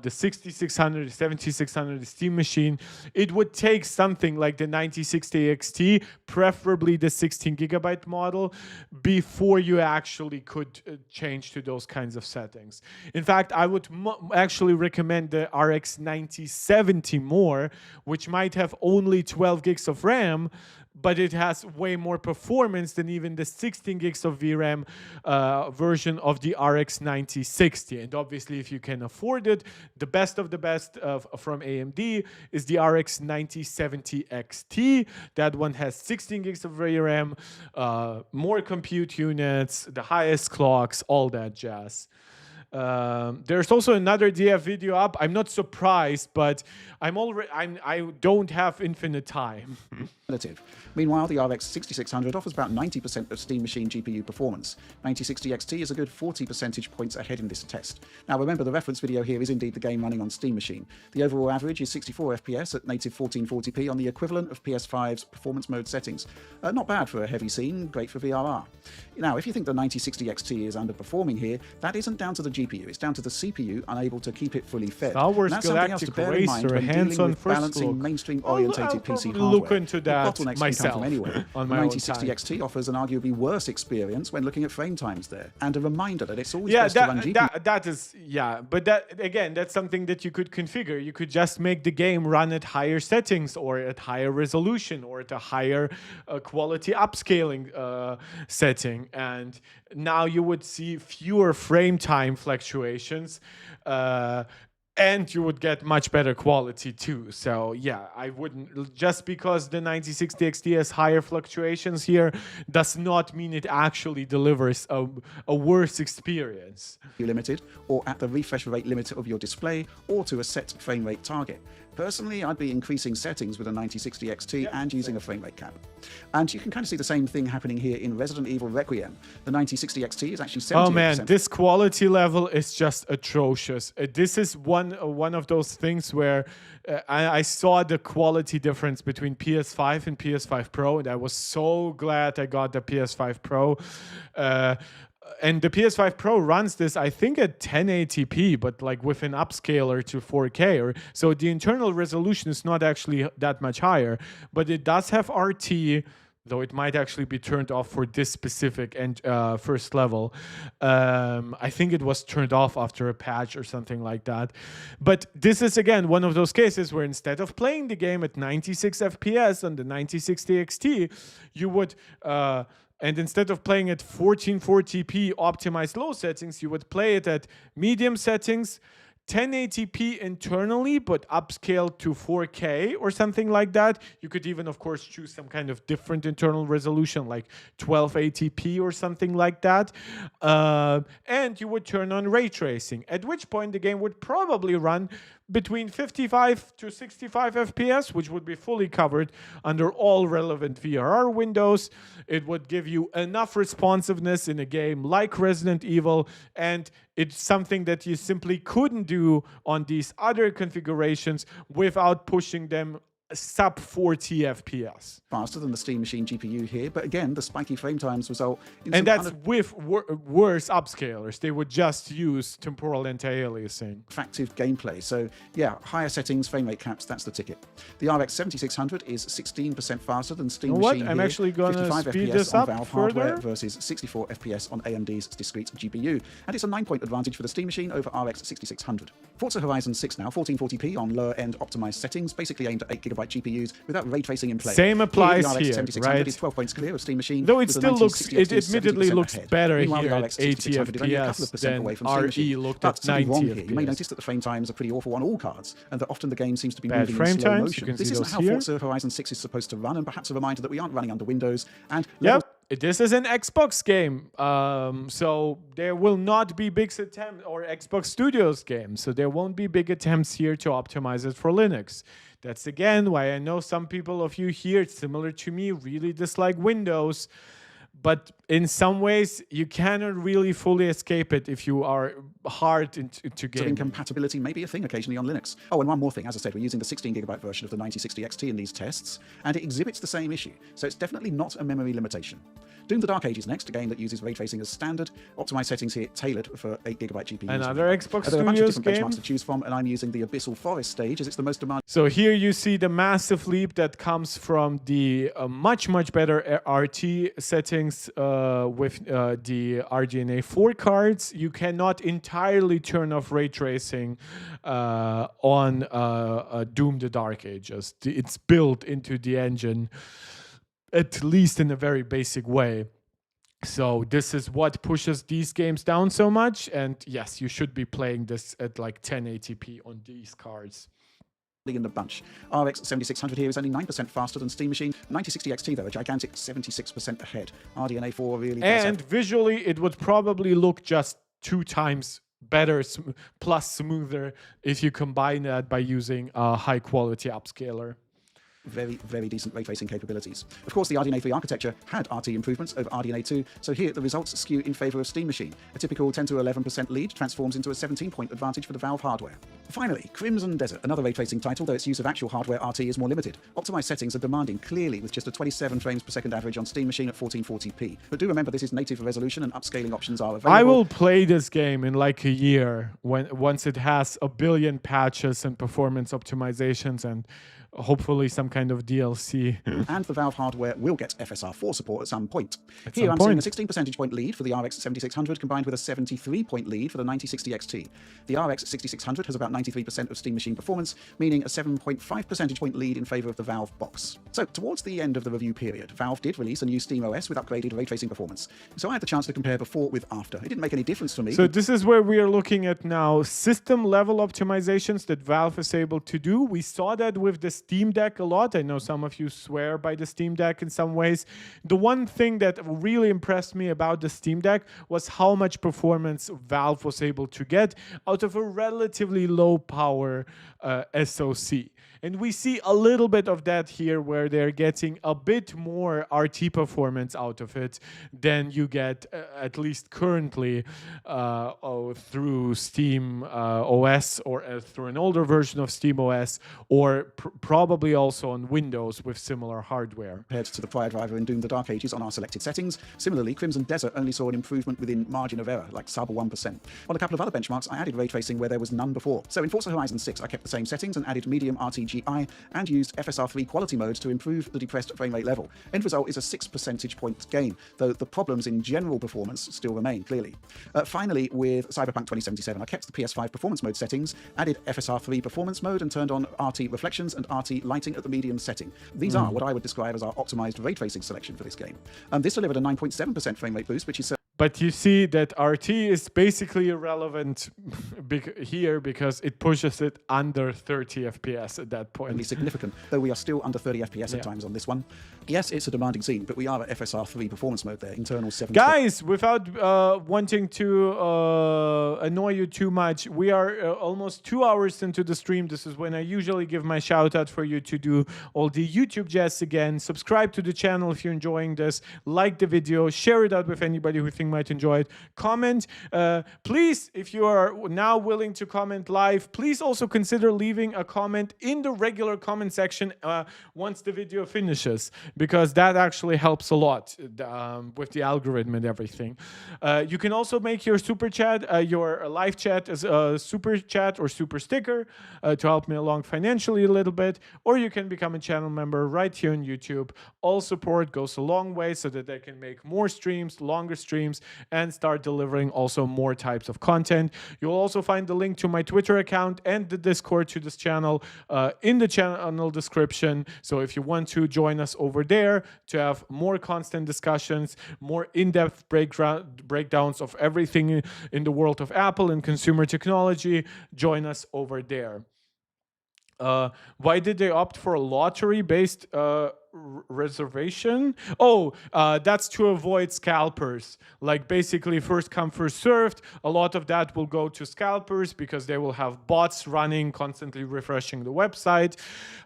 A: 6600, 7600 Steam machine. It would take something like the 9060 XT, preferably the 16GB model, before you actually could change to those kinds of settings. In fact, I would actually recommend the RX 9070 more, which might have only 12 gigs of RAM, but it has way more performance than even the 16 gigs of VRAM version of the RX 9060. And obviously, if you can afford it, the best of the best from AMD is the RX 9070 XT. That one has 16 gigs of VRAM, more compute units, the highest clocks, all that jazz. There's also another DF video up. I'm not surprised, but I don't have infinite time.
B: Meanwhile, the RX 6600 offers about 90% of Steam Machine GPU performance. 9060 XT is a good 40 percentage points ahead in this test. Now remember, the reference video here is indeed the game running on Steam Machine. The overall average is 64 FPS at native 1440p on the equivalent of PS5's performance mode settings. Not bad for a heavy scene, great for VRR. Now, if you think the 9060 XT is underperforming here, that isn't down to the GPU, it's down to the CPU unable to keep it fully fed.
A: Star Wars
B: that's something else to bear in mind when dealing with balancing mainstream-orientated PC hardware.
A: Look into that myself
B: from anywhere.
A: on
B: the
A: my
B: 9060 XT offers an arguably worse experience when looking at frame times there. And a reminder that it's always best to run GPU.
A: But that, again, that's something that you could configure. You could just make the game run at higher settings or at higher resolution or at a higher quality upscaling setting. And now you would see fewer frame time fluctuations. And you would get much better quality too. So yeah, I wouldn't, just because the 9060 XT has higher fluctuations here does not mean it actually delivers a worse experience.
B: Limited, or at the refresh rate limit of your display, or to a set frame rate target. Personally, I'd be increasing settings with a 9060 XT and using a frame rate cap. And you can kind of see the same thing happening here in Resident Evil Requiem. The 9060 XT is actually 70%.
A: Oh man, this quality level is just atrocious. This is one of those things where I saw the quality difference between PS5 and PS5 Pro, and I was so glad I got the PS5 Pro. And the PS5 Pro runs this, I think, at 1080p, but like with an upscaler to 4K. So the internal resolution is not actually that much higher, but it does have RT, though it might actually be turned off for this specific first level. I think it was turned off after a patch or something like that. But this is, again, one of those cases where instead of playing the game at 96 FPS on the 9060 XT, you would... and instead of playing at 1440p optimized low settings, you would play it at medium settings, 1080p internally, but upscaled to 4K or something like that. You could even, of course, choose some kind of different internal resolution, like 1280p or something like that. And you would turn on ray tracing, at which point the game would probably run between 55 to 65 FPS, which would be fully covered under all relevant VRR windows. It would give you enough responsiveness in a game like Resident Evil, and it's something that you simply couldn't do on these other configurations without pushing them sub 40 FPS.
B: Faster than the Steam Machine GPU here, but again, the spiky frame times result in
A: and that's with worse upscalers. They would just use temporal anti-aliasing.
B: Effective gameplay. So yeah, higher settings, frame rate caps, that's the ticket. The RX 7600 is 16% faster than Steam Machine
A: I'm
B: here.
A: actually going to
B: 55
A: speed
B: FPS
A: this
B: on
A: up
B: Valve
A: further.
B: hardware versus 64 FPS on AMD's discrete GPU. And it's a 9-point advantage for the Steam Machine over RX 6600. Forza Horizon 6 now, 1440p on lower-end optimized settings, basically aimed at 8GB GPUs without ray tracing in play.
A: Same applies
B: the RX
A: here,
B: 7600
A: right?
B: is 12 points clear of Steam Machine.
A: Though it still looks, it
B: 1960
A: admittedly
B: 70%
A: looks
B: ahead.
A: better
B: Meanwhile,
A: here
B: the
A: at
B: RX
A: 80
B: 6600 is only a couple of
A: FPS
B: percent
A: than
B: away from Steam
A: RE
B: Machine.
A: looked
B: But
A: at
B: something
A: 90
B: wrong here. You may
A: FPS.
B: notice that the frame times are pretty awful on all cards, and that often the game seems to be
A: Bad
B: moving
A: frame
B: in slow
A: times,
B: motion.
A: you can
B: This
A: see
B: isn't
A: those
B: how
A: here.
B: Forza Horizon 6 is supposed to run, and perhaps a reminder that we aren't running under Windows. And
A: Yep, this is an Xbox game, so there will not be big attempts, or Xbox Studios game, so there won't be big attempts here to optimize it for Linux. That's again why I know some people of you here, similar to me, really dislike Windows. But in some ways, you cannot really fully escape it if you are hard into gaming.
B: Incompatibility may be a thing occasionally on Linux. Oh, and one more thing. As I said, we're using the 16GB version of the 9060 XT in these tests, and it exhibits the same issue. So it's definitely not a memory limitation. Doom the Dark Ages next, a game that uses ray tracing as standard. Optimized settings here tailored for 8GB GPUs.
A: Another Xbox
B: There are a bunch of
A: Studios
B: different
A: game.
B: benchmarks to choose from, and I'm using the Abyssal Forest stage as it's the most demanding.
A: So here you see the massive leap that comes from the much better RT settings with the RDNA 4 cards. You cannot entirely turn off ray tracing on Doom the Dark Ages. It's built into the engine, at least in a very basic way. So this is what pushes these games down so much. And yes, you should be playing this at like 1080p on these cards.
B: In the bunch. RX 7600 here is only 9% faster than Steam Machine. 9060 XT though, a gigantic 76% ahead. RDNA 4 really does
A: And
B: have
A: visually, it would probably look just 2 times better plus smoother if you combine that by using a high quality upscaler.
B: very decent ray tracing capabilities. Of course, the RDNA 3 architecture had RT improvements over RDNA 2, so here the results skew in favor of Steam Machine. A typical 10 to 11% lead transforms into a 17-point advantage for the Valve hardware. Finally, Crimson Desert, another ray tracing title, though its use of actual hardware RT is more limited. Optimized settings are demanding clearly with just a 27 frames per second average on Steam Machine at 1440p. But do remember this is native resolution and upscaling options are available.
A: I will play this game in like a year once it has a billion patches and performance optimizations and hopefully some kind of DLC.
B: And the Valve hardware will get FSR4 support at some point.
A: At
B: Here
A: some
B: I'm
A: point.
B: seeing a 16 percentage point lead for the RX 7600 combined with a 73-point lead for the 9060 XT. The RX 6600 has about 93% of Steam Machine performance, meaning a 7.5 percentage point lead in favor of the Valve box. So towards the end of the review period, Valve did release a new Steam OS with upgraded ray tracing performance. So I had the chance to compare before with after. It didn't make any difference for me.
A: So this is where we are looking at now system level optimizations that Valve is able to do. We saw that with the Steam Deck a lot. I know some of you swear by the Steam Deck in some ways. The one thing that really impressed me about the Steam Deck was how much performance Valve was able to get out of a relatively low power SoC. And we see a little bit of that here where they're getting a bit more RT performance out of it than you get, at least currently, through Steam OS or through an older version of Steam OS, or probably also on Windows with similar hardware.
B: Compared to the prior driver in Doom the Dark Ages on our selected settings. Similarly, Crimson Desert only saw an improvement within margin of error, like sub 1%. On a couple of other benchmarks, I added ray tracing where there was none before. So in Forza Horizon 6, I kept the same settings and added medium RTGI and used FSR3 quality mode to improve the depressed frame rate level. End result is a 6 percentage point gain, though the problems in general performance still remain, clearly. Finally, with Cyberpunk 2077, I kept the PS5 performance mode settings, added FSR3 performance mode, and turned on RT reflections and RT lighting at the medium setting. These are what I would describe as our optimized ray tracing selection for this game. This delivered a 9.7% frame rate boost, which is
A: But you see that RT is basically irrelevant here because it pushes it under 30 FPS at that point.
B: significant, though we are still under 30 FPS at times on this one. Yes, it's a demanding scene, but we are at FSR3 performance mode there, internal 7.
A: Guys, without wanting to annoy you too much, we are almost 2 hours into the stream. This is when I usually give my shout out for you to do all the YouTube jazz again. Subscribe to the channel if you're enjoying this. Like the video. Share it out with anybody who thinks might enjoy it. Comment. Please, if you are now willing to comment live, please also consider leaving a comment in the regular comment section once the video finishes, because that actually helps a lot with the algorithm and everything. You can also make your super chat, your live chat as a super chat or super sticker to help me along financially a little bit, or you can become a channel member right here on YouTube. All support goes a long way so that I can make more streams, longer streams, and start delivering also more types of content. You'll also find the link to my Twitter account and the Discord to this channel in the channel description. So if you want to join us over there to have more constant discussions, more in-depth breakdowns of everything in the world of Apple and consumer technology, join us over there. Why did they opt for a lottery-based reservation? That's to avoid scalpers. Like basically first come, first served. A lot of that will go to scalpers because they will have bots running, constantly refreshing the website.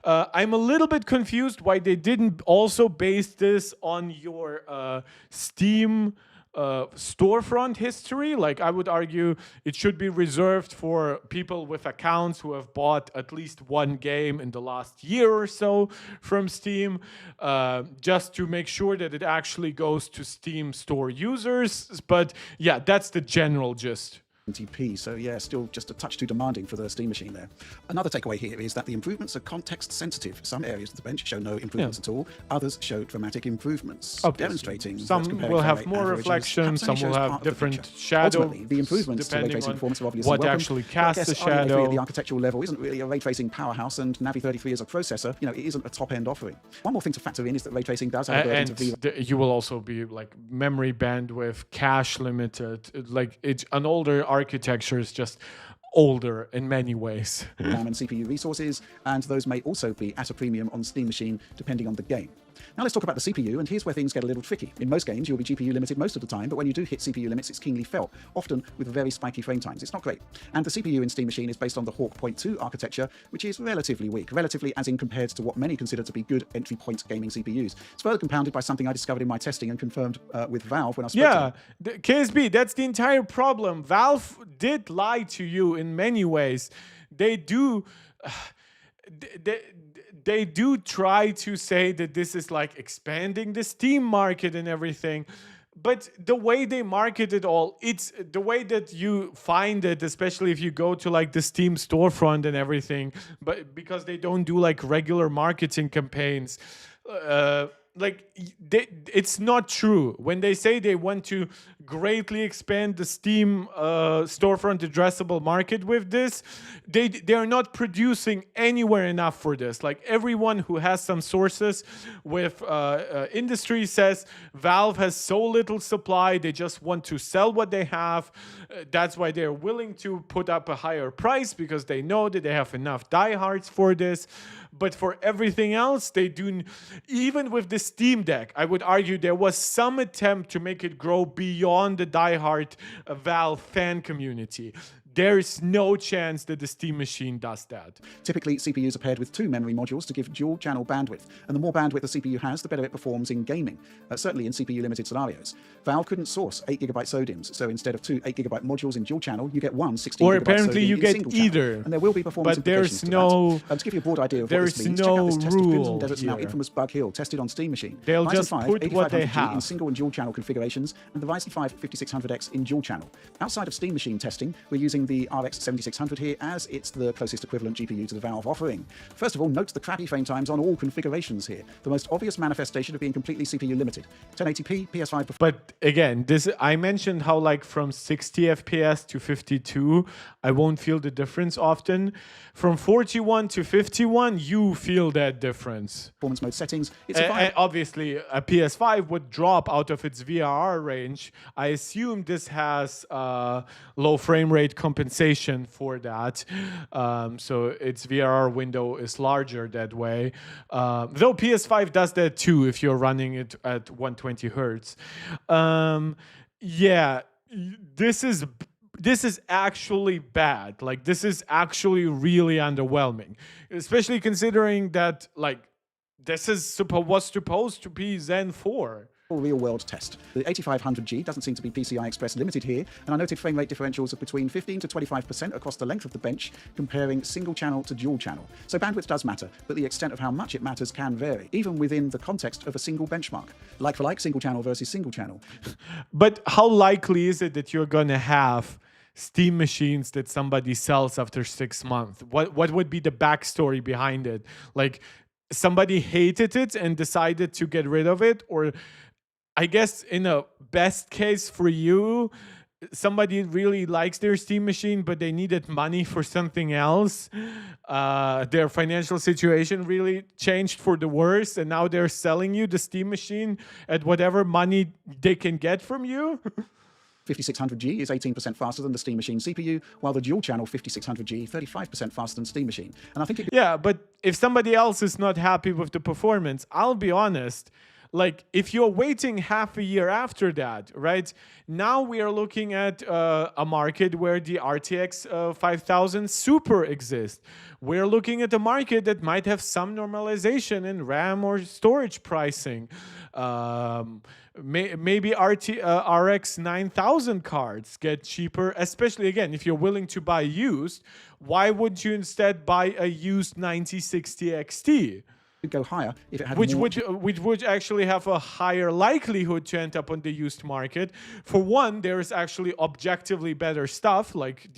A: I'm a little bit confused why they didn't also base this on your Steam storefront history. Like, I would argue it should be reserved for people with accounts who have bought at least one game in the last year or so from Steam, just to make sure that it actually goes to Steam store users. But yeah, that's the general gist.
B: So yeah, still just a touch too demanding for the Steam Machine there. Another takeaway here is that the improvements are context sensitive. Some areas of the bench show no improvements at all. Others show dramatic improvements, demonstrating
A: some will have more reflection, some will have different shadow.
B: Ultimately, the improvements to ray tracing performance are obviously
A: what
B: welcome.
A: actually casts the
B: RDNA3
A: shadow.
B: at the architectural level isn't really a ray tracing powerhouse, and Navi 33 as a processor, it isn't a top-end offering. One more thing to factor in is that ray tracing does have a burden to
A: you will also be like memory bandwidth, cache limited. Like, it's an older architecture is just older in many ways.
B: RAM and CPU resources, and those may also be at a premium on Steam Machine depending on the game. Now let's talk about the CPU, and here's where things get a little tricky. In most games, you'll be GPU limited most of the time, but when you do hit CPU limits, it's keenly felt, often with very spiky frame times. It's not great. And the CPU in Steam Machine is based on the Hawk Point 2 architecture, which is relatively weak, relatively as in compared to what many consider to be good entry point gaming CPUs. It's further compounded by something I discovered in my testing and confirmed with Valve when I spoke to them.
A: KSB, that's the entire problem. Valve did lie to you in many ways. They do... They do try to say that this is like expanding the Steam market and everything, but the way they market it all, it's the way that you find it, especially if you go to like the Steam storefront and everything, but because they don't do like regular marketing campaigns, it's not true. When they say they want to greatly expand the Steam storefront addressable market with this, they are not producing anywhere enough for this. Like, everyone who has some sources with industry says Valve has so little supply, they just want to sell what they have. That's why they're willing to put up a higher price, because they know that they have enough diehards for this. But for everything else, they do. Even with the Steam Deck, I would argue there was some attempt to make it grow beyond the diehard Valve fan community. There is no chance that the Steam Machine does that.
B: Typically, CPUs are paired with 2 memory modules to give dual-channel bandwidth, and the more bandwidth the CPU has, the better it performs in gaming, certainly in CPU-limited scenarios. Valve couldn't source 8GB SODIMMs, so instead of 2 8GB modules in dual channel, you get one 16GB
A: or apparently
B: SODIMM
A: you get
B: single
A: either.
B: Channel. And there will be performance
A: there's
B: implications to
A: no,
B: that. To give you a broad idea of what
A: there's
B: this means,
A: no
B: check out this test of
A: rule
B: Desert's
A: here.
B: now infamous Bug Hill, tested on Steam Machine.
A: They'll
B: Ryzen
A: just
B: 5
A: put what they
B: 8500G
A: have
B: in single and dual channel configurations, and the Ryzen 5 5600X in dual channel. Outside of Steam Machine testing, we're using the RX 7600 here, as it's the closest equivalent GPU to the Valve offering. First of all, note the crappy frame times on all configurations here. The most obvious manifestation of being completely CPU limited. 1080p, PS5...
A: But again, I mentioned how like from 60 FPS to 52, I won't feel the difference often. From 41 to 51, you feel that difference.
B: Performance mode settings.
A: And obviously, a PS5 would drop out of its VRR range. I assume this has low frame rate compensation for that. So its VRR window is larger that way. Though PS5 does that too if you're running it at 120 hertz. Yeah, this is actually bad. Like, this is actually really underwhelming, especially considering that like this was supposed to be Zen 4.
B: real-world test. The 8500G doesn't seem to be PCI Express limited here, and I noted frame rate differentials of between 15 to 25% across the length of the bench, comparing single channel to dual channel. So bandwidth does matter, but the extent of how much it matters can vary, even within the context of a single benchmark. Like for like, single channel versus single channel.
A: But how likely is it that you're going to have Steam machines that somebody sells after 6 months? What would be the backstory behind it? Like, somebody hated it and decided to get rid of it? Or I guess in a best case for you, somebody really likes their Steam machine, but they needed money for something else. Their financial situation really changed for the worse, and now they're selling you the Steam machine at whatever money they can get from you.
B: 5600G is 18% faster than the Steam Machine CPU, while the dual-channel 5600G 35% faster than Steam Machine. And I think
A: yeah, but if somebody else is not happy with the performance, I'll be honest, like if you're waiting half a year after that, right? Now we are looking at a market where the RTX 5000 Super exists. We're looking at a market that might have some normalization in RAM or storage pricing. Maybe RX 9000 cards get cheaper, especially again, if you're willing to buy used. Why would you instead buy a used 9060 XT?
B: Go higher if it had
A: which would actually have a higher likelihood to end up on the used market. For one, there is actually objectively better stuff, like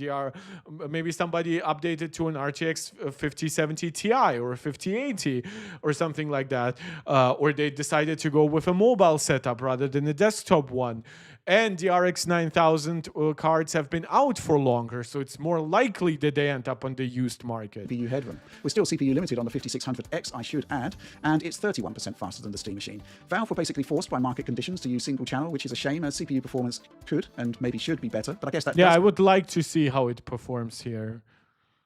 A: maybe somebody updated to an RTX 5070 Ti or a 5080 or something like that, or they decided to go with a mobile setup rather than a desktop one. And the RX 9000 cards have been out for longer, so it's more likely that they end up on the used market.
B: CPU headroom. We're still CPU limited on the 5600X, I should add, and it's 31% faster than the Steam Machine. Valve were basically forced by market conditions to use single channel, which is a shame, as CPU performance could and maybe should be better, but I guess that
A: I would like to see how it performs here.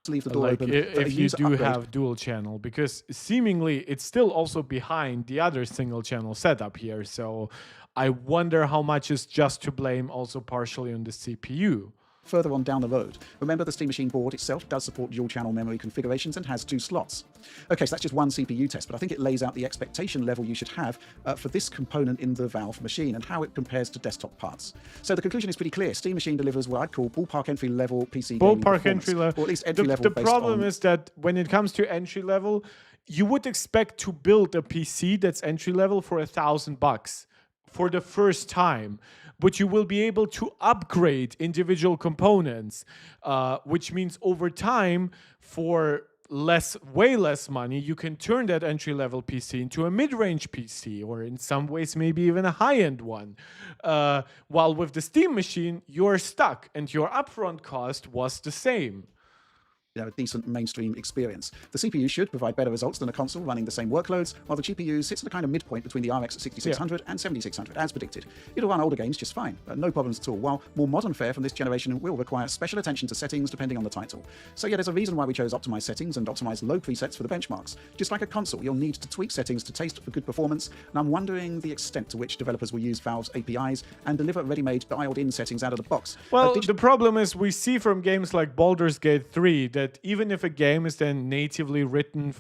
B: Leave the door open
A: if you do have dual channel, because seemingly it's still also behind the other single channel setup here, so I wonder how much is just to blame also partially on the CPU.
B: Further on down the road, remember the Steam Machine board itself does support dual-channel memory configurations and has 2 slots. Okay, so that's just one CPU test, but I think it lays out the expectation level you should have for this component in the Valve machine and how it compares to desktop parts. So the conclusion is pretty clear. Steam Machine delivers what I'd call ballpark entry-level PC gaming performance. Ballpark entry-level. Or at least entry-level.
A: The problem is that when it comes to entry-level, you would expect to build a PC that's entry-level for $1,000 for the first time. But you will be able to upgrade individual components, which means over time, for way less money, you can turn that entry-level PC into a mid-range PC, or in some ways, maybe even a high-end one. While with the Steam Machine, you're stuck, and your upfront cost was the same.
B: A decent mainstream experience. The CPU should provide better results than a console running the same workloads, while the GPU sits at a kind of midpoint between the RX 6600 and 7600, as predicted. It'll run older games just fine, no problems at all, while more modern fare from this generation will require special attention to settings depending on the title. So yeah, there's a reason why we chose optimized settings and optimized low presets for the benchmarks. Just like a console, you'll need to tweak settings to taste for good performance, and I'm wondering the extent to which developers will use Valve's APIs and deliver ready-made dialed-in settings out of the box.
A: Well, the problem is we see from games like Baldur's Gate 3 that even if a game is then natively rewritten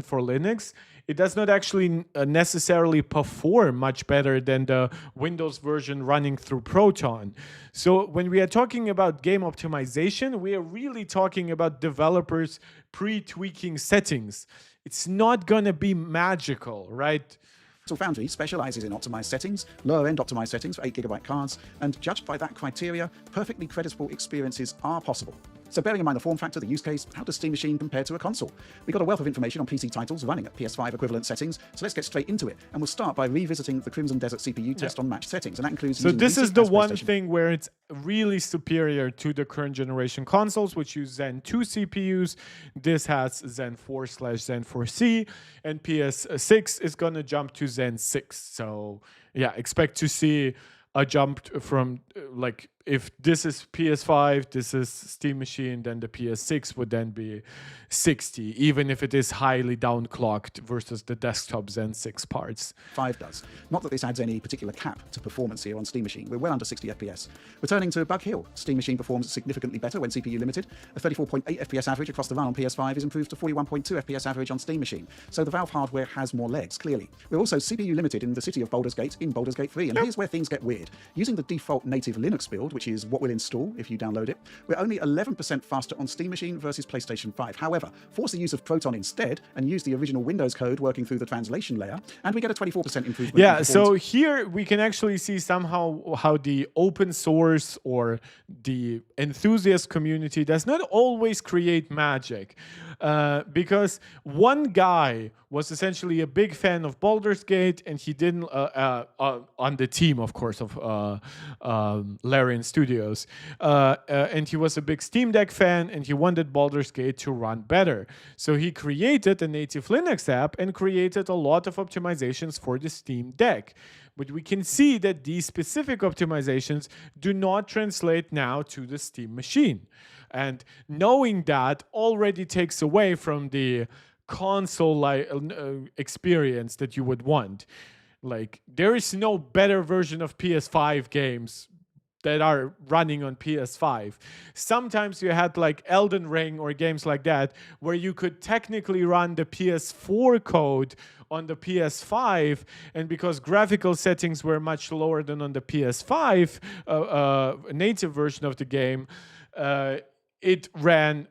A: for Linux, it does not actually necessarily perform much better than the Windows version running through Proton. So when we are talking about game optimization, we are really talking about developers pre-tweaking settings. It's not going to be magical, right?
B: So Foundry specializes in optimized settings, lower-end optimized settings for 8GB cards, and judged by that criteria, perfectly creditable experiences are possible. So bearing in mind the form factor, the use case, how does Steam Machine compare to a console? We've got a wealth of information on PC titles running at PS5 equivalent settings, so let's get straight into it. And we'll start by revisiting the Crimson Desert CPU test on matched settings, and that includes...
A: So this is the one thing where it's really superior to the current generation consoles, which use Zen 2 CPUs. This has Zen 4/Zen 4C, and PS6 is going to jump to Zen 6. So yeah, expect to see a jump from like if this is PS5, this is Steam Machine, then the PS6 would then be 60, even if it is highly downclocked versus the desktop Zen 6 parts.
B: 5 does. Not that this adds any particular cap to performance here on Steam Machine. We're well under 60 FPS. Returning to Bug Hill, Steam Machine performs significantly better when CPU limited. A 34.8 FPS average across the run on PS5 is improved to 41.2 FPS average on Steam Machine. So the Valve hardware has more legs, clearly. We're also CPU limited in the city of Baldur's Gate in Baldur's Gate 3, and here's where things get weird. Using the default native Linux build, which is what will install if you download it, we're only 11% faster on Steam Machine versus PlayStation 5. However, force the use of Proton instead and use the original Windows code working through the translation layer, and we get a 24% improvement.
A: Yeah, so here we can actually see somehow how the open source or the enthusiast community does not always create magic. Because one guy was essentially a big fan of Baldur's Gate, and he didn't, on the team, of course, of Larian Studios, and he was a big Steam Deck fan, and he wanted Baldur's Gate to run better. So he created a native Linux app and created a lot of optimizations for the Steam Deck. But we can see that these specific optimizations do not translate now to the Steam Machine. And knowing that already takes away from the console-like experience that you would want. Like, there is no better version of PS5 games that are running on PS5. Sometimes you had like Elden Ring or games like that where you could technically run the PS4 code on the PS5, and because graphical settings were much lower than on the PS5 native version of the game, it ran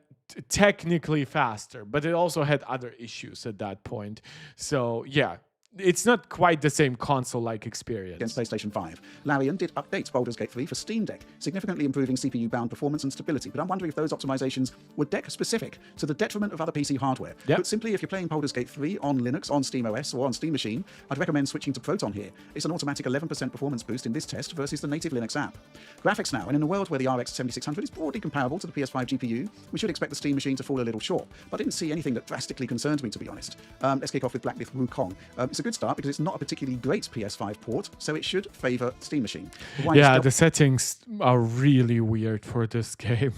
A: technically faster, but it also had other issues at that point. So yeah, it's not quite the same console-like experience.
B: Against PlayStation 5. Larian did update Baldur's Gate 3 for Steam Deck, significantly improving CPU-bound performance and stability, but I'm wondering if those optimizations were deck-specific, to the detriment of other PC hardware.
A: Yep.
B: But simply, if you're playing Baldur's Gate 3 on Linux, on SteamOS, or on Steam Machine, I'd recommend switching to Proton here. It's an automatic 11% performance boost in this test versus the native Linux app. Graphics now, and in a world where the RX 7600 is broadly comparable to the PS5 GPU, we should expect the Steam Machine to fall a little short, but I didn't see anything that drastically concerned me, to be honest. Let's kick off with Black Myth Wukong. It's a good start because it's not a particularly great PS5 port, so it should favor Steam Machine.
A: Yeah, the settings are really weird for this game.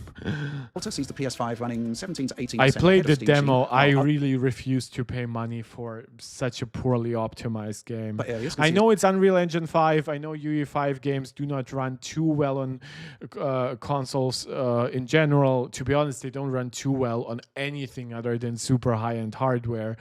B: Delta sees the PS5 running 17 to 18%.
A: I played the demo. I really refuse to pay money for such a poorly optimized game. I know it's Unreal Engine 5. I know UE5 games do not run too well on consoles in general. To be honest, they don't run too well on anything other than super high-end hardware.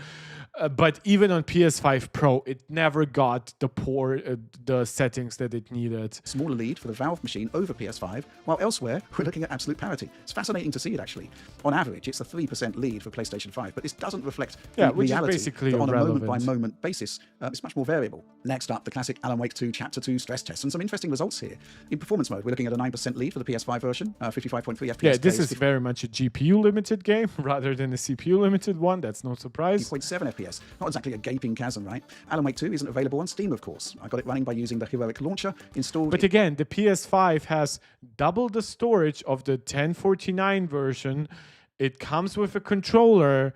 A: But even on PS5 Pro, it never got the settings that it needed.
B: Smaller lead for the Valve machine over PS5, while elsewhere we're looking at absolute parity. It's fascinating to see it, actually. On average, it's a 3% lead for PlayStation 5, but this doesn't reflect the reality.
A: Is basically
B: on
A: irrelevant.
B: a moment-by-moment basis, it's much more variable. Next up, the classic Alan Wake 2 Chapter 2 stress test, and some interesting results here. In performance mode, we're looking at a 9% lead for the PS5 version, 55.3 FPS.
A: Yeah, this is very much a GPU-limited game rather than a CPU-limited one. That's no surprise.
B: 0.7 FPS. Not exactly a gaping chasm, right? Alan Wake 2 isn't available on Steam, of course. I got it running by using the Heroic launcher installed.
A: But again, the PS5 has double the storage of the 1049 version. It comes with a controller,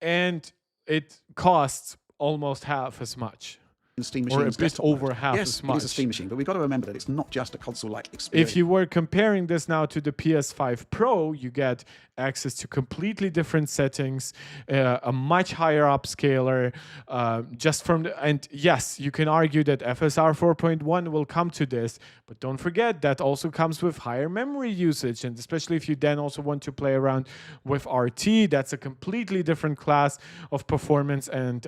A: and it costs almost half as much.
B: Steam
A: or a bit over half as much.
B: Yes, it is a Steam Machine, but we've got to remember that it's not just a console-like experience.
A: If you were comparing this now to the PS5 Pro, you get access to completely different settings, a much higher upscaler, and yes, you can argue that FSR 4.1 will come to this, but don't forget that also comes with higher memory usage, and especially if you then also want to play around with RT, that's a completely different class of performance and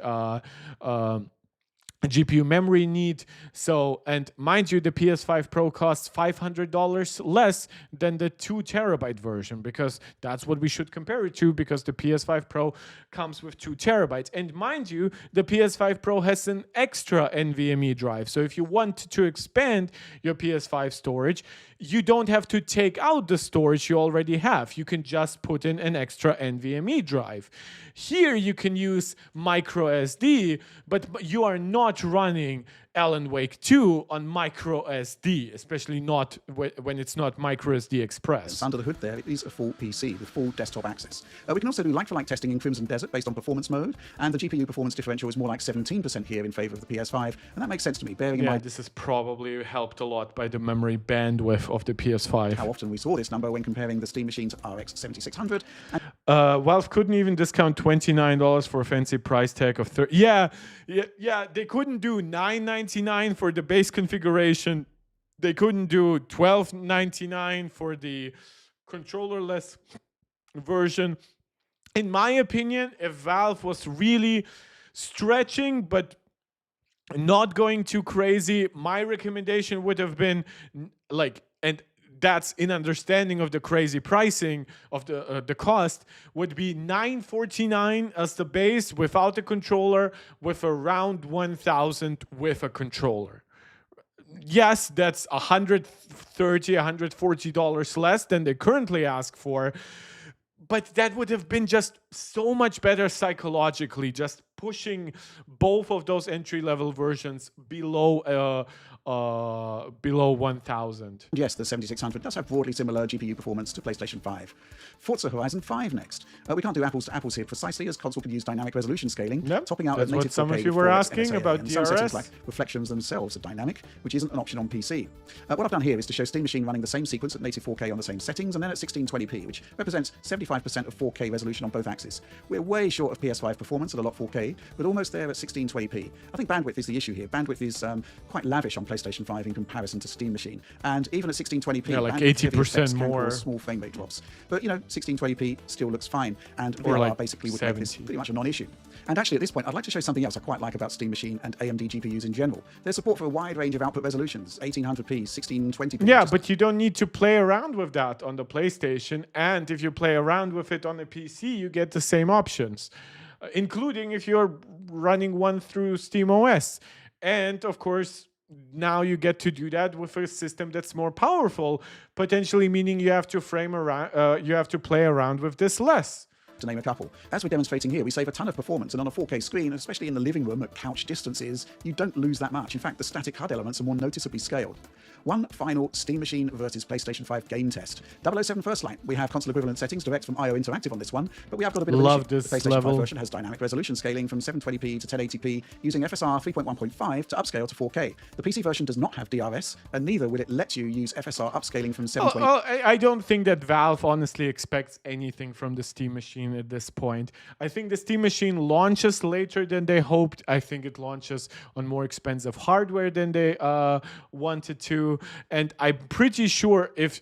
A: GPU memory need. So, and mind you, the PS5 Pro costs $500 less than the 2 terabyte version, because that's what we should compare it to, because the PS5 Pro comes with 2 terabytes. And mind you, the PS5 Pro has an extra NVMe drive. So if you want to expand your PS5 storage, you don't have to take out the storage you already have. You can just put in an extra NVMe drive. Here you can use micro SD, but you are not running Alan Wake 2 on micro SD, especially not when it's not micro SD Express.
B: It's under the hood there, it is a full PC with full desktop access. We can also do like-for-like testing in Crimson Desert based on performance mode, and the GPU performance differential is more like 17% here in favor of the PS5, and that makes sense to me, bearing in mind...
A: this is probably helped a lot by the memory bandwidth of the PS5.
B: How often we saw this number when comparing the Steam Machine's RX 7600.
A: Valve couldn't even discount $29 for a fancy price tag of $30. Yeah, they couldn't do $9.99 for the base configuration. They couldn't do $12.99 for the controllerless version. In my opinion, if Valve was really stretching but not going too crazy, my recommendation would have been and that's in understanding of the crazy pricing of the cost, would be $949 as the base without the controller, with around $1,000 with a controller. Yes, that's $130, $140 less than they currently ask for, but that would have been just so much better psychologically, just pushing both of those entry-level versions below 1,000.
B: Yes, the 7600 does have broadly similar GPU performance to PlayStation 5. Forza Horizon 5 next. We can't do apples to apples here precisely, as console can use dynamic resolution scaling, topping out
A: that's
B: at native
A: what some
B: 4K
A: of you were
B: 4X
A: asking
B: NSA,
A: about
B: and
A: DRS.
B: some settings like reflections themselves are dynamic, which isn't an option on PC. What I've done here is to show Steam Machine running the same sequence at native 4K on the same settings, and then at 1620p, which represents 75% of 4K resolution on both axes. We're way short of PS5 performance at a lot 4K, but almost there at 1620p. I think bandwidth is the issue here. Bandwidth is quite lavish on PlayStation 5 in comparison to Steam Machine, and even at 1620p,
A: like 80% more.
B: Small frame rate drops. But 1620p still looks fine, and
A: or
B: VRR
A: like
B: basically would
A: 70.
B: make this pretty much a non-issue. And actually, at this point, I'd like to show something else I quite like about Steam Machine and AMD GPUs in general. There's support for a wide range of output resolutions: 1800p, 1620p.
A: Yeah, but you don't need to play around with that on the PlayStation, and if you play around with it on a PC, you get the same options, including if you're running one through SteamOS. And of course, now you get to do that with a system that's more powerful, potentially meaning you have to play around with this less.
B: To name a couple. As we're demonstrating here, we save a ton of performance, and on a 4K screen, especially in the living room at couch distances, you don't lose that much. In fact, the static HUD elements are more noticeably scaled. One final Steam Machine versus PlayStation 5 game test. 007 First Light. We have console equivalent settings direct from IO Interactive on this one, but we have got a bit of an issue.
A: This
B: the PlayStation
A: level.
B: 5 version has dynamic resolution scaling from 720p to 1080p using FSR 3.1.5 to upscale to 4K. The PC version does not have DRS, and neither will it let you use FSR upscaling from 720p.
A: I don't think that Valve honestly expects anything from the Steam Machine at this point. I think the Steam Machine launches later than they hoped. I think it launches on more expensive hardware than they wanted to, and I'm pretty sure if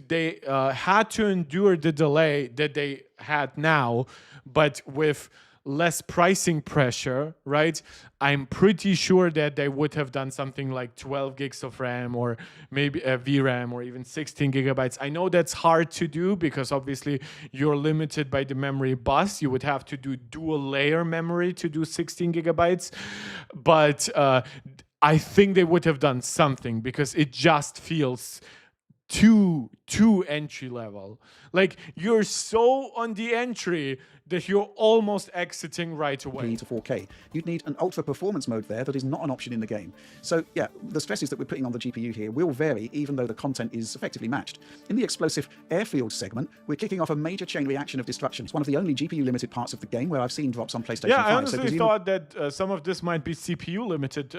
A: they had to endure the delay that they had now, but with less pricing pressure, right? I'm pretty sure that they would have done something like 12 gigs of RAM, or maybe a VRAM, or even 16 gigabytes. I know that's hard to do because obviously you're limited by the memory bus. You would have to do dual layer memory to do 16 gigabytes. But I think they would have done something because it just feels too entry level. Like, you're so on the entry that you're almost exiting right away.
B: To 4K. You'd need an ultra performance mode there that is not an option in the game. So yeah, the stresses that we're putting on the GPU here will vary even though the content is effectively matched. In the explosive airfield segment, we're kicking off a major chain reaction of destruction. It's one of the only GPU limited parts of the game where I've seen drops on PlayStation 5.
A: Yeah, I honestly thought that some of this might be CPU limited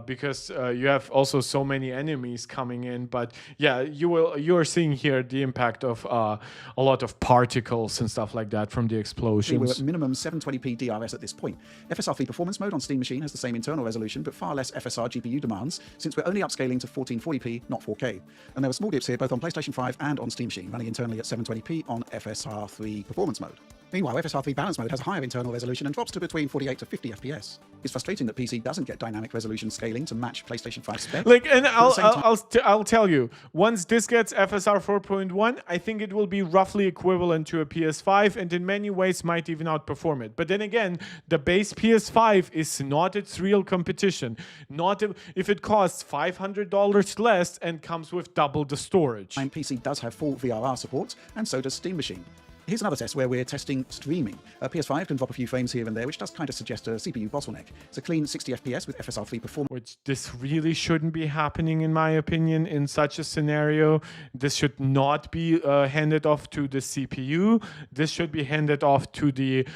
A: because you have also so many enemies coming in. But yeah, you're seeing here the impact of a lot of particles and stuff like that from the explosions.
B: We're at minimum 720p DRS at this point. FSR 3 performance mode on Steam Machine has the same internal resolution, but far less FSR GPU demands, since we're only upscaling to 1440p, not 4K. And there were small dips here both on PlayStation 5 and on Steam Machine, running internally at 720p on FSR 3 performance mode. Meanwhile, FSR 3 balance mode has a higher internal resolution and drops to between 48 to 50 FPS. It's frustrating that PC doesn't get dynamic resolution scaling to match PlayStation 5 spec.
A: Like, and I'll tell you, once this gets FSR 4.1, I think it will be roughly equivalent to a PS5, and in many ways might even outperform it. But then again, the base PS5 is not its real competition. Not if it costs $500 less and comes with double the storage.
B: And PC does have full VRR support, and so does Steam Machine. Here's another test where we're testing streaming. PS5 can drop a few frames here and there, which does kind of suggest a CPU bottleneck. It's a clean 60 FPS with FSR3 performance.
A: Which this really shouldn't be happening, in my opinion, in such a scenario. This should not be handed off to the CPU. This should be handed off to the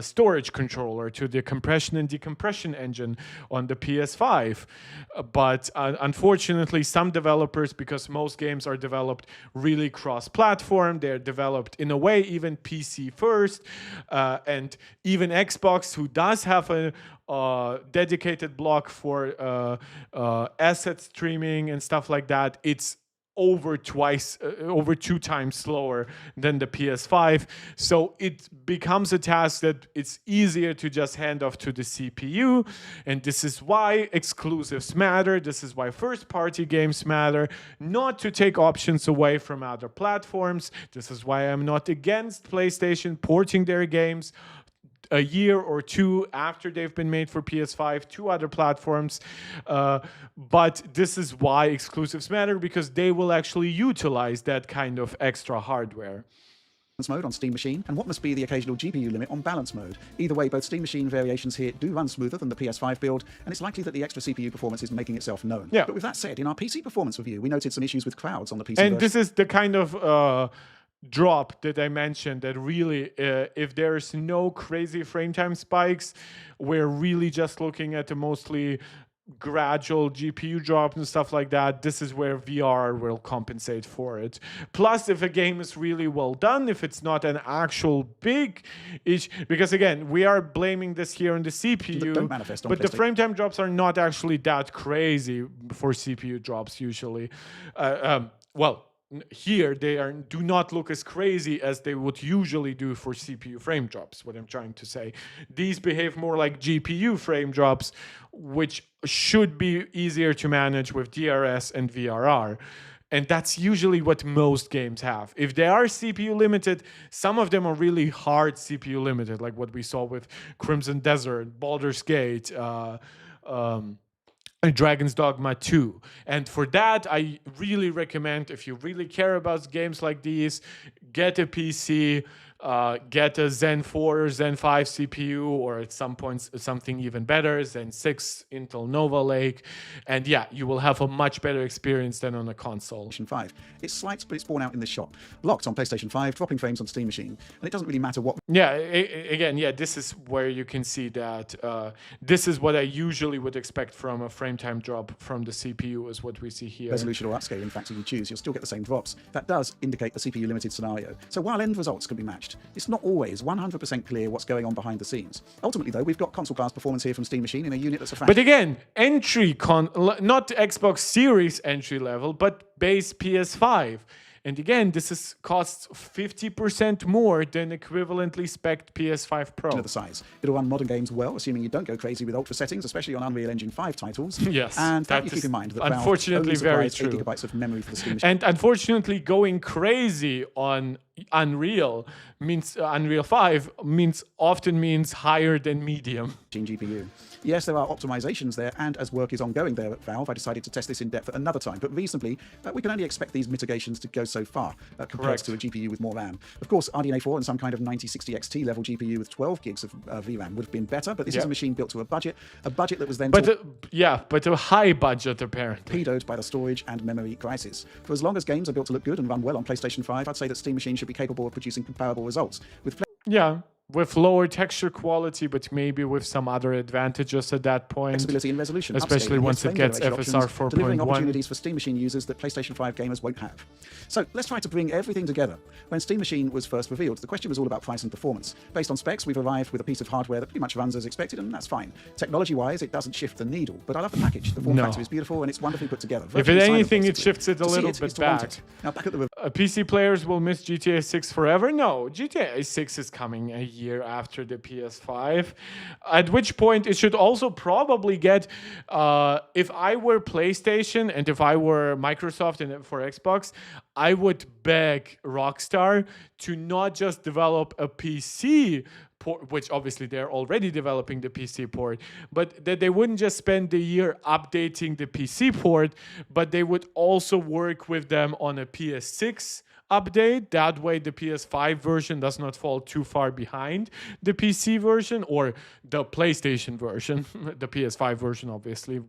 A: storage controller, to the compression and decompression engine on the PS5. But unfortunately, some developers, because most games are developed really cross-platform, they're developed in a way even PC first, and even Xbox, who does have a dedicated block for asset streaming and stuff like that, it's over 2 times slower than the PS5. So it becomes a task that it's easier to just hand off to the CPU. And this is why exclusives matter. This is why first-party games matter. Not to take options away from other platforms. This is why I'm not against PlayStation porting their games a year or two after they've been made for PS5 to other platforms. But this is why exclusives matter, because they will actually utilize that kind of extra hardware.
B: Mode on Steam Machine, and what must be the occasional GPU limit on balance mode. Either way, both Steam Machine variations here do run smoother than the PS5 build, and it's likely that the extra CPU performance is making itself known.
A: Yeah.
B: But with that said, in our PC performance review, we noted some issues with crowds on the PC
A: And
B: version.
A: this is the kind of drop that I mentioned, that really, if there's no crazy frame time spikes, we're really just looking at a mostly gradual GPU drop and stuff like that. This is where VR will compensate for it. Plus, if a game is really well done, if it's not an actual big issue, because again, we are blaming this here on the CPU,
B: Don't manifest on
A: but the
B: PlayStation.
A: frame time drops are not actually that crazy for CPU drops usually. Well, here they do not look as crazy as they would usually do for CPU frame drops, what I'm trying to say. These behave more like GPU frame drops, which should be easier to manage with DRS and VRR. And that's usually what most games have. If they are CPU limited, some of them are really hard CPU limited, like what we saw with Crimson Desert, Baldur's Gate, Dragon's Dogma 2. And for that, I really recommend, if you really care about games like these, get a PC, get a Zen 4 or Zen 5 CPU, or at some points something even better, Zen 6 Intel Nova Lake, and yeah, you will have a much better experience than on a console.
B: PlayStation 5. It's slight, but it's borne out in this shop. Locked on PlayStation 5, dropping frames on Steam Machine, and it doesn't really matter what.
A: Yeah, again, yeah, this is where you can see that this is what I usually would expect from a frame time drop from the CPU, is what we see here.
B: Resolution or upscaling factor you choose, you'll still get the same drops. That does indicate a CPU limited scenario. So while end results can be matched, it's not always 100% clear what's going on behind the scenes. Ultimately, though, we've got console class performance here from Steam Machine in a unit that's a fraction.
A: But again, not Xbox Series entry level, but base PS5. And again, this costs 50% more than equivalently spec'd PS5 Pro.
B: The size. It'll run modern games well, assuming you don't go crazy with ultra settings, especially on Unreal Engine 5 titles.
A: Yes,
B: and that you keep in mind that
A: unfortunately
B: Valve only
A: very true.
B: 8 gigabytes of memory for the Steam Machine.
A: And unfortunately, going crazy on Unreal means Unreal 5 often means higher than medium.
B: GPU. Yes, there are optimizations there, and as work is ongoing there at Valve, I decided to test this in depth at another time. But reasonably, we can only expect these mitigations to go so far compared to a GPU with more RAM. Of course, RDNA 4 and some kind of 9060 XT level GPU with 12 gigs of VRAM would have been better, but this is a machine built to a budget that was then
A: but a high budget apparently.
B: torpedoed by the storage and memory crisis. For as long as games are built to look good and run well on PlayStation 5, I'd say that Steam Machine should be capable of producing comparable results.
A: With lower texture quality, but maybe with some other advantages at that point.
B: Flexibility in resolution,
A: especially once it gets FSR 4.1.
B: Delivering opportunities for Steam Machine users that PlayStation 5 gamers won't have. So let's try to bring everything together. When Steam Machine was first revealed, the question was all about price and performance. Based on specs, we've arrived with a piece of hardware that pretty much runs as expected, and that's fine. Technology-wise, it doesn't shift the needle, but I love the package. The form factor is beautiful, and it's wonderfully put together.
A: If it anything, it shifts it a little bit back.
B: Now back at the
A: PC players will miss GTA 6 forever? No, GTA 6 is coming a year after the PS5, at which point it should also probably get, if I were PlayStation and if I were Microsoft and for Xbox, I would beg Rockstar to not just develop a PC port, which obviously they're already developing the PC port, but that they wouldn't just spend the year updating the PC port, but they would also work with them on a PS6 update. That way the PS5 version does not fall too far behind the PC version or the PlayStation version. The PS5 version, obviously,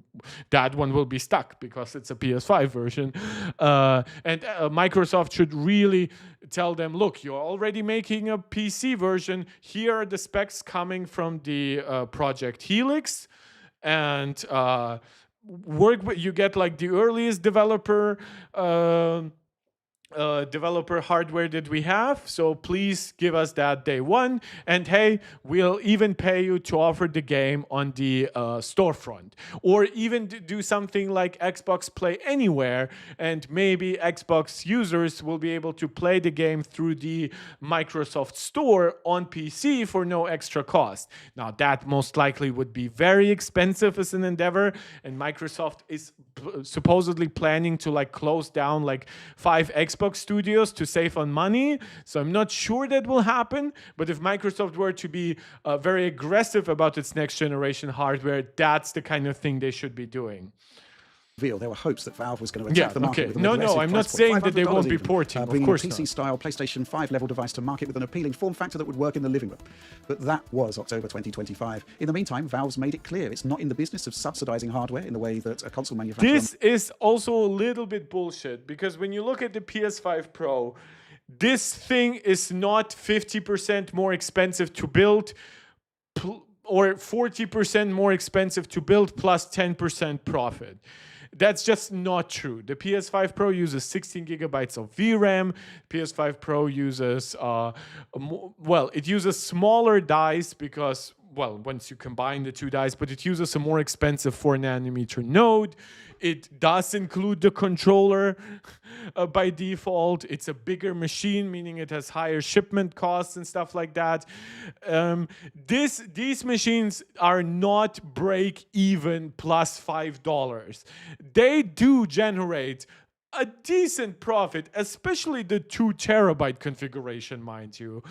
A: that one will be stuck because it's a PS5 version. And Microsoft should really tell them, look, you're already making a PC version. Here are the specs coming from the Project Helix. And work with, you get like the earliest developer hardware that we have, so please give us that day one, and hey, we'll even pay you to offer the game on the storefront, or even do something like Xbox Play Anywhere, and maybe Xbox users will be able to play the game through the Microsoft Store on PC for no extra cost. Now that most likely would be very expensive as an endeavor, and Microsoft is supposedly planning to like close down like 5 Xbox studios to save on money. So I'm not sure that will happen, but if Microsoft were to be very aggressive about its next generation hardware, that's the kind of thing they should be doing.
B: There were hopes that Valve was going to attack the market with an
A: No, I'm not saying that they won't be porting. Of course
B: not. Bringing a PC-style PlayStation 5 level device to market with an appealing form factor that would work in the living room. But that was October 2025. In the meantime, Valve's made it clear it's not in the business of subsidizing hardware in the way that a console manufacturer...
A: This is also a little bit bullshit, because when you look at the PS5 Pro, this thing is not 50% more expensive to build or 40% more expensive to build plus 10% profit. That's just not true. The PS5 Pro uses 16 gigabytes of VRAM. PS5 Pro uses, it uses smaller dies because, well, once you combine the two dies, but it uses a more expensive 4nm node. It does include the controller by default. It's a bigger machine, meaning it has higher shipment costs and stuff like that. These machines are not break even plus $5. They do generate a decent profit, especially the 2 terabyte configuration, mind you,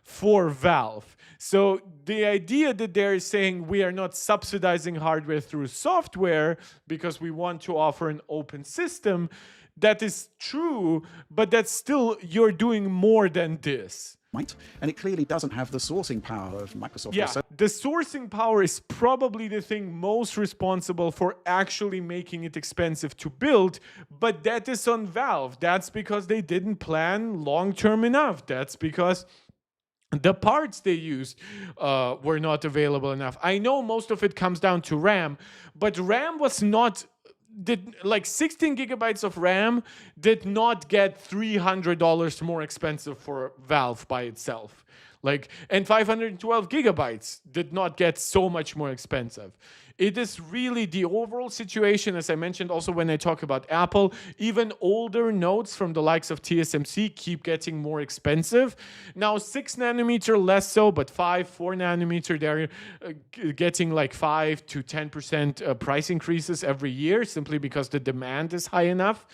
A: for Valve. So the idea that they're saying we are not subsidizing hardware through software because we want to offer an open system, that is true, but that's still, you're doing more than this.
B: Right? And it clearly doesn't have the sourcing power of Microsoft.
A: Yeah, the sourcing power is probably the thing most responsible for actually making it expensive to build, but that is on Valve. That's because they didn't plan long-term enough. That's because the parts they used were not available enough. I know most of it comes down to RAM, but RAM was not... like 16 gigabytes of RAM did not get $300 more expensive for Valve by itself. And 512 gigabytes did not get so much more expensive. It is really the overall situation, as I mentioned also when I talk about Apple. Even older nodes from the likes of TSMC keep getting more expensive. Now 6 nanometer less so, but 4 nanometer, they're getting like 5 to 10% price increases every year simply because the demand is high enough.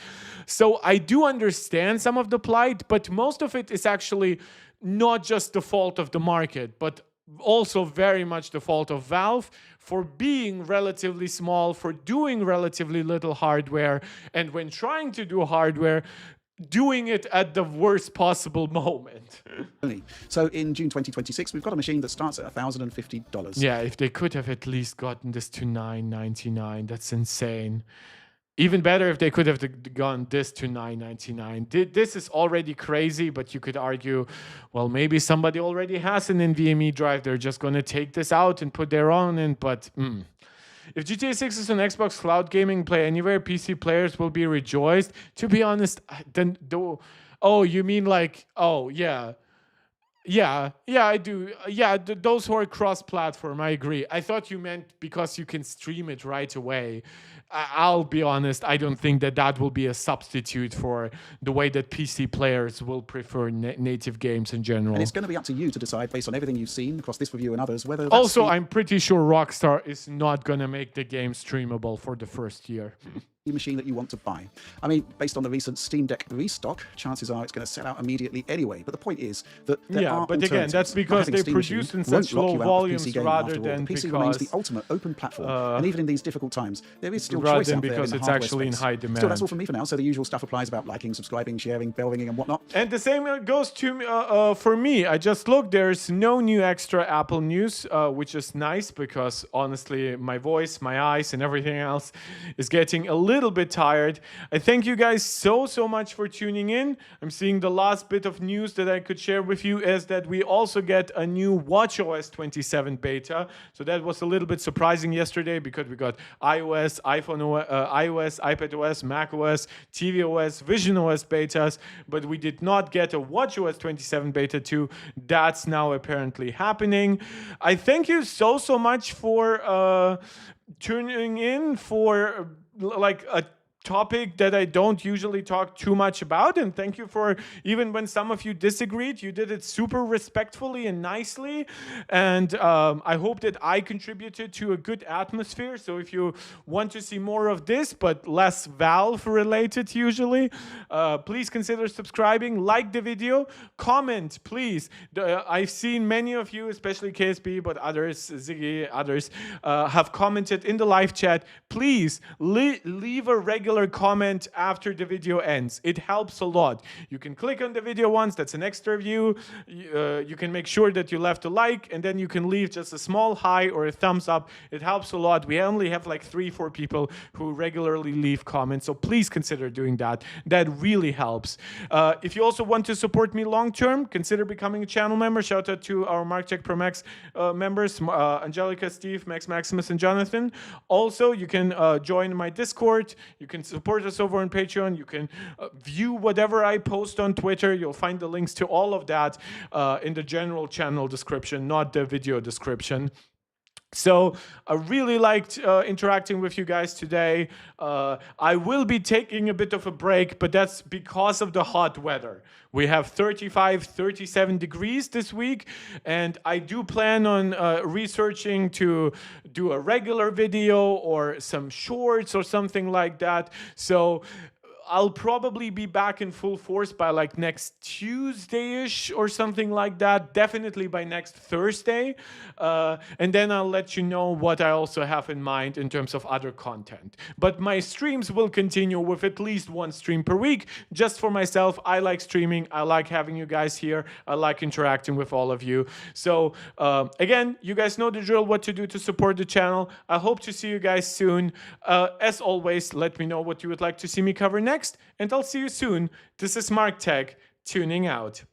A: So I do understand some of the plight, but most of it is actually not just the fault of the market, but also very much the fault of Valve for being relatively small, for doing relatively little hardware, and when trying to do hardware, doing it at the worst possible moment.
B: So in June 2026, we've got a machine that starts at $1,050.
A: Yeah, if they could have at least gotten this to $999, that's insane. Even better if they could have gone this to $999. This is already crazy, but you could argue, well, maybe somebody already has an NVMe drive. They're just going to take this out and put their own in. But if GTA 6 is on Xbox Cloud Gaming Play Anywhere, PC players will be rejoiced. To be honest, oh, you mean like, oh, yeah. Yeah, I do. Yeah, those who are cross-platform, I agree. I thought you meant because you can stream it right away. I'll be honest, I don't think that will be a substitute for the way that PC players will prefer native games in general.
B: And it's going to be up to you to decide, based on everything you've seen across this review and others, whether that's...
A: Also, I'm pretty sure Rockstar is not going to make the game streamable for the first year.
B: machine that you want to buy. I mean, based on the recent Steam Deck restock, chances are it's going to sell out immediately anyway. But the point is that there are
A: but again, that's because they produce in such low volumes rather than
B: the PC
A: because
B: remains the ultimate open platform, and even in these difficult times, there is still choice out there
A: because
B: in the
A: it's actually in high demand.
B: So that's all from me for now. So the usual stuff applies about liking, subscribing, sharing, bell ringing, and whatnot.
A: And the same goes to for me. I just looked. There's no new extra Apple news, which is nice because honestly, my voice, my eyes, and everything else is getting a little bit tired. I thank you guys so much for tuning in. I'm seeing the last bit of news that I could share with you is that we also get a new watchOS 27 beta. So that was a little bit surprising yesterday because we got iOS, iOS, iPadOS, macOS, tvOS, visionOS betas, but we did not get a watchOS 27 beta 2. That's now apparently happening. I thank you so much for tuning in for like a topic that I don't usually talk too much about, and thank you for, even when some of you disagreed, you did it super respectfully and nicely, and I hope that I contributed to a good atmosphere. So if you want to see more of this but less Valve related usually, please consider subscribing, like the video, comment please. I've seen many of you, especially KSB, but others, Ziggy, others, have commented in the live chat. Please leave a regular comment after the video ends. It helps a lot. You can click on the video once, that's an extra view. You can make sure that you left a like, and then you can leave just a small hi or a thumbs up. It helps a lot. We only have like 3-4 people who regularly leave comments, so please consider doing that. That really helps. If you also want to support me long term, consider becoming a channel member. Shout out to our MarkTech Pro Max members, Angelica, Steve, Max Maximus, and Jonathan. Also, you can join my Discord. You can support us over on Patreon. You can view whatever I post on Twitter. You'll find the links to all of that in the general channel description, not the video description. So I really liked interacting with you guys today. I will be taking a bit of a break, but that's because of the hot weather. We have 35, 37 degrees this week, and I do plan on researching to do a regular video or some shorts or something like that. So I'll probably be back in full force by like next Tuesday-ish or something like that. Definitely by next Thursday. And then I'll let you know what I also have in mind in terms of other content. But my streams will continue with at least one stream per week. Just for myself, I like streaming. I like having you guys here. I like interacting with all of you. So again, you guys know the drill, what to do to support the channel. I hope to see you guys soon. As always, let me know what you would like to see me cover next. And I'll see you soon. This is MarkTech, tuning out.